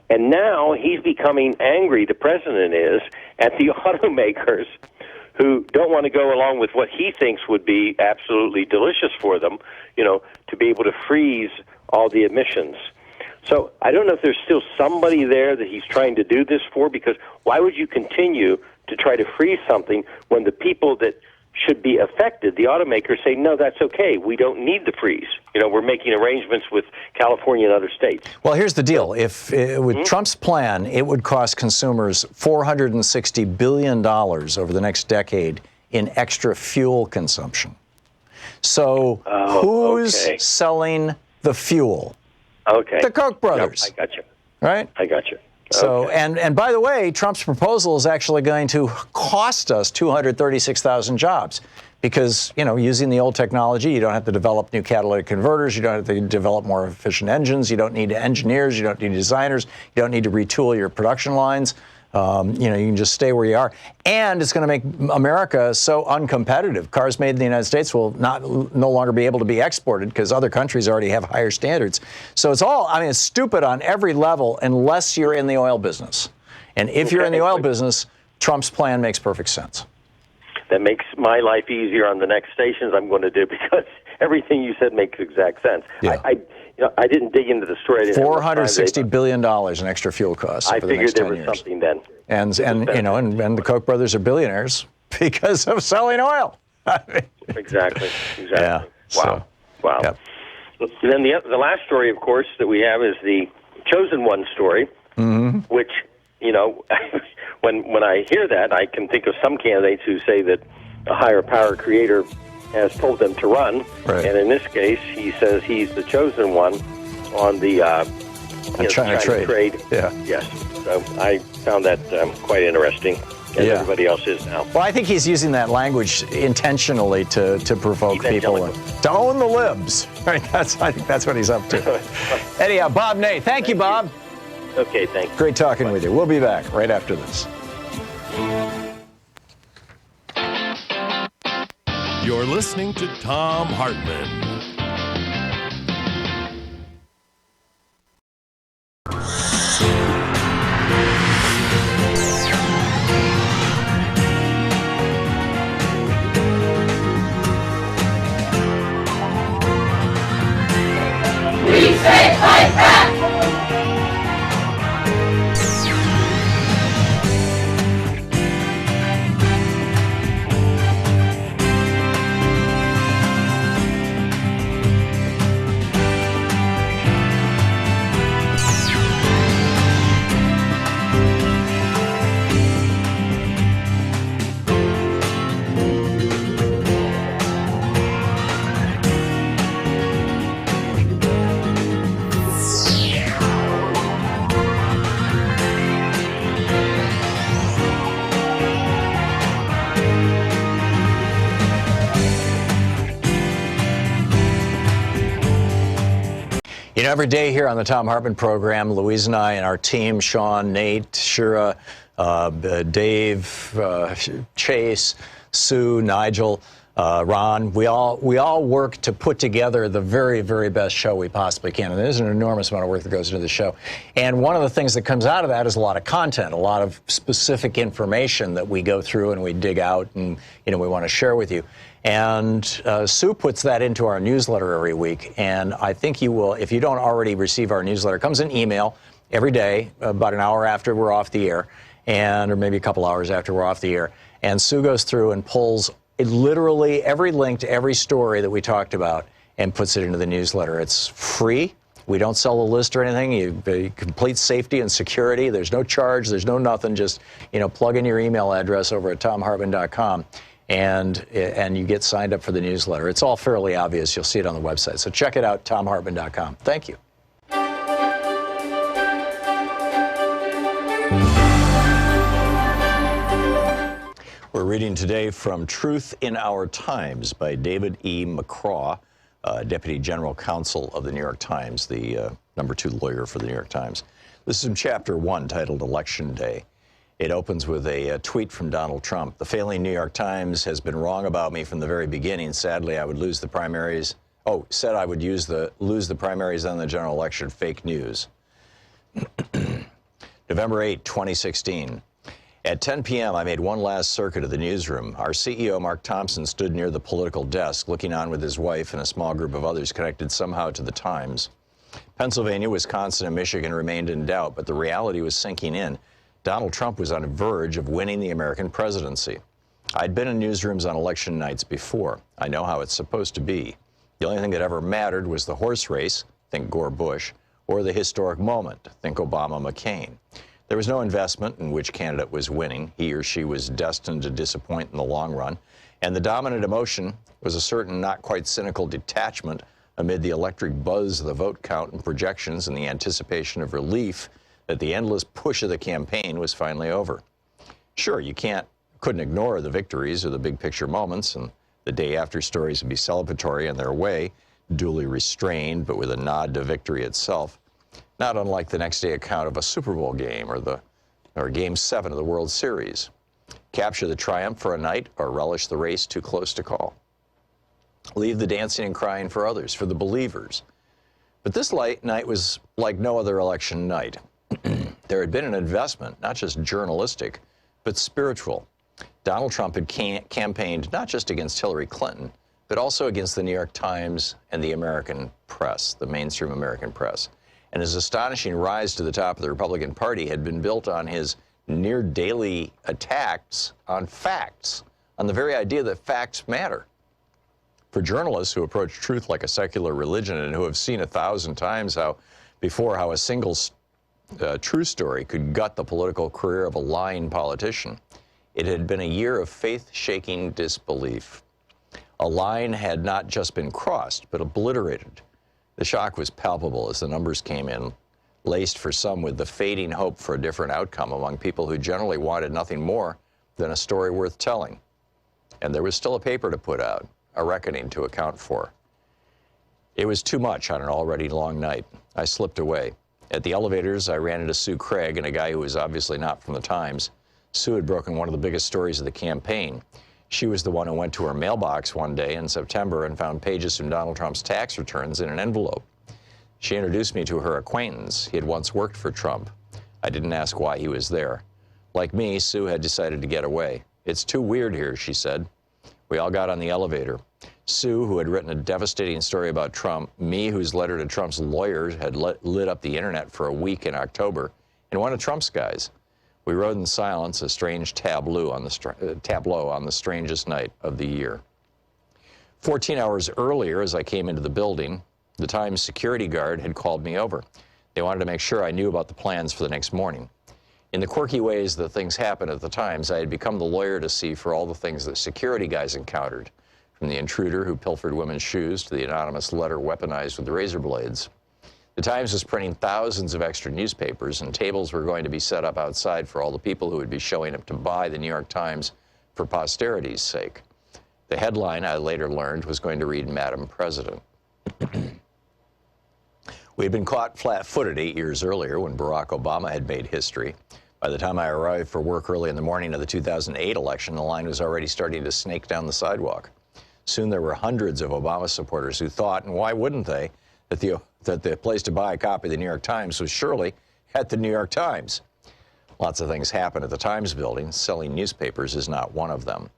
And now he's becoming angry, the president is, at the automakers who don't want to go along with what he thinks would be absolutely delicious for them, to be able to freeze all the emissions. So I don't know if there's still somebody there that he's trying to do this for, because why would you continue to try to freeze something when the people that should be affected, the automakers, say, no, that's okay. We don't need the freeze. We're making arrangements with California and other states. Well, here's the deal. If with Trump's plan, it would cost consumers $460 billion over the next decade in extra fuel consumption. So who's selling the fuel? Okay. The Koch brothers. Yep, I got you. Right? I got you. So, and by the way, Trump's proposal is actually going to cost us 236,000 jobs because, using the old technology, you don't have to develop new catalytic converters. You don't have to develop more efficient engines. You don't need engineers. You don't need designers. You don't need to retool your production lines. You can just stay where you are. And it's going to make America so uncompetitive. Cars made in the United States will no longer be able to be exported because other countries already have higher standards. So it's stupid on every level unless you're in the oil business. And if you're in the oil business, Trump's plan makes perfect sense. That makes my life easier on the next stations I'm going to do, because everything you said makes exact sense. Yeah. I didn't dig into the story. $460 billion in extra fuel costs for the next 10 years. I figured there was something then. And the Koch brothers are billionaires because of selling oil. Exactly. Yeah. Wow. Yep. And then the last story, of course, that we have is the Chosen One story, which, when I hear that, I can think of some candidates who say that a higher power creator has told them to run, and in this case, he says he's the chosen one on the China trade. Yeah. Yes. So I found that quite interesting, as everybody else is now. Well, I think he's using that language intentionally to provoke people to own the libs. Right? I think that's what he's up to. Anyhow, Bob Ney. Thank you, Bob. Okay, thanks. Great talking with you. We'll be back right after this. You're listening to Thom Hartmann. We say fight back! You know, every day here on the Thom Hartmann Program, Louise and I and our team, Sean, Nate, Shira, Dave, Chase, Sue, Nigel, Ron, we all work to put together the very, very best show we possibly can. And there's an enormous amount of work that goes into the show. And one of the things that comes out of that is a lot of content, a lot of specific information that we go through and we dig out and, you know, we want to share with you. And Sue puts that into our newsletter every week. And I think you will, if you don't already receive our newsletter, it comes in email every day, about an hour after we're off the air, or maybe a couple hours after we're off the air. And Sue goes through and pulls literally every link to every story that we talked about and puts it into the newsletter. It's free. We don't sell a list or anything. You complete safety and security. There's no charge. There's no nothing. Just, you know, plug in your email address over at thomhartmann.com and you get signed up for the newsletter. It's all fairly obvious. You'll see it on the website. So check it out, thomhartmann.com. Thank you. We're reading today from Truth in Our Times by David E. McCraw, Deputy General Counsel of the New York Times, the #2 lawyer for the New York Times. This is in Chapter 1, titled Election Day. It opens with a tweet from Donald Trump. The failing New York Times has been wrong about me from the very beginning. Sadly, I would lose the primaries. Said I would lose the primaries on the general election. Fake news. November 8, 2016. At 10 p.m., I made one last circuit of the newsroom. Our CEO, Mark Thompson, stood near the political desk, looking on with his wife and a small group of others connected somehow to the Times. Pennsylvania, Wisconsin, and Michigan remained in doubt, but the reality was sinking in. Donald Trump was on the verge of winning the American presidency. I'd been in newsrooms on election nights before. I know how it's supposed to be. The only thing that ever mattered was the horse race, think Gore-Bush, or the historic moment, think Obama-McCain. There was no investment in which candidate was winning. He or she was destined to disappoint in the long run. And the dominant emotion was a certain not quite cynical detachment amid the electric buzz of the vote count and projections and the anticipation of relief that the endless push of the campaign was finally over. Sure, you couldn't ignore the victories or the big picture moments, and the day after stories would be celebratory in their way, duly restrained, but with a nod to victory itself. Not unlike the next day account of a Super Bowl game or Game 7 of the World Series. Capture the triumph for a night or relish the race too close to call. Leave the dancing and crying for others, for the believers. But this night was like no other election night. There had been an investment, not just journalistic, but spiritual. Donald Trump had campaigned not just against Hillary Clinton, but also against the New York Times and the American press, the mainstream American press. And his astonishing rise to the top of the Republican Party had been built on his near daily attacks on facts, on the very idea that facts matter. For journalists who approach truth like a secular religion and who have seen 1,000 times how a single true story could gut the political career of a lying politician, it had been a year of faith-shaking disbelief. A line had not just been crossed, but obliterated. The shock was palpable as the numbers came in, laced for some with the fading hope for a different outcome among people who generally wanted nothing more than a story worth telling. And there was still a paper to put out, a reckoning to account for. It was too much on an already long night. I slipped away. At the elevators, I ran into Sue Craig and a guy who was obviously not from the Times. Sue had broken one of the biggest stories of the campaign. She was the one who went to her mailbox one day in September and found pages from Donald Trump's tax returns in an envelope. She introduced me to her acquaintance. He had once worked for Trump. I didn't ask why he was there. Like me, Sue had decided to get away. It's too weird here, she said. We all got on the elevator. Sue, who had written a devastating story about Trump, me, whose letter to Trump's lawyers had lit up the internet for a week in October, and one of Trump's guys. We rode in silence, a strange tableau on the strangest night of the year. 14 hours earlier, as I came into the building, the Times security guard had called me over. They wanted to make sure I knew about the plans for the next morning. In the quirky ways that things happen at the Times, I had become the lawyer to see for all the things that security guys encountered, from the intruder who pilfered women's shoes to the anonymous letter weaponized with razor blades. The Times was printing thousands of extra newspapers, and tables were going to be set up outside for all the people who would be showing up to buy the New York Times for posterity's sake. The headline, I later learned, was going to read, Madam President. We had been caught flat-footed 8 years earlier when Barack Obama had made history. By the time I arrived for work early in the morning of the 2008 election, the line was already starting to snake down the sidewalk. Soon there were hundreds of Obama supporters who thought, and why wouldn't they, that the place to buy a copy of the New York Times was surely at the New York Times. Lots of things happen at the Times building. Selling newspapers is not one of them.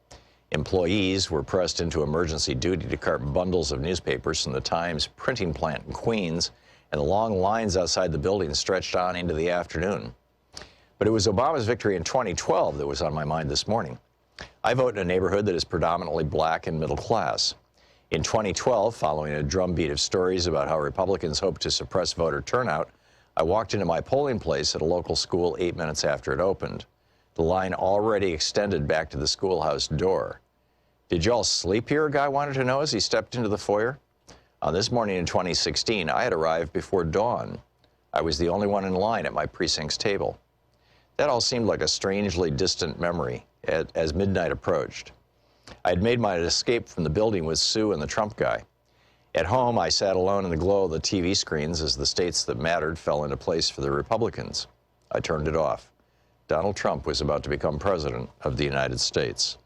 Employees were pressed into emergency duty to cart bundles of newspapers from the Times printing plant in Queens, and the long lines outside the building stretched on into the afternoon. But it was Obama's victory in 2012 that was on my mind this morning. I vote in a neighborhood that is predominantly black and middle class. In 2012, following a drumbeat of stories about how Republicans hoped to suppress voter turnout, I walked into my polling place at a local school 8 minutes after it opened. The line already extended back to the schoolhouse door. "Did y'all sleep here?" a guy wanted to know as he stepped into the foyer. On this morning in 2016, I had arrived before dawn. I was the only one in line at my precinct's table. That all seemed like a strangely distant memory as midnight approached. I had made my escape from the building with Sue and the Trump guy. At home, I sat alone in the glow of the TV screens as the states that mattered fell into place for the Republicans. I turned it off. Donald Trump was about to become president of the United States.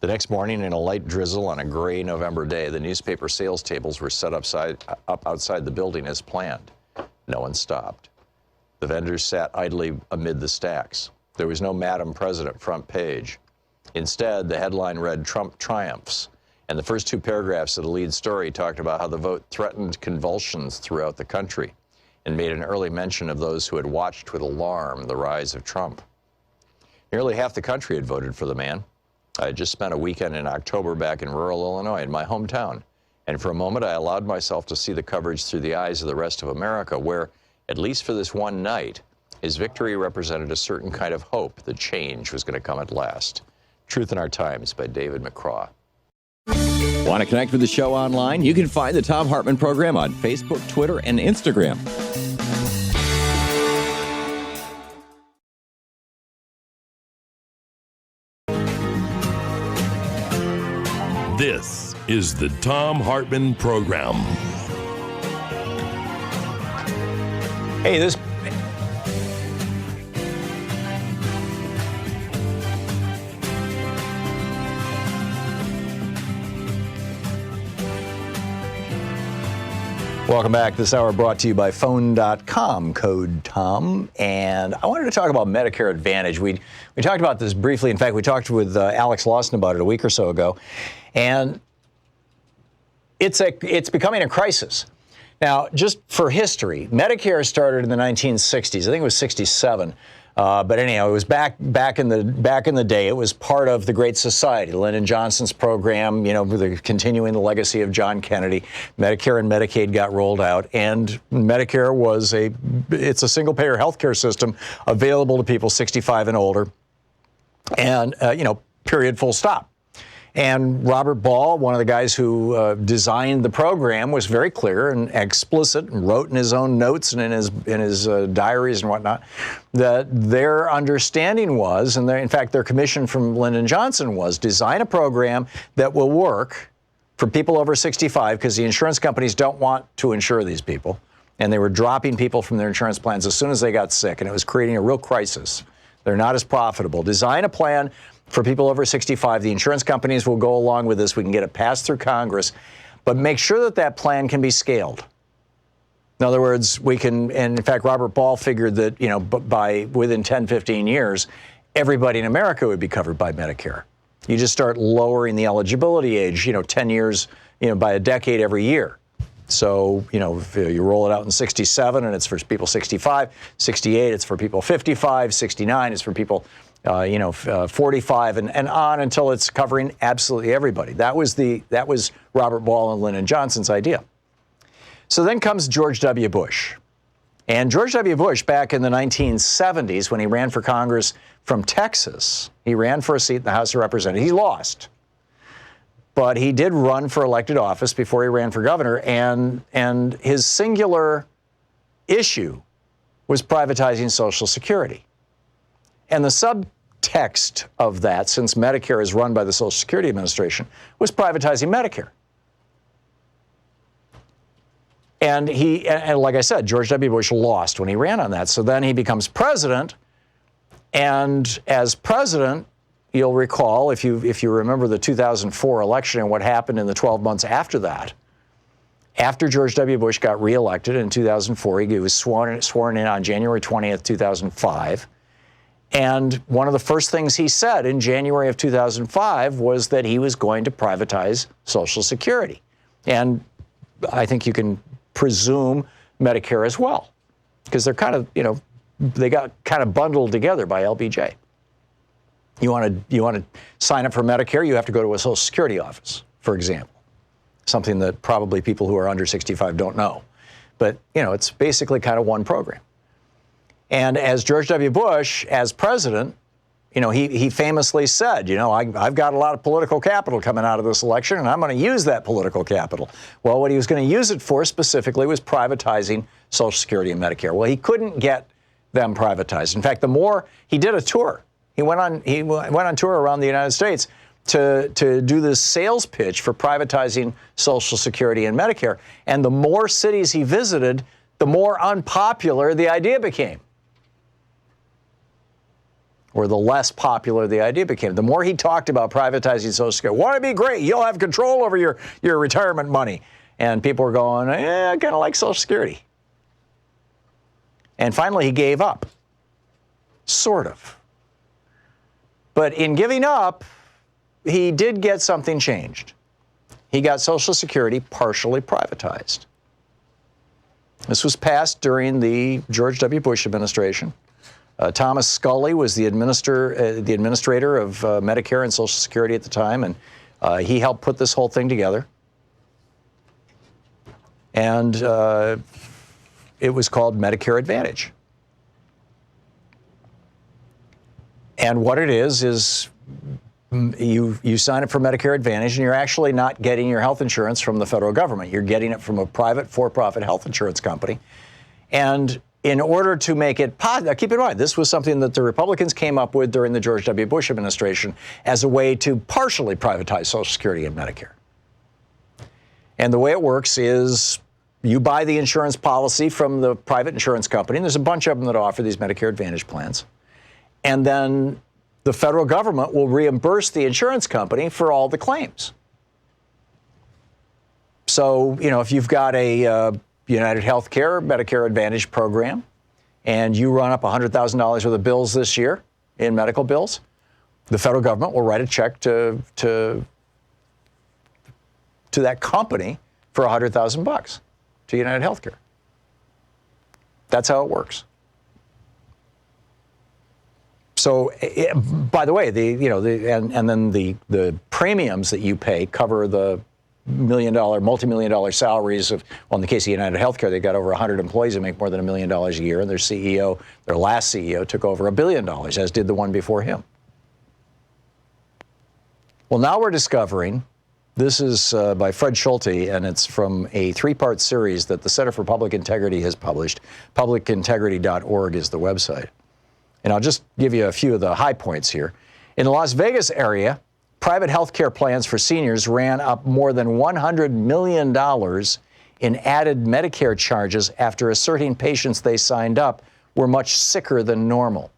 The next morning, in a light drizzle on a gray November day, the newspaper sales tables were set up outside the building as planned. No one stopped. The vendors sat idly amid the stacks. There was no Madam President front page. Instead, the headline read, "Trump triumphs," and the first two paragraphs of the lead story talked about how the vote threatened convulsions throughout the country and made an early mention of those who had watched with alarm the rise of Trump. Nearly half the country had voted for the man. I had just spent a weekend in October back in rural Illinois, in my hometown, and for a moment I allowed myself to see the coverage through the eyes of the rest of America, where, at least for this one night, his victory represented a certain kind of hope that change was going to come at last. Truth in Our Times by David McCraw. Want to connect with the show online? You can find the Thom Hartmann Program on Facebook, Twitter, and Instagram. This is the Thom Hartmann Program. Hey, this... Welcome back. This hour brought to you by Phone.com, code TOM. And I wanted to talk about Medicare Advantage. We talked about this briefly. In fact, we talked with Alex Lawson about it a week or so ago. And it's becoming a crisis. Now, just for history, Medicare started in the 1960s. I think it was 67. But anyhow, it was back in the day. It was part of the Great Society, Lyndon Johnson's program. You know, continuing the legacy of John Kennedy. Medicare and Medicaid got rolled out, and Medicare it's a single-payer health care system available to people 65 and older. And period, full stop. And Robert Ball, one of the guys who designed the program, was very clear and explicit and wrote in his own notes and in his diaries and whatnot that their understanding was, and in fact their commission from Lyndon Johnson was, design a program that will work for people over 65 because the insurance companies don't want to insure these people. And they were dropping people from their insurance plans as soon as they got sick, and it was creating a real crisis. They're not as profitable. Design a plan for people over 65. The insurance companies will go along with this. We can get it passed through Congress, but make sure that plan can be scaled. In other words, we can, and in fact, Robert Ball figured that, by within 10, 15 years, everybody in America would be covered by Medicare. You just start lowering the eligibility age, 10 years, by a decade every year. So, if you roll it out in 67 and it's for people 65, 68, it's for people 55, 69, it's for people 45 and on until it's covering absolutely everybody. That was Robert Ball and Lyndon Johnson's idea. So then comes George W. Bush. And George W. Bush, back in the 1970s, when he ran for Congress from Texas, he ran for a seat in the House of Representatives. He lost. But he did run for elected office before he ran for governor, and his singular issue was privatizing Social Security. And the subtext of that, since Medicare is run by the Social Security Administration, was privatizing Medicare. And and like I said, George W. Bush lost when he ran on that. So then he becomes president. And as president, you'll recall, if you remember the 2004 election and what happened in the 12 months after that, after George W. Bush got reelected in 2004, he was sworn in on January 20th, 2005. And one of the first things he said in January of 2005 was that he was going to privatize Social Security. And I think you can presume Medicare as well, because they're kind of, they got kind of bundled together by LBJ. You want to sign up for Medicare, you have to go to a Social Security office, for example, something that probably people who are under 65 don't know. But, it's basically kind of one program. And as George W. Bush, as president, he famously said, I've got a lot of political capital coming out of this election, and I'm going to use that political capital. Well, what he was going to use it for specifically was privatizing Social Security and Medicare. Well, he couldn't get them privatized. In fact, he did a tour. He went on tour around the United States to do this sales pitch for privatizing Social Security and Medicare. And the more cities he visited, the more unpopular the idea became. Or the less popular the idea became. The more he talked about privatizing Social Security, won't it be great? You'll have control over your retirement money. And people were going, I kind of like Social Security. And finally, he gave up. Sort of. But in giving up, he did get something changed. He got Social Security partially privatized. This was passed during the George W. Bush administration. Thomas Scully was the administrator of Medicare and Social Security at the time, and he helped put this whole thing together. And it was called Medicare Advantage. And what it is you sign up for Medicare Advantage, and you're actually not getting your health insurance from the federal government. You're getting it from a private for-profit health insurance company. And in order to make it possible, keep in mind, this was something that the Republicans came up with during the George W. Bush administration as a way to partially privatize Social Security and Medicare. And the way it works is you buy the insurance policy from the private insurance company, and there's a bunch of them that offer these Medicare Advantage plans. And then the federal government will reimburse the insurance company for all the claims. So, if you've got a United Healthcare Medicare Advantage program, and you run up $100,000 worth of bills this year in medical bills, the federal government will write a check to that company for $100,000 to United Healthcare. That's how it works. So, by the way, and then the premiums that you pay cover the multi-million-dollar salaries of, well, in the case of United Healthcare, they got over 100 employees who make more than $1 million a year, and their last CEO, took over $1 billion, as did the one before him. Well, now we're discovering, this is by Fred Schulte, and it's from a 3-part series that the Center for Public Integrity has published. Publicintegrity.org is the website. And I'll just give you a few of the high points here. In the Las Vegas area, private health care plans for seniors ran up more than $100 million in added Medicare charges after asserting patients they signed up were much sicker than normal.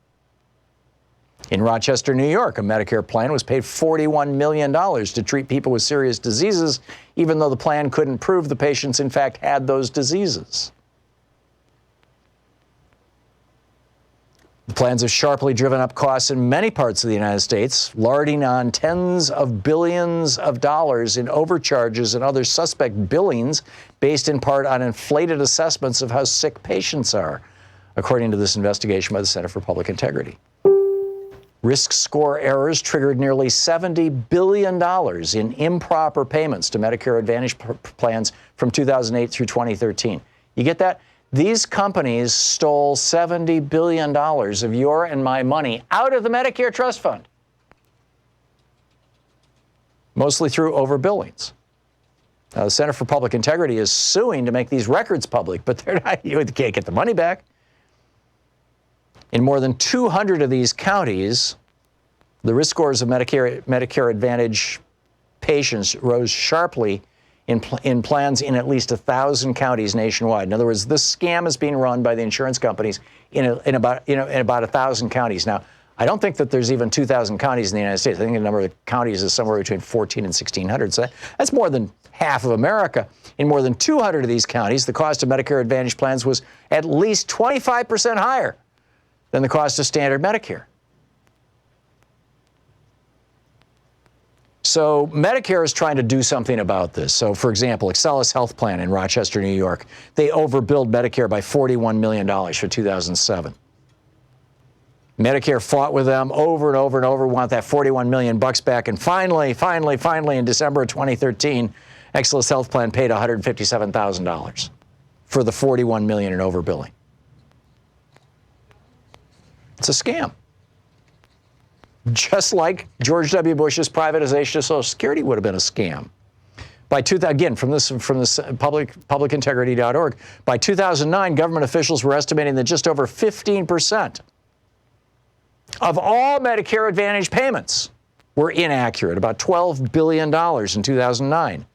In Rochester, New York, a Medicare plan was paid $41 million to treat people with serious diseases, even though the plan couldn't prove the patients in fact had those diseases. The plans have sharply driven up costs in many parts of the United States, larding on tens of billions of dollars in overcharges and other suspect billings based in part on inflated assessments of how sick patients are, according to this investigation by the Center for Public Integrity. Risk score errors triggered nearly $70 billion in improper payments to Medicare Advantage plans from 2008 through 2013. You get that? These companies stole $70 billion of your and my money out of the Medicare Trust Fund, mostly through overbillings. Now, the Center for Public Integrity is suing to make these records public, but you can't get the money back. In more than 200 of these counties, the risk scores of Medicare Advantage patients rose sharply in plans in at least 1,000 counties nationwide. In other words, this scam is being run by the insurance companies in about 1,000 counties. Now, I don't think that there's even 2,000 counties in the United States. I think the number of counties is somewhere between 14 and 1,600. So that's more than half of America. In more than 200 of these counties, the cost of Medicare Advantage plans was at least 25% higher than the cost of standard Medicare. So Medicare is trying to do something about this. So, for example, Excellus Health Plan in Rochester, New York, they overbilled Medicare by $41 million for 2007. Medicare fought with them over and over and over, want that $41 million back. And finally, in December of 2013, Excellus Health Plan paid $157,000 for the $41 million in overbilling. It's a scam. Just like George W. Bush's privatization of Social Security would have been a scam. Again, from this publicintegrity.org, by 2009, government officials were estimating that just over 15% of all Medicare Advantage payments were inaccurate, about $12 billion in 2009.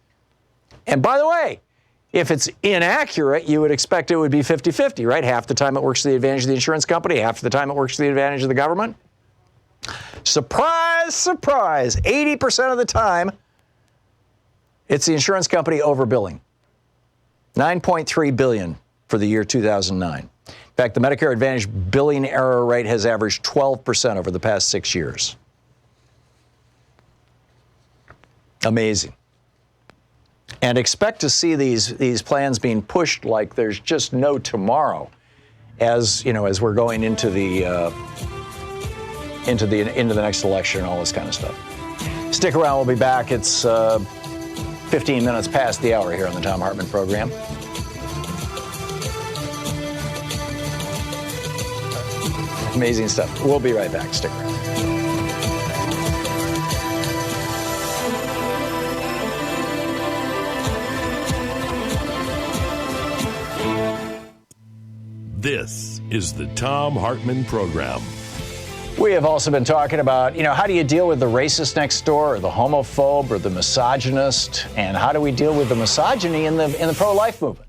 And by the way, if it's inaccurate, you would expect it would be 50-50, right? Half the time it works to the advantage of the insurance company, half the time it works to the advantage of the government. Surprise, surprise, 80% of the time, it's the insurance company overbilling. $9.3 billion for the year 2009. In fact, the Medicare Advantage billing error rate has averaged 12% over the past 6 years. Amazing. And expect to see these plans being pushed like there's just no tomorrow, as we're going into the next election and all this kind of stuff. Stick around. We'll be back. It's 15 minutes past the hour here on the Thom Hartmann Program. Amazing stuff. We'll be right back. Stick around. This is the Thom Hartmann Program. We have also been talking about, how do you deal with the racist next door, or the homophobe, or the misogynist, and how do we deal with the misogyny in the pro-life movement?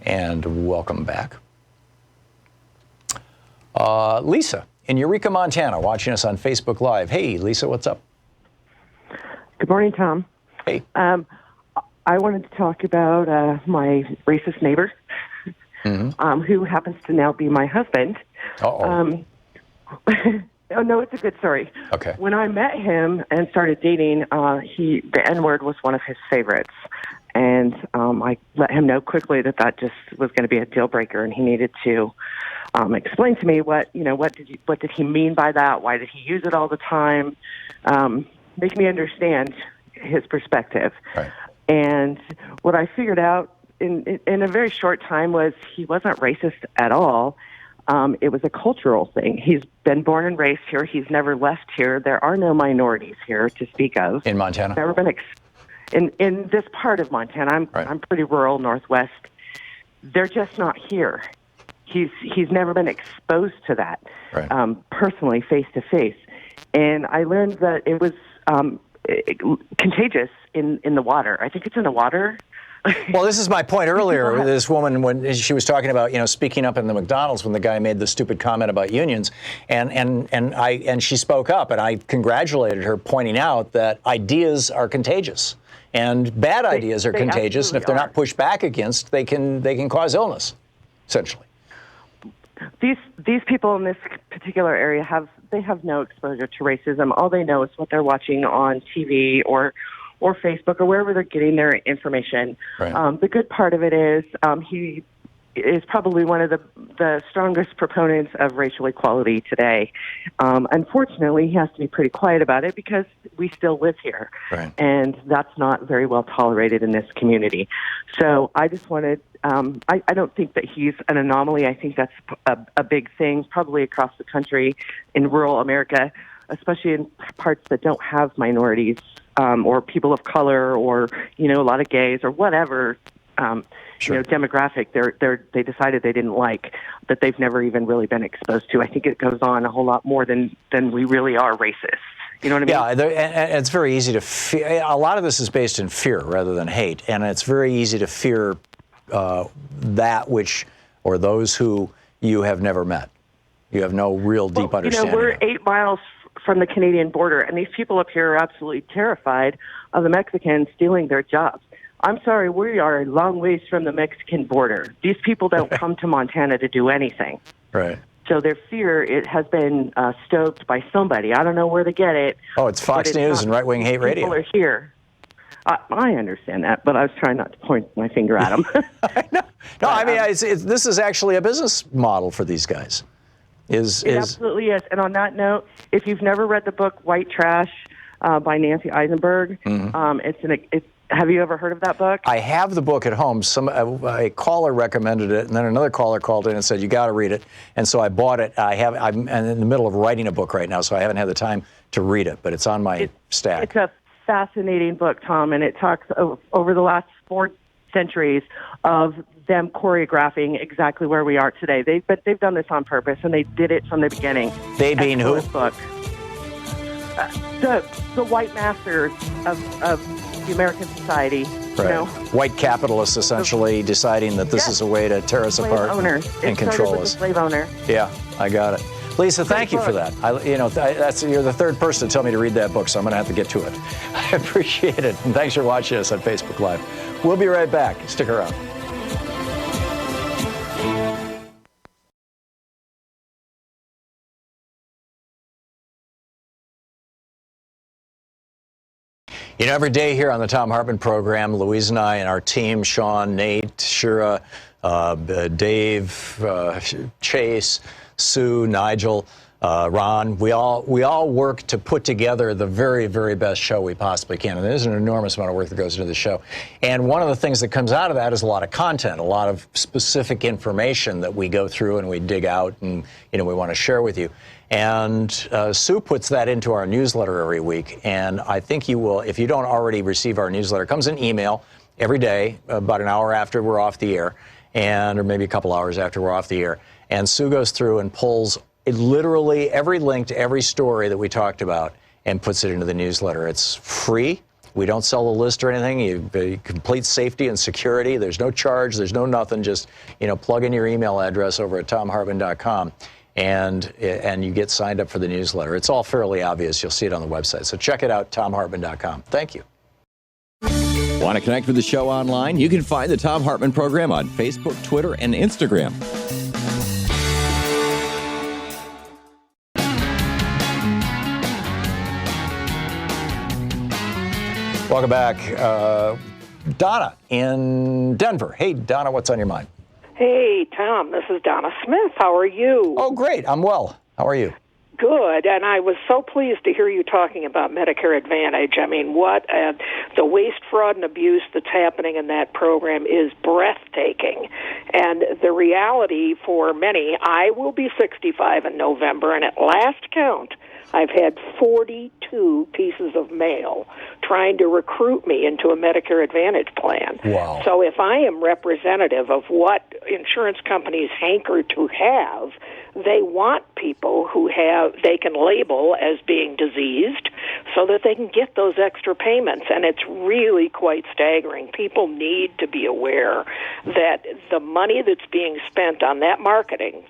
And welcome back. Lisa in Eureka, Montana, watching us on Facebook Live. Hey, Lisa, what's up? Good morning, Tom. Hey. I wanted to talk about my racist neighbor, who happens to now be my husband. Uh-oh. Oh, no, it's a good story. Okay. When I met him and started dating, the N-word was one of his favorites. And I let him know quickly that just was going to be a deal breaker, and he needed to explain to me what did he mean by that? Why did he use it all the time? Make me understand his perspective. Right. And what I figured out in a very short time was he wasn't racist at all. It was a cultural thing. He's been born and raised here. He's never left here. There are no minorities here to speak of. In Montana? Never been in this part of Montana. I'm pretty rural, Northwest. They're just not here. He's never been exposed to that personally, face to face. And I learned that it was contagious in the water. I think it's in the water. Well, this is my point earlier. This woman, when she was talking about, speaking up in the McDonald's when the guy made the stupid comment about unions, and she spoke up, and I congratulated her, pointing out that ideas are contagious, and bad ideas are contagious, and if they're not pushed back against, they can cause illness, essentially. These people in this particular area have no exposure to racism. All they know is what they're watching on TV or Facebook or wherever they're getting their information. Right. The good part of it is he is probably one of the strongest proponents of racial equality today. Unfortunately, he has to be pretty quiet about it because we still live here. Right. And that's not very well tolerated in this community. So I just wanted, I don't think that he's an anomaly. I think that's a big thing, probably across the country in rural America, especially in parts that don't have minorities or people of color or, a lot of gays or whatever demographic they decided they didn't like, that they've never even really been exposed to. I think it goes on a whole lot more than we really are racist. You know what I mean? Yeah, and it's very easy to fear. A lot of this is based in fear rather than hate, and it's very easy to fear that which, or those who you have never met. You have no real deep understanding. We're 8 miles from the Canadian border, and these people up here are absolutely terrified of the Mexicans stealing their jobs. I'm sorry, we are a long ways from the Mexican border. These people don't come to Montana to do anything. Right. So their fear, it has been stoked by somebody. I don't know where to get it. Oh, it's Fox News and right-wing hate radio. People are here. I understand that, but I was trying not to point my finger at them. No, I mean, this is actually a business model for these guys. It absolutely is. And on that note, if you've never read the book White Trash by Nancy Eisenberg, have you ever heard of that book? I have the book at home. A caller recommended it, and then another caller called in and said, you got to read it. And so I bought it. I'm in the middle of writing a book right now, so I haven't had the time to read it, but it's on my stack. It's a fascinating book, Tom, and it talks over the last 4 centuries of them choreographing exactly where we are today. They've done this on purpose, and they did it from the beginning. They being who? Book. The white masters of the American society. Right. You know? White capitalists essentially deciding that this is a way to tear us apart and control us. Slave owner. Yeah, I got it. Lisa, thank you for that. You're the third person to tell me to read that book, so I'm going to have to get to it. I appreciate it, and thanks for watching us on Facebook Live. We'll be right back. Stick around. Every day here on the Thom Hartmann Program, Louise and I and our team, Sean, Nate, Shira, Dave, Chase, Sue, Nigel, Ron, we all work to put together the very, very best show we possibly can. And there's an enormous amount of work that goes into the show. And one of the things that comes out of that is a lot of content, a lot of specific information that we go through and we dig out and, we want to share with you. And Sue puts that into our newsletter every week. And I think you will, if you don't already receive our newsletter, it comes in email every day, about an hour after we're off the air, or maybe a couple hours after we're off the air. And Sue goes through and pulls literally every link to every story that we talked about and puts it into the newsletter. It's free. We don't sell the list or anything. You complete safety and security. There's no charge. There's no nothing. Just, plug in your email address over at thomhartmann.com. And you get signed up for the newsletter. It's all fairly obvious. You'll see it on the website. So check it out, thomhartmann.com. Thank you. Want to connect with the show online? You can find the Thom Hartmann Program on Facebook, Twitter, and Instagram. Welcome back. Donna in Denver. Hey, Donna, what's on your mind? Hey, Tom, this is Donna Smith. How are you? Oh, great. I'm well. How are you? Good, and I was so pleased to hear you talking about Medicare Advantage. I mean, the waste, fraud, and abuse that's happening in that program is breathtaking. And the reality for many, I will be 65 in November, and at last count, I've had 42 pieces of mail trying to recruit me into a Medicare Advantage plan. Wow. So if I am representative of what insurance companies hanker to have, they want people who they can label as being diseased so that they can get those extra payments. And it's really quite staggering. People need to be aware that the money that's being spent on that marketing,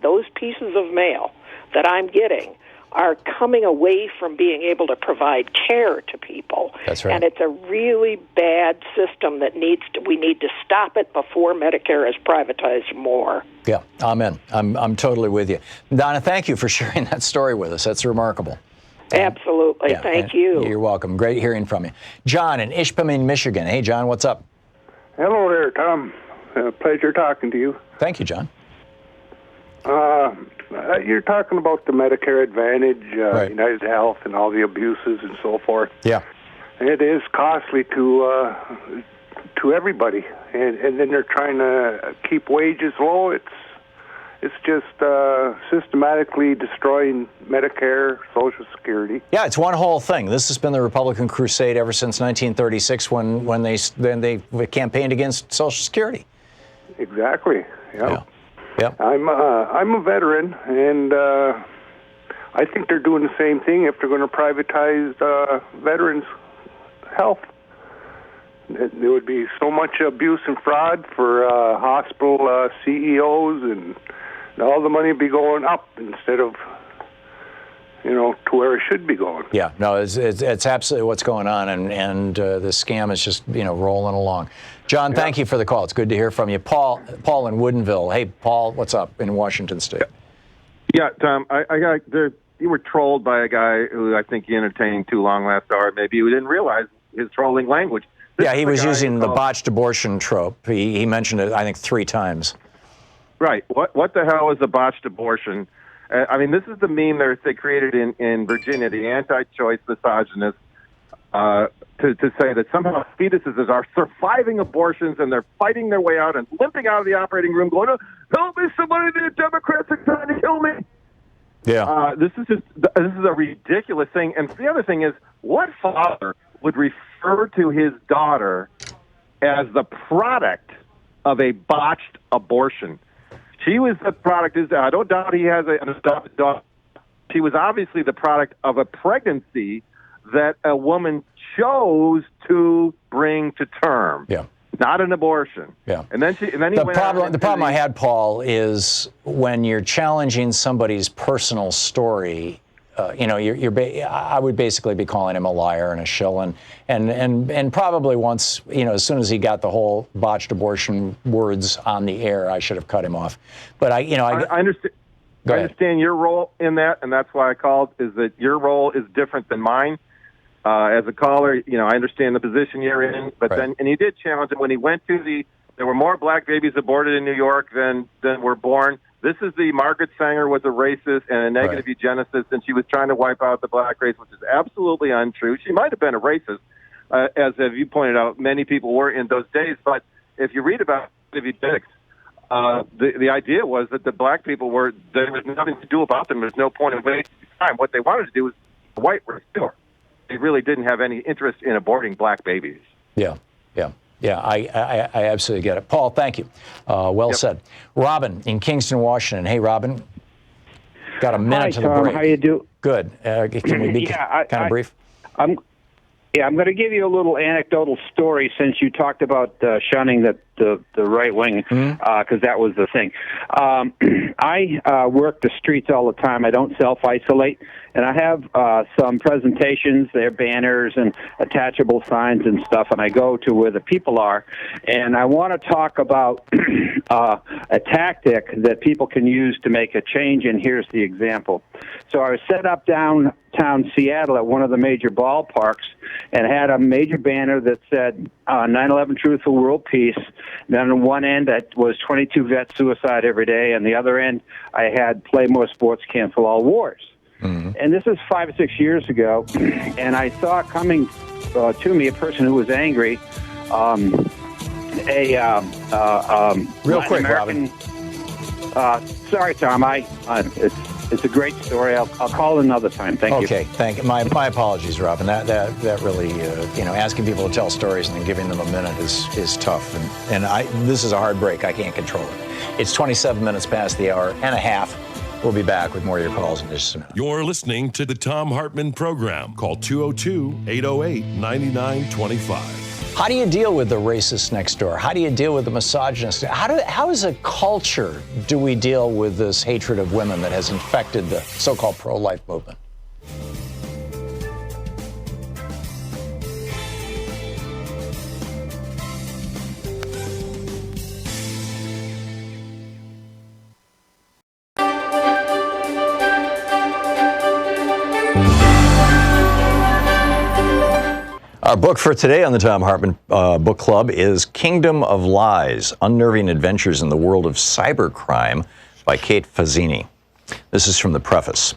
those pieces of mail that I'm getting, are coming away from being able to provide care to people. That's right. And it's a really bad system that we need to stop it before Medicare is privatized more. Yeah, amen. I'm totally with you. Donna, thank you for sharing that story with us. That's remarkable. Absolutely. Yeah, thank you. You're welcome. Great hearing from you. John in Ishpeming, Michigan. Hey, John, what's up? Hello there, Tom. Pleasure talking to you. Thank you, John. You're talking about the Medicare Advantage, right. United Health, and all the abuses and so forth. Yeah. It is costly to everybody, and then they're trying to keep wages low. It's just systematically destroying Medicare, Social Security. Yeah, it's one whole thing. This has been the Republican crusade ever since 1936 when they campaigned against Social Security. Exactly. Yeah. Yep. I'm a veteran, and I think they're doing the same thing if they're going to privatize veterans' health. There would be so much abuse and fraud for hospital CEOs, and all the money would be going up instead of, to where it should be going. Yeah, no, it's absolutely what's going on, and the scam is just, rolling along. John, thank you for the call. It's good to hear from you. Paul in Woodinville. Hey, Paul, what's up in Washington State? Yeah, Tom, you were trolled by a guy who I think you entertained too long last hour. Maybe you didn't realize his trolling language. Yeah, he was using the botched abortion trope. He mentioned it, I think, 3 times. Right. What the hell is a botched abortion? This is the meme they created in Virginia, the anti-choice misogynists, to say that somehow fetuses are surviving abortions and they're fighting their way out and limping out of the operating room going, help me, somebody, the Democrats are trying to kill me. Yeah. This is a ridiculous thing. And the other thing is, what father would refer to his daughter as the product of a botched abortion? She was the product. I don't doubt he has an adopted daughter. She was obviously the product of a pregnancy that a woman chose to bring to term. Yeah. Not an abortion. Yeah. And then he the went problem. The problem I had, Paul, is when you're challenging somebody's personal story. I would basically be calling him a liar and a shill, and probably once, as soon as he got the whole botched abortion words on the air, I should have cut him off. But I understand. I understand your role in that, and that's why I called. Is that your role is different than mine? As a caller, I understand the position you're in, but then he did challenge it when he went to there were more black babies aborted in New York than were born. This is the Margaret Sanger was a racist and a negative eugenicist, and she was trying to wipe out the black race, which is absolutely untrue. She might have been a racist, as you pointed out, many people were in those days. But if you read about eugenics, the idea was that the black people there was nothing to do about them. There's no point in wasting time. What they wanted to do was the white race pure. They really didn't have any interest in aborting black babies. Yeah. I absolutely get it. Paul, thank you. Well said. Robin in Kingston, Washington. Hey, Robin. Got a minute to the break. How you do? Good. Can we be kind of brief? I'm going to give you a little anecdotal story since you talked about shunning the right wing, because that was the thing. I work the streets all the time. I don't self-isolate, and I have some presentations, they're banners and attachable signs and stuff, and I go to where the people are, and I want to talk about a tactic that people can use to make a change, and here's the example. So I was set up downtown Seattle at one of the major ballparks and had a major banner that said 9/11 Truth for World Peace. Then on one end, that was 22 vets suicide every day, and the other end, I had Play More Sports, Cancel All Wars. Mm-hmm. And this is 5 or 6 years ago, and I saw coming to me a person who was angry, real quick, Robin. Sorry, Tom. It's a great story. I'll call another time. Thank you. Okay, thank you. My apologies, Robin. That really, asking people to tell stories and then giving them a minute is tough. And this is a hard break. I can't control it. It's 27 minutes past the hour and a half. We'll be back with more of your calls in just a minute. You're listening to the Thom Hartmann Program. Call 202-808-9925. How do you deal with the racist next door? How do you deal with the misogynist? How as a culture do we deal with this hatred of women that has infected the so-called pro-life movement? Our book for today on the Thom Hartmann Book Club is Kingdom of Lies, Unnerving Adventures in the World of Cybercrime by Kate Fazzini. This is from the preface.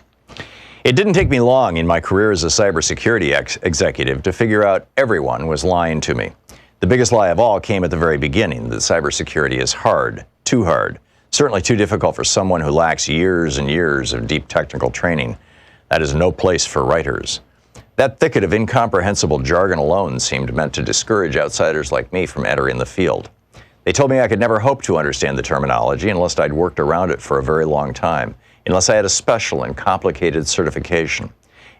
It didn't take me long in my career as a cybersecurity executive to figure out everyone was lying to me. The biggest lie of all came at the very beginning, that cybersecurity is hard, too hard. Certainly too difficult for someone who lacks years and years of deep technical training. That is no place for writers. That thicket of incomprehensible jargon alone seemed meant to discourage outsiders like me from entering the field. They told me I could never hope to understand the terminology unless I'd worked around it for a very long time, unless I had a special and complicated certification,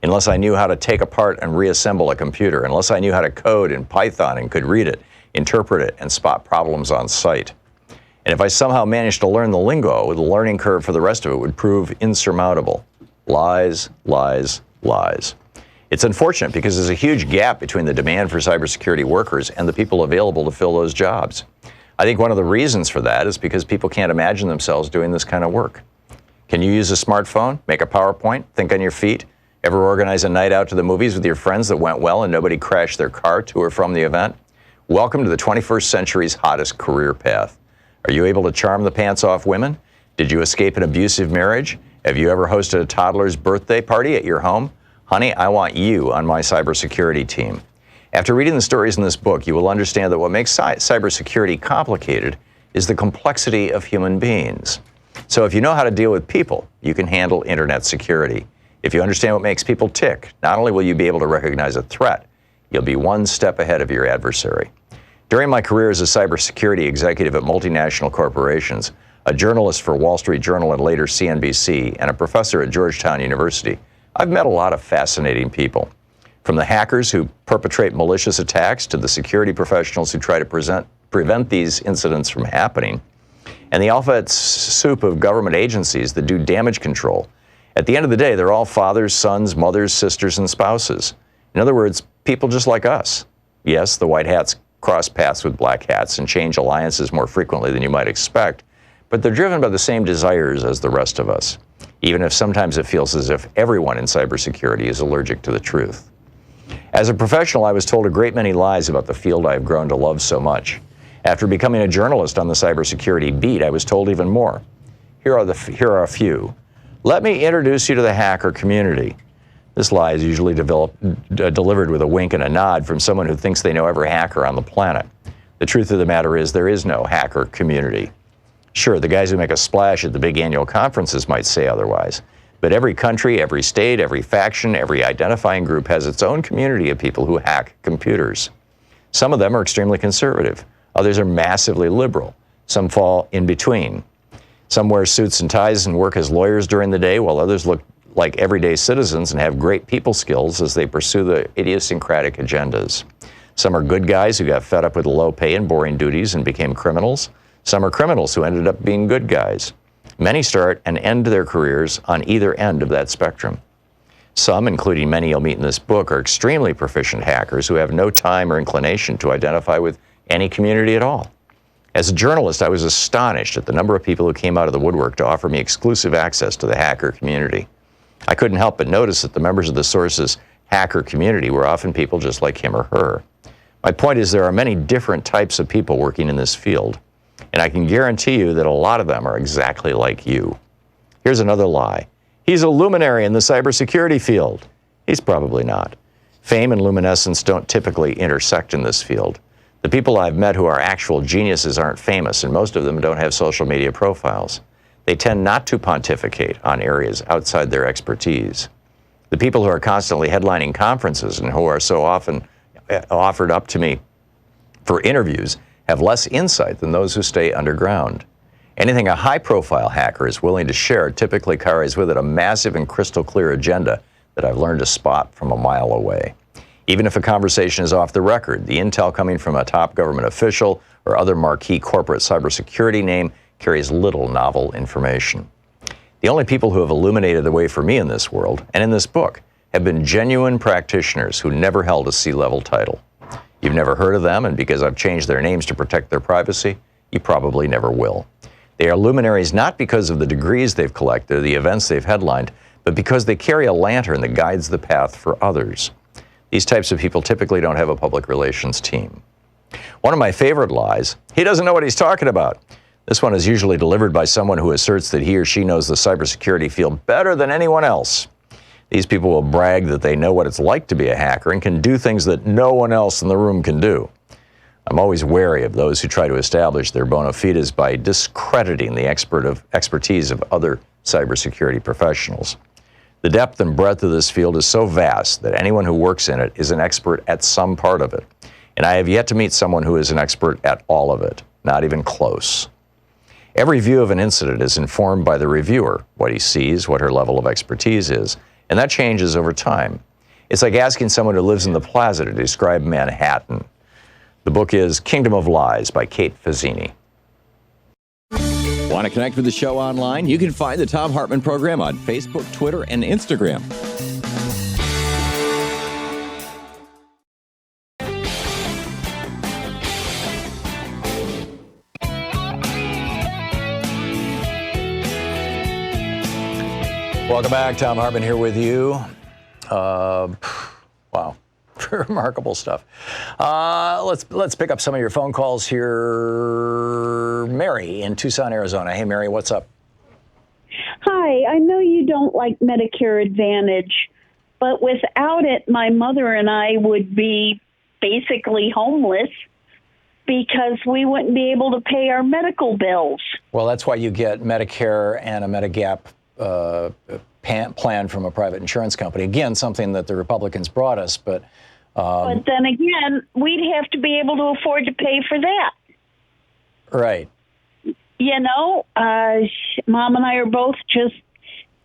unless I knew how to take apart and reassemble a computer, unless I knew how to code in Python and could read it, interpret it, and spot problems on sight. And if I somehow managed to learn the lingo, the learning curve for the rest of it would prove insurmountable. Lies, lies, lies. It's unfortunate because there's a huge gap between the demand for cybersecurity workers and the people available to fill those jobs. I think one of the reasons for that is because people can't imagine themselves doing this kind of work. Can you use a smartphone, make a PowerPoint, think on your feet, ever organize a night out to the movies with your friends that went well and nobody crashed their car to or from the event? Welcome to the 21st century's hottest career path. Are you able to charm the pants off women? Did you escape an abusive marriage? Have you ever hosted a toddler's birthday party at your home? Honey, I want you on my cybersecurity team. After reading the stories in this book, you will understand that what makes cybersecurity complicated is the complexity of human beings. So if you know how to deal with people, you can handle internet security. If you understand what makes people tick, not only will you be able to recognize a threat, you'll be one step ahead of your adversary. During my career as a cybersecurity executive at multinational corporations, a journalist for Wall Street Journal and later CNBC, and a professor at Georgetown University, I've met a lot of fascinating people. From the hackers who perpetrate malicious attacks to the security professionals who try to prevent these incidents from happening, and the alphabet soup of government agencies that do damage control. At the end of the day, they're all fathers, sons, mothers, sisters, and spouses. In other words, people just like us. Yes, the white hats cross paths with black hats and change alliances more frequently than you might expect, but they're driven by the same desires as the rest of us, even if sometimes it feels as if everyone in cybersecurity is allergic to the truth. As a professional, I was told a great many lies about the field I have grown to love so much. After becoming a journalist on the cybersecurity beat, I was told even more. Here are a few. Let me introduce you to the hacker community. This lie is usually delivered with a wink and a nod from someone who thinks they know every hacker on the planet. The truth of the matter is there is no hacker community. Sure, the guys who make a splash at the big annual conferences might say otherwise, but every country, every state, every faction, every identifying group has its own community of people who hack computers. Some of them are extremely conservative. Others are massively liberal. Some fall in between. Some wear suits and ties and work as lawyers during the day, while others look like everyday citizens and have great people skills as they pursue the idiosyncratic agendas. Some are good guys who got fed up with low pay and boring duties and became criminals. Some are criminals who ended up being good guys. Many start and end their careers on either end of that spectrum. Some, including many you'll meet in this book, are extremely proficient hackers who have no time or inclination to identify with any community at all. As a journalist, I was astonished at the number of people who came out of the woodwork to offer me exclusive access to the hacker community. I couldn't help but notice that the members of the source's hacker community were often people just like him or her. My point is there are many different types of people working in this field, and I can guarantee you that a lot of them are exactly like you. Here's another lie. He's a luminary in the cybersecurity field. He's probably not. Fame and luminescence don't typically intersect in this field. The people I've met who are actual geniuses aren't famous, and most of them don't have social media profiles. They tend not to pontificate on areas outside their expertise. The people who are constantly headlining conferences and who are so often offered up to me for interviews have less insight than those who stay underground. Anything a high-profile hacker is willing to share typically carries with it a massive and crystal clear agenda that I've learned to spot from a mile away. Even if a conversation is off the record, the intel coming from a top government official or other marquee corporate cybersecurity name carries little novel information. The only people who have illuminated the way for me in this world, and in this book, have been genuine practitioners who never held a C-level title. You've never heard of them, and because I've changed their names to protect their privacy, you probably never will. They are luminaries not because of the degrees they've collected or the events they've headlined, but because they carry a lantern that guides the path for others. These types of people typically don't have a public relations team. One of my favorite lies, he doesn't know what he's talking about. This one is usually delivered by someone who asserts that he or she knows the cybersecurity field better than anyone else. These people will brag that they know what it's like to be a hacker and can do things that no one else in the room can do. I'm always wary of those who try to establish their bona fides by discrediting the expertise of other cybersecurity professionals. The depth and breadth of this field is so vast that anyone who works in it is an expert at some part of it. And I have yet to meet someone who is an expert at all of it, not even close. Every view of an incident is informed by the reviewer, what he sees, what her level of expertise is, and that changes over time. It's like asking someone who lives in the plaza to describe Manhattan. The book is Kingdom of Lies by Kate Fazzini. Want to connect with the show online? You can find the Thom Hartmann Program on Facebook, Twitter, and Instagram. Welcome back. Thom Hartmann here with you. Wow. Remarkable stuff. Let's pick up some of your phone calls here. Mary in Tucson, Arizona. Hey, Mary, what's up? Hi, I know you don't like Medicare Advantage, but without it, my mother and I would be basically homeless because we wouldn't be able to pay our medical bills. Well, that's why you get Medicare and a Medigap plan from a private insurance company. Again, something that the Republicans brought us, but then again, we'd have to be able to afford to pay for that. Right. You know, Mom and I are both just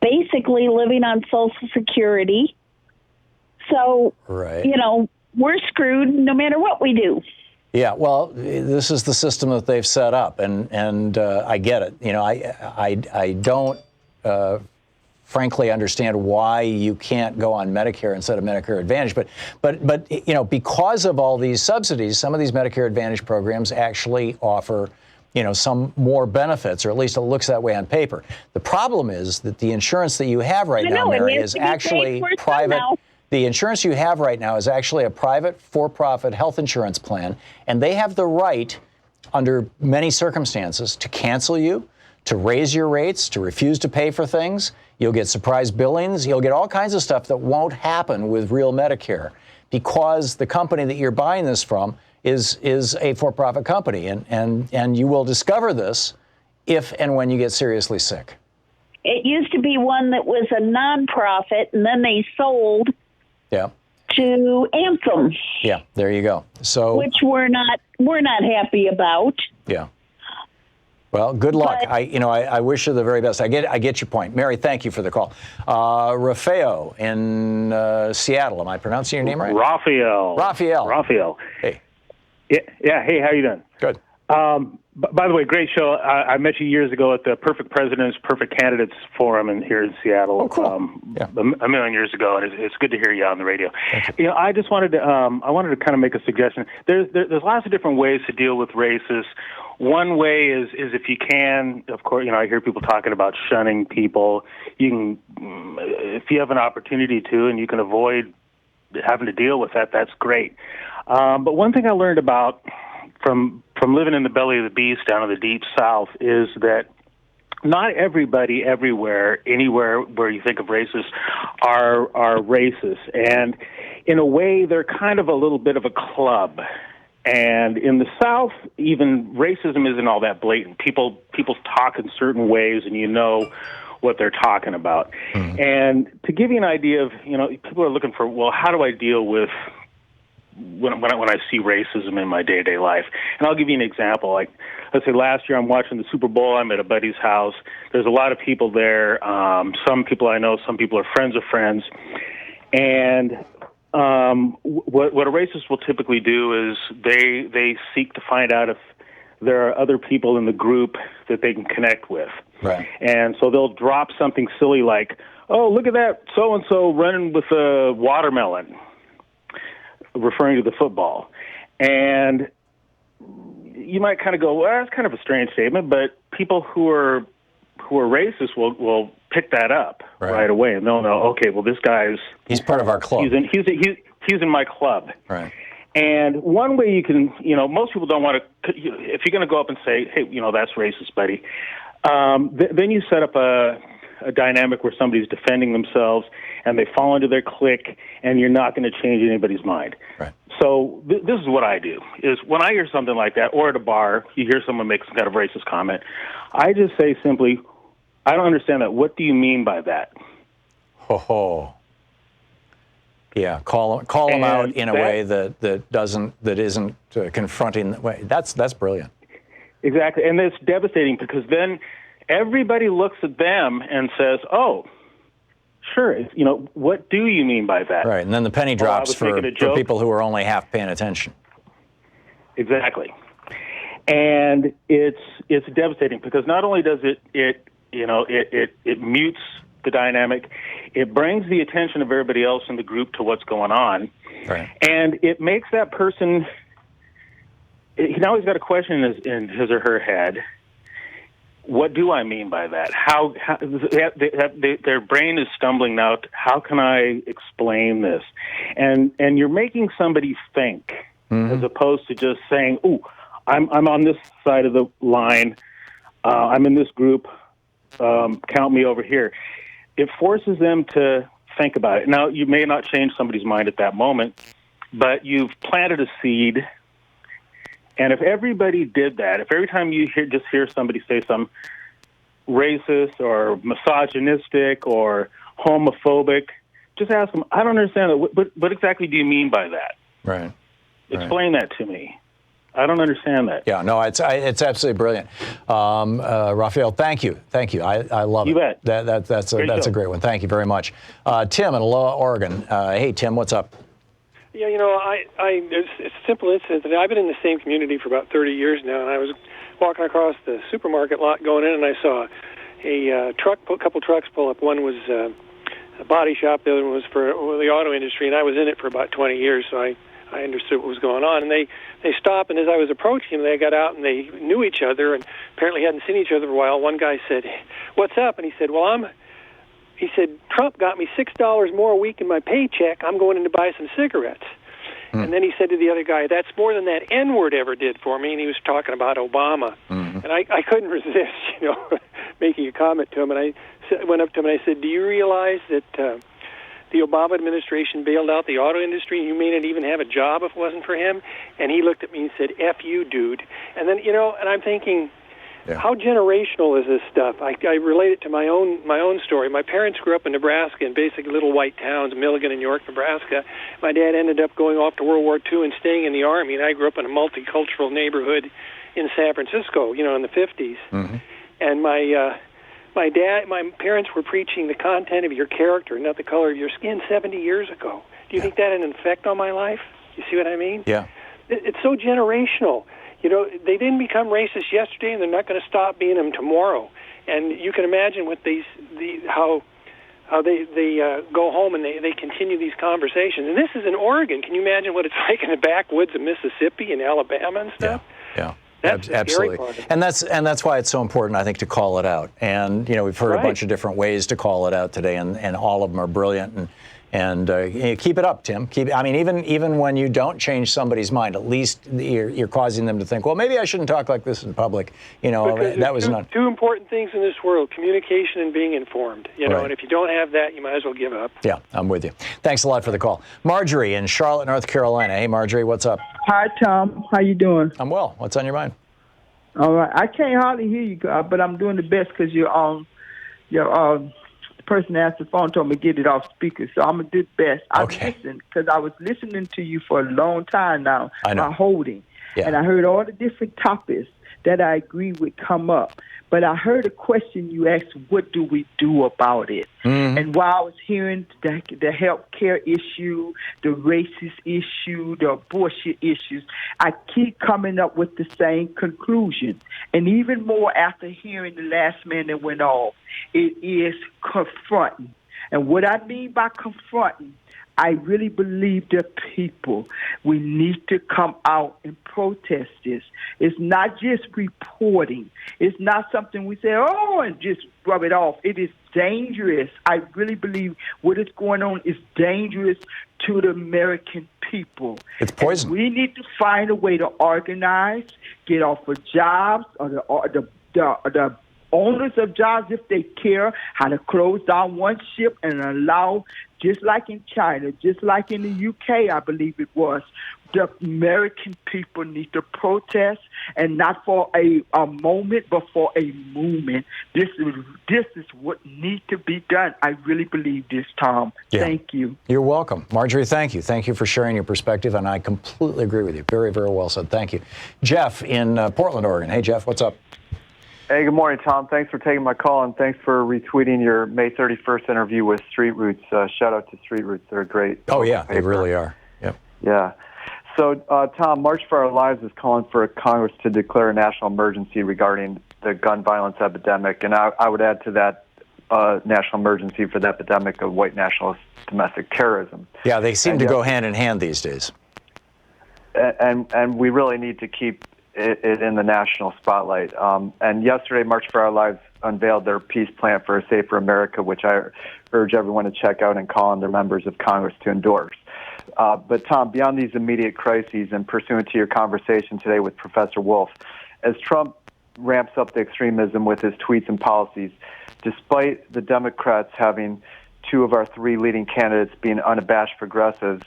basically living on Social Security. So, right. You know, we're screwed no matter what we do. Yeah, well, this is the system that they've set up, and I get it. You know, I don't frankly understand why you can't go on Medicare instead of Medicare Advantage. But you know, because of all these subsidies, some of these Medicare Advantage programs actually offer, you know, some more benefits, or at least it looks that way on paper. The problem is that the insurance that you have right now, Mary, is actually private. The insurance you have right now is actually a private for-profit health insurance plan, and they have the right, under many circumstances, to cancel you, to raise your rates, to refuse to pay for things. You'll get surprise billings. You'll get all kinds of stuff that won't happen with real Medicare because the company that you're buying this from is a for-profit company. And you will discover this if and when you get seriously sick. It used to be one that was a nonprofit, and then they sold to Anthem. Yeah, there you go. So which we're not happy about. Yeah. Well, good luck. I wish you the very best. I get your point. Mary, thank you for the call. Rafael in Seattle. Am I pronouncing your name right? Raphael. Hey. Yeah. Hey, how you doing? Good. By the way, great show. I met you years ago at the Perfect Presidents, Perfect Candidates Forum here in Seattle. Oh, cool. A million years ago, and it's good to hear you on the radio. You know, I just wanted to kind of make a suggestion. There's lots of different ways to deal with racists. One way is if you can, of course, you know, I hear people talking about shunning people. You can, if you have an opportunity to, and you can avoid having to deal with that, that's great. But one thing I learned about from living in the belly of the beast down in the deep south is that not everybody everywhere, anywhere where you think of racists, are racist. And in a way, they're kind of a little bit of a club. And in the South, even racism isn't all that blatant. People talk in certain ways, and you know what they're talking about. Mm-hmm. And to give you an idea of, you know, people are looking for, well, how do I deal with when I see racism in my day-to-day life? And I'll give you an example. Like, let's say last year I'm watching the Super Bowl. I'm at a buddy's house. There's a lot of people there. Some people I know, some people are friends of friends. And what a racist will typically do is they seek to find out if there are other people in the group that they can connect with. Right. And so they'll drop something silly like, oh, look at that so-and-so running with a watermelon, referring to the football. And you might kind of go, well, that's kind of a strange statement, but people who are racist will pick that up right away, and they'll know, okay, well, this guy's... He's part of our club. He's in my club. Right. And one way you can, you know, most people don't want to, if you're going to go up and say, hey, you know, that's racist, buddy, then you set up a dynamic where somebody's defending themselves and they fall into their clique, and you're not going to change anybody's mind. Right. So this is what I do, is when I hear something like that, or at a bar, you hear someone make some kind of racist comment, I just say simply, I don't understand that. What do you mean by that? Ho. Yeah, call them out in a way that isn't confronting the way. That's brilliant. Exactly, and it's devastating because then everybody looks at them and says, "Oh, sure, what do you mean by that?" Right, and then the penny drops for people who are only half paying attention. Exactly, and it's devastating because not only does it mutes the dynamic, it brings the attention of everybody else in the group to what's going on, right. And it makes that person. He now he's got a question in his or her head. What do I mean by that? How their brain is stumbling now. How can I explain this? And you're making somebody think, as opposed to just saying, "Ooh, I'm on this side of the line. I'm in this group. Count me over here." It forces them to think about it. Now, you may not change somebody's mind at that moment, but you've planted a seed. And if everybody did that, if every time you hear somebody say something racist or misogynistic or homophobic, just ask them, I don't understand that. What exactly do you mean by that? Right. Explain that to me. I don't understand that. Yeah, no, it's absolutely brilliant. Raphael, thank you. I love it. You bet. That's a great one. Thank you very much. Tim in Aloha, Oregon. Hey, Tim, what's up? Yeah, it's a simple incident that I've been in the same community for about 30 years now, and I was walking across the supermarket lot going in, and I saw a couple trucks pull up. One was a body shop, the other one was for the auto industry, and I was in it for about 20 years, so I understood what was going on. And they stopped, and as I was approaching them, they got out, and they knew each other, and apparently hadn't seen each other for a while. One guy said, "What's up?" And he said, He said, "Trump got me $6 more a week in my paycheck. I'm going in to buy some cigarettes." And then he said to the other guy, "That's more than that N-word ever did for me." And he was talking about Obama. And I couldn't resist, making a comment to him. And I went up to him and I said, "Do you realize that the Obama administration bailed out the auto industry? You may not even have a job if it wasn't for him." And he looked at me and said, "F you, dude." And then, and I'm thinking, how generational is this stuff? I relate it to my own story. My parents grew up in Nebraska, in basically little white towns, Milligan and York, Nebraska. My dad ended up going off to World War II and staying in the Army, and I grew up in a multicultural neighborhood in San Francisco, in the 50s. And my parents were preaching the content of your character, not the color of your skin, 70 years ago. Do you think that had an effect on my life? You see what I mean? Yeah. It's so generational. They didn't become racist yesterday, and they're not going to stop being them tomorrow. And you can imagine what how they go home and they continue these conversations. And this is in Oregon. Can you imagine what it's like in the backwoods of Mississippi and Alabama and stuff? Yeah. That's absolutely, and that's why it's so important, I think, to call it out. And we've heard a bunch of different ways to call it out today, and all of them are brilliant. And keep it up, Tim. Even when you don't change somebody's mind, at least you're causing them to think, well, maybe I shouldn't talk like this in public. That was not two important things in this world: communication and being informed. And if you don't have that, you might as well give up. Yeah, I'm with you. Thanks a lot for the call, Marjorie in Charlotte, North Carolina. Hey, Marjorie, what's up? Hi, Tom. How you doing? I'm well. What's on your mind? All right. I can't hardly hear you, but I'm doing the best because you're on your person that answered the phone told me to get it off speaker, so I'm going to do the best. I listened because I was listening to you for a long time now. I know. Holding. Yeah. And I heard all the different topics that I agree would come up. But I heard a question you asked, what do we do about it? And while I was hearing the health care issue, the racist issue, the abortion issues, I keep coming up with the same conclusion. And even more after hearing the last man that went off, it is confronting. And what I mean by confronting, I really believe the people, we need to come out and protest this. It's not just reporting. It's not something we say, and just rub it off. It is dangerous. I really believe what is going on is dangerous to the American people. It's poison. And we need to find a way to organize, get off of jobs, or the owners of jobs, if they care, how to close down one ship and allow, just like in China, just like in the UK, I believe it was, the American people need to protest, and not for a moment, but for a movement. This is what needs to be done. I really believe this, Tom. Yeah. Thank you. You're welcome. Marjorie, thank you. Thank you for sharing your perspective, and I completely agree with you. Very, very well said. Thank you. Jeff in Portland, Oregon. Hey, Jeff, what's up? Hey, good morning, Tom. Thanks for taking my call, and thanks for retweeting your May 31st interview with Street Roots. Shout out to Street Roots. They're great. Oh, yeah, they really are. Yep. Yeah. So, Tom, March for Our Lives is calling for Congress to declare a national emergency regarding the gun violence epidemic, and I would add to that national emergency for the epidemic of white nationalist domestic terrorism. Yeah, they seem to go hand in hand these days. And we really need to keep it in the national spotlight. And yesterday, March for Our Lives unveiled their peace plan for a safer America, which I urge everyone to check out and call on their members of Congress to endorse. But Tom, beyond these immediate crises and pursuant to your conversation today with Professor Wolf, as Trump ramps up the extremism with his tweets and policies, despite the Democrats having 2 of our 3 leading candidates being unabashed progressives,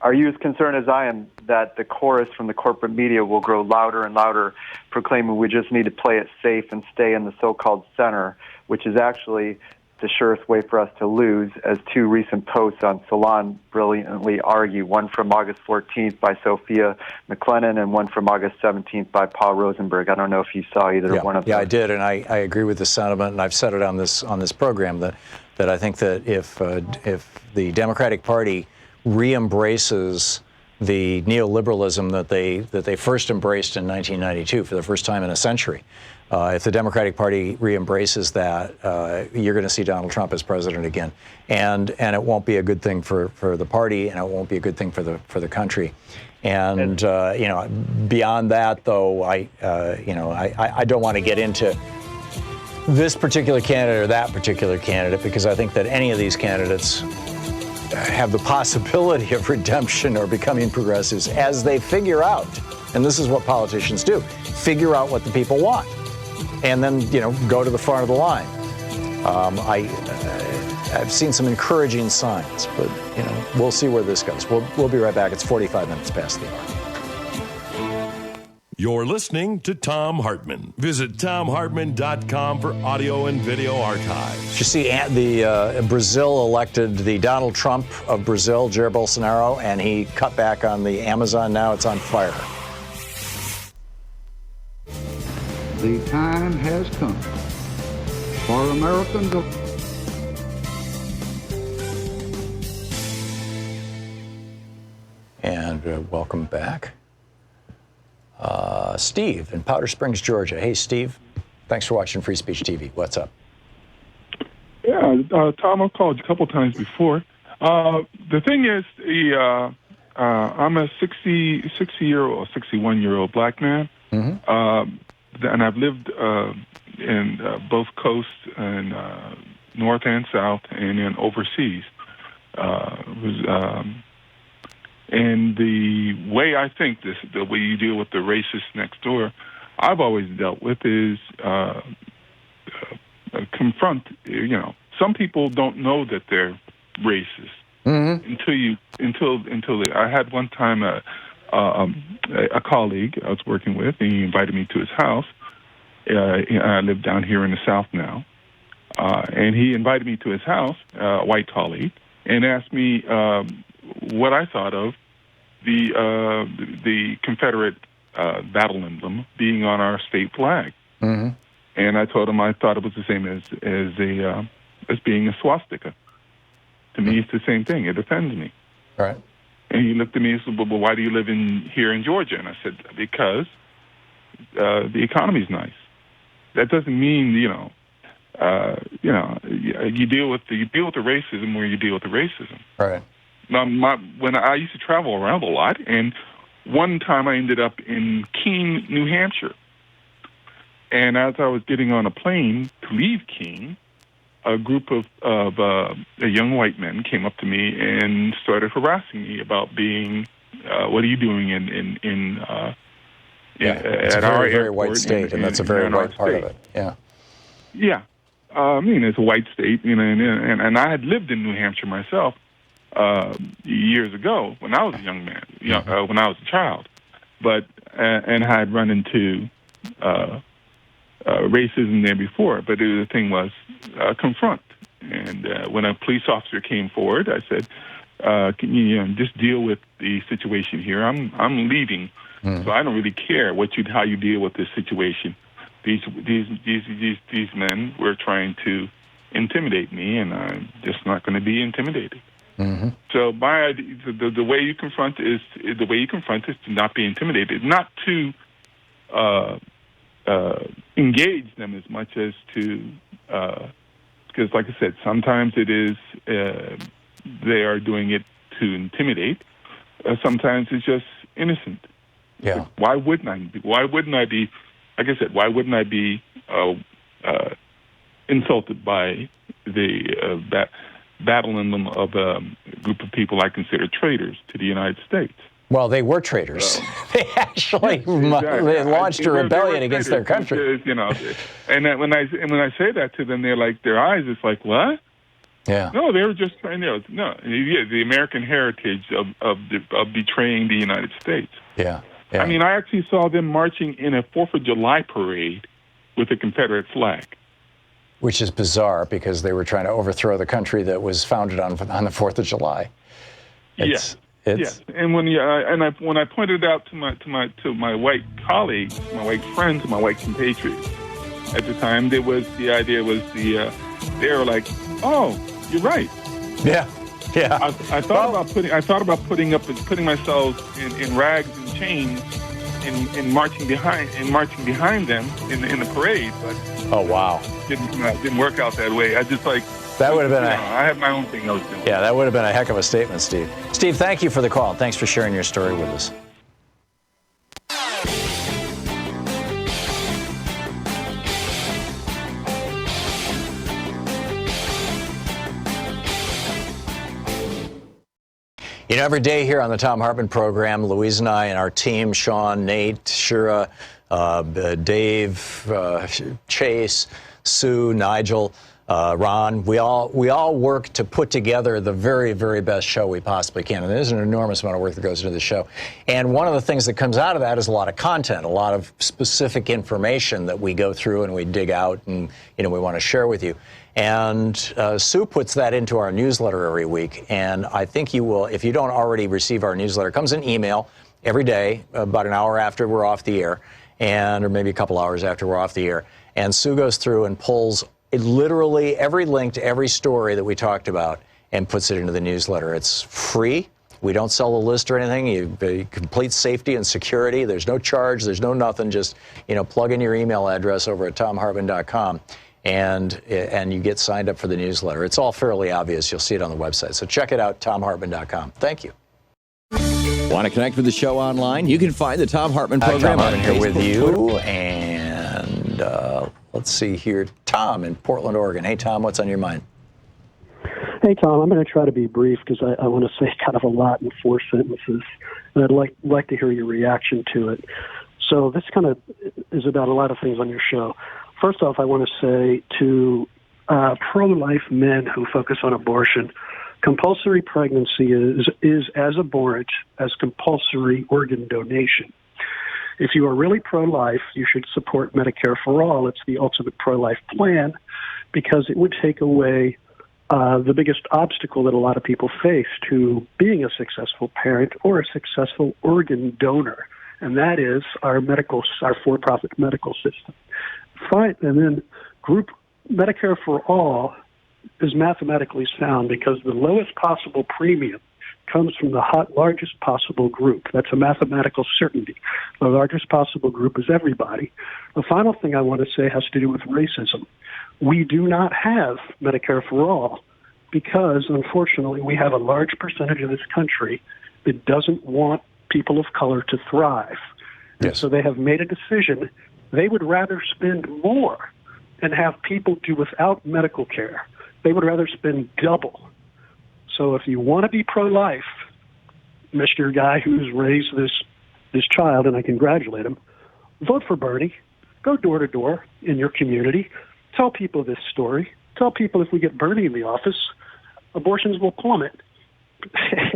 are you as concerned as I am that the chorus from the corporate media will grow louder and louder, proclaiming we just need to play it safe and stay in the so-called center, which is actually the surest way for us to lose, as 2 recent posts on Salon brilliantly argue, one from August 14th by Sophia McLennan and one from August 17th by Paul Rosenberg. I don't know if you saw either one of them. Yeah, I did, and I agree with the sentiment, and I've said it on this program that I think that if the Democratic Party re-embraces the neoliberalism that they first embraced in 1992 for the first time in a century, if the Democratic Party re-embraces that, you're going to see Donald Trump as president again, and it won't be a good thing for the party, and it won't be a good thing for the country. And beyond that, though, I don't want to get into this particular candidate or that particular candidate, because I think that any of these candidates have the possibility of redemption or becoming progressives as they figure out, and this is what politicians do, figure out what the people want, and then go to the front of the line. I've seen some encouraging signs, but we'll see where this goes. We'll be right back. It's 45 minutes past the hour. You're listening to Thom Hartmann. Visit ThomHartmann.com for audio and video archives. Did you see the Brazil elected the Donald Trump of Brazil, Jair Bolsonaro, and he cut back on the Amazon. Now it's on fire. The time has come for American And welcome back. Steve in Powder Springs, Georgia. Hey, Steve. Thanks for watching Free Speech TV. What's up? Yeah, Tom, I've called you a couple times before. The thing is, I'm a 61-year-old black man, and I've lived in both coasts, and north and south, and then overseas. And the way I think the way you deal with the racists next door, I've always dealt with is confront. Some people don't know that they're racist until they. I had one time a colleague I was working with, and he invited me to his house. I live down here in the South now, and he invited me to his house, a white colleague, and asked me what I thought of the Confederate battle emblem being on our state flag. And I told him I thought it was the same as being a swastika. To me, it's the same thing. It offends me. Right. And he looked at me and said, "Well, why do you live here in Georgia?" And I said, "Because the economy's nice. That doesn't mean you deal with the racism where you deal with the racism." Right. Now, when I used to travel around a lot, and one time I ended up in Keene, New Hampshire. And as I was getting on a plane to leave Keene, a group of young white men came up to me and started harassing me about being, what are you doing it's a very, very white state, and that's a very white part of it. Yeah. Yeah. I mean, it's a white state, and I had lived in New Hampshire myself years ago when I was a young man, when I was a child. But and I had run into racism there before. But the thing was confront. And when a police officer came forward, I said, "Can you just deal with the situation here? I'm leaving, so I don't really care how you deal with this situation. These men were trying to intimidate me, and I'm just not going to be intimidated." Mm-hmm. So the way you confront is to not be intimidated, not to engage them as much as to because, like I said, sometimes it is they are doing it to intimidate. Sometimes it's just innocent. Yeah. Like, why wouldn't I be? Like I said, why wouldn't I be insulted by the battle emblem of a group of people I consider traitors to the United States? Well, they were traitors. They actually they launched a rebellion against their country. And when I say that to them, they're like, their eyes, it's like, what? Yeah. No, they were just trying. The American heritage of betraying the United States. Yeah. I mean, I actually saw them marching in a 4th of July parade with a Confederate flag. Which is bizarre because they were trying to overthrow the country that was founded on the 4th of July. Yes. And when I pointed out to my white colleagues, my white friends, my white compatriots at the time, they were like, "Oh, you're right." Yeah. Yeah. I thought about putting myself in rags and chains and marching behind them in the parade, but oh wow, didn't work out that way. I just that would have been I have my own thing I was doing. Yeah, that would have been a heck of a statement, Steve. Steve, thank you for the call. Thanks for sharing your story with us. Every day here on the Thom Hartmann Program, Louise and I and our team, Sean, Nate, Shira, Dave, Chase, Sue, Nigel, Ron, we all work to put together the very, very best show we possibly can. And there's an enormous amount of work that goes into the show. And one of the things that comes out of that is a lot of content, a lot of specific information that we go through and we dig out and we want to share with you. And Sue puts that into our newsletter every week. And I think you will, if you don't already receive our newsletter, it comes in email every day, about an hour after we're off the air, or maybe a couple hours after we're off the air. And Sue goes through and pulls literally every link to every story that we talked about and puts it into the newsletter. It's free. We don't sell the list or anything. You complete safety and security. There's no charge. There's no nothing. Just plug in your email address over at thomhartmann.com. And you get signed up for the newsletter. It's all fairly obvious. You'll see it on the website. So check it out, thomhartmann.com. Thank you. Want to connect with the show online? You can find the Thom Hartmann Program Thom Hartmann on here Facebook, with you. Twitter. And let's see here. Tom in Portland, Oregon. Hey, Tom, what's on your mind? Hey, Tom, I'm going to try to be brief because I want to say kind of a lot in 4 sentences. And I'd like to hear your reaction to it. So this kind of is about a lot of things on your show. First off, I want to say to pro-life men who focus on abortion, compulsory pregnancy is as abhorrent as compulsory organ donation. If you are really pro-life, you should support Medicare for All. It's the ultimate pro-life plan because it would take away the biggest obstacle that a lot of people face to being a successful parent or a successful organ donor, and that is our for-profit medical system. Fine, and then group Medicare for All is mathematically sound because the lowest possible premium comes from the largest possible group. That's a mathematical certainty. The largest possible group is everybody. The final thing I want to say has to do with racism. We do not have Medicare for All because, unfortunately, we have a large percentage of this country that doesn't want people of color to thrive. Yes. And so they have made a decision. They would rather spend more and have people do without medical care. They would rather spend double. So if you want to be pro-life, Mr. Guy who's raised this child, and I congratulate him, vote for Bernie. Go door to door in your community. tell people this story. Tell people if we get Bernie in the office, abortions will plummet.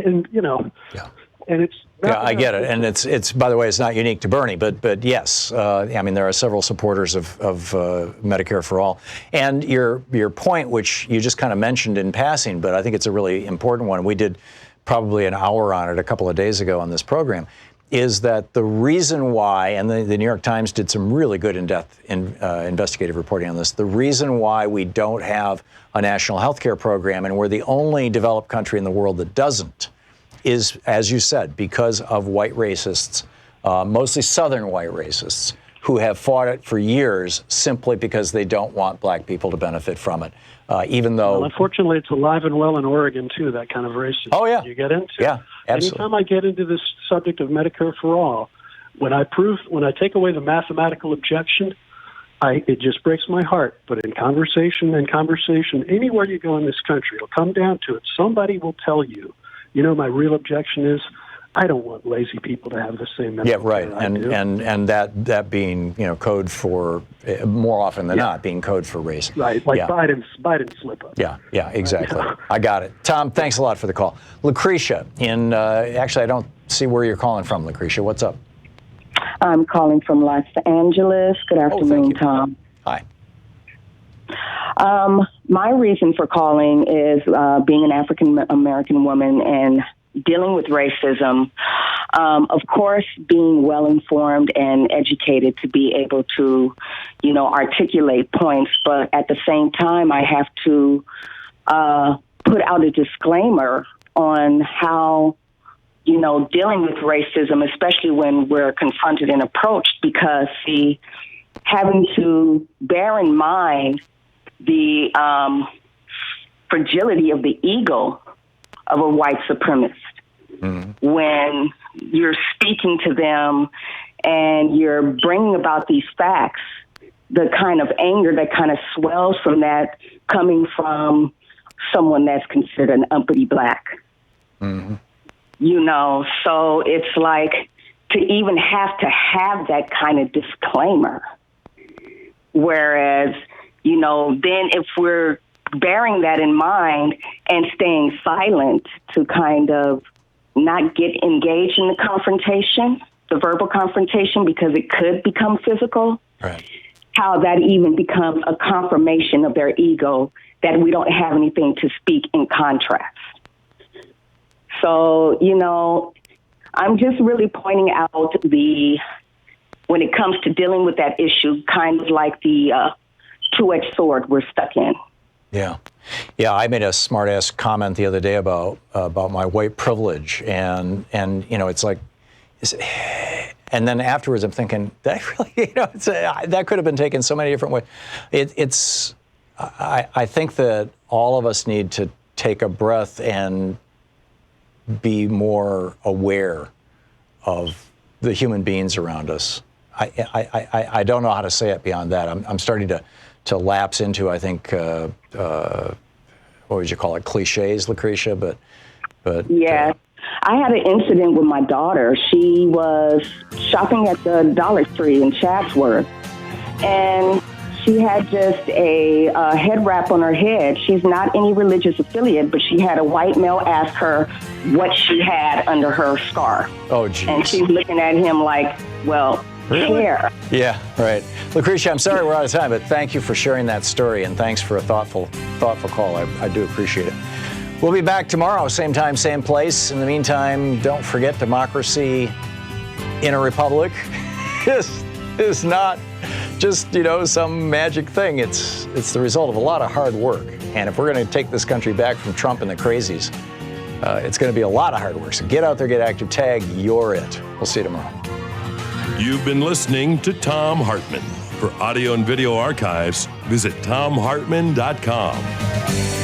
And, and it's... Yeah, I get it. And it's by the way, it's not unique to Bernie, but yes, I mean, there are several supporters of Medicare for All. And your point, which you just kind of mentioned in passing, but I think it's a really important one. We did probably an hour on it a couple of days ago on this program, is that the reason why, and the New York Times did some really good in-depth investigative reporting on this, the reason why we don't have a national health care program, and we're the only developed country in the world that doesn't, is, as you said, because of white racists, mostly Southern white racists, who have fought it for years simply because they don't want black people to benefit from it, even though... Well, unfortunately, it's alive and well in Oregon, too, that kind of racism. Oh, yeah. You get into. Yeah, absolutely. Anytime I get into this subject of Medicare for All, when I take away the mathematical objection, it just breaks my heart. But in conversation, anywhere you go in this country, it'll come down to it. Somebody will tell you, my real objection is, I don't want lazy people to have the same medical right, care and that being code for more often than not being code for race. Right, like Biden's slip up. Yeah, exactly. I got it. Tom, thanks a lot for the call. Lucretia, actually I don't see where you're calling from, Lucretia. What's up? I'm calling from Los Angeles. Good afternoon, Tom. Hi. My reason for calling is being an African American woman and dealing with racism. Of course, being well informed and educated to be able to, articulate points, but at the same time, I have to put out a disclaimer on how, dealing with racism, especially when we're confronted and approached, because having to bear in mind the fragility of the ego of a white supremacist. When you're speaking to them and you're bringing about these facts, the kind of anger that kind of swells from that coming from someone that's considered an uppity black. So it's like to even have to have that kind of disclaimer. Whereas, then if we're bearing that in mind and staying silent to kind of not get engaged in the confrontation, the verbal confrontation, because it could become physical, how that even becomes a confirmation of their ego that we don't have anything to speak in contrast. So, I'm just really pointing out when it comes to dealing with that issue, kind of like the two-edged sword we're stuck in. Yeah, I made a smart-ass comment the other day about my white privilege, and it's like, and then afterwards I'm thinking that really, that could have been taken so many different ways. I think that all of us need to take a breath and be more aware of the human beings around us. I don't know how to say it beyond that. I'm starting to lapse into, I think, what would you call it, cliches, Lucretia, but yeah. I had an incident with my daughter. She was shopping at the Dollar Tree in Chatsworth, and she had just a head wrap on her head. She's not any religious affiliate, but she had a white male ask her what she had under her scarf. Oh, geez. And she's looking at him like, well, hair. Yeah, right. Lucretia, I'm sorry we're out of time, but thank you for sharing that story, and thanks for a thoughtful call. I do appreciate it. We'll be back tomorrow, same time, same place. In the meantime, don't forget, democracy in a republic is not just, some magic thing. It's the result of a lot of hard work. And if we're going to take this country back from Trump and the crazies, it's going to be a lot of hard work. So get out there, get active, tag, you're it. We'll see you tomorrow. You've been listening to Thom Hartmann. For audio and video archives, visit thomhartmann.com.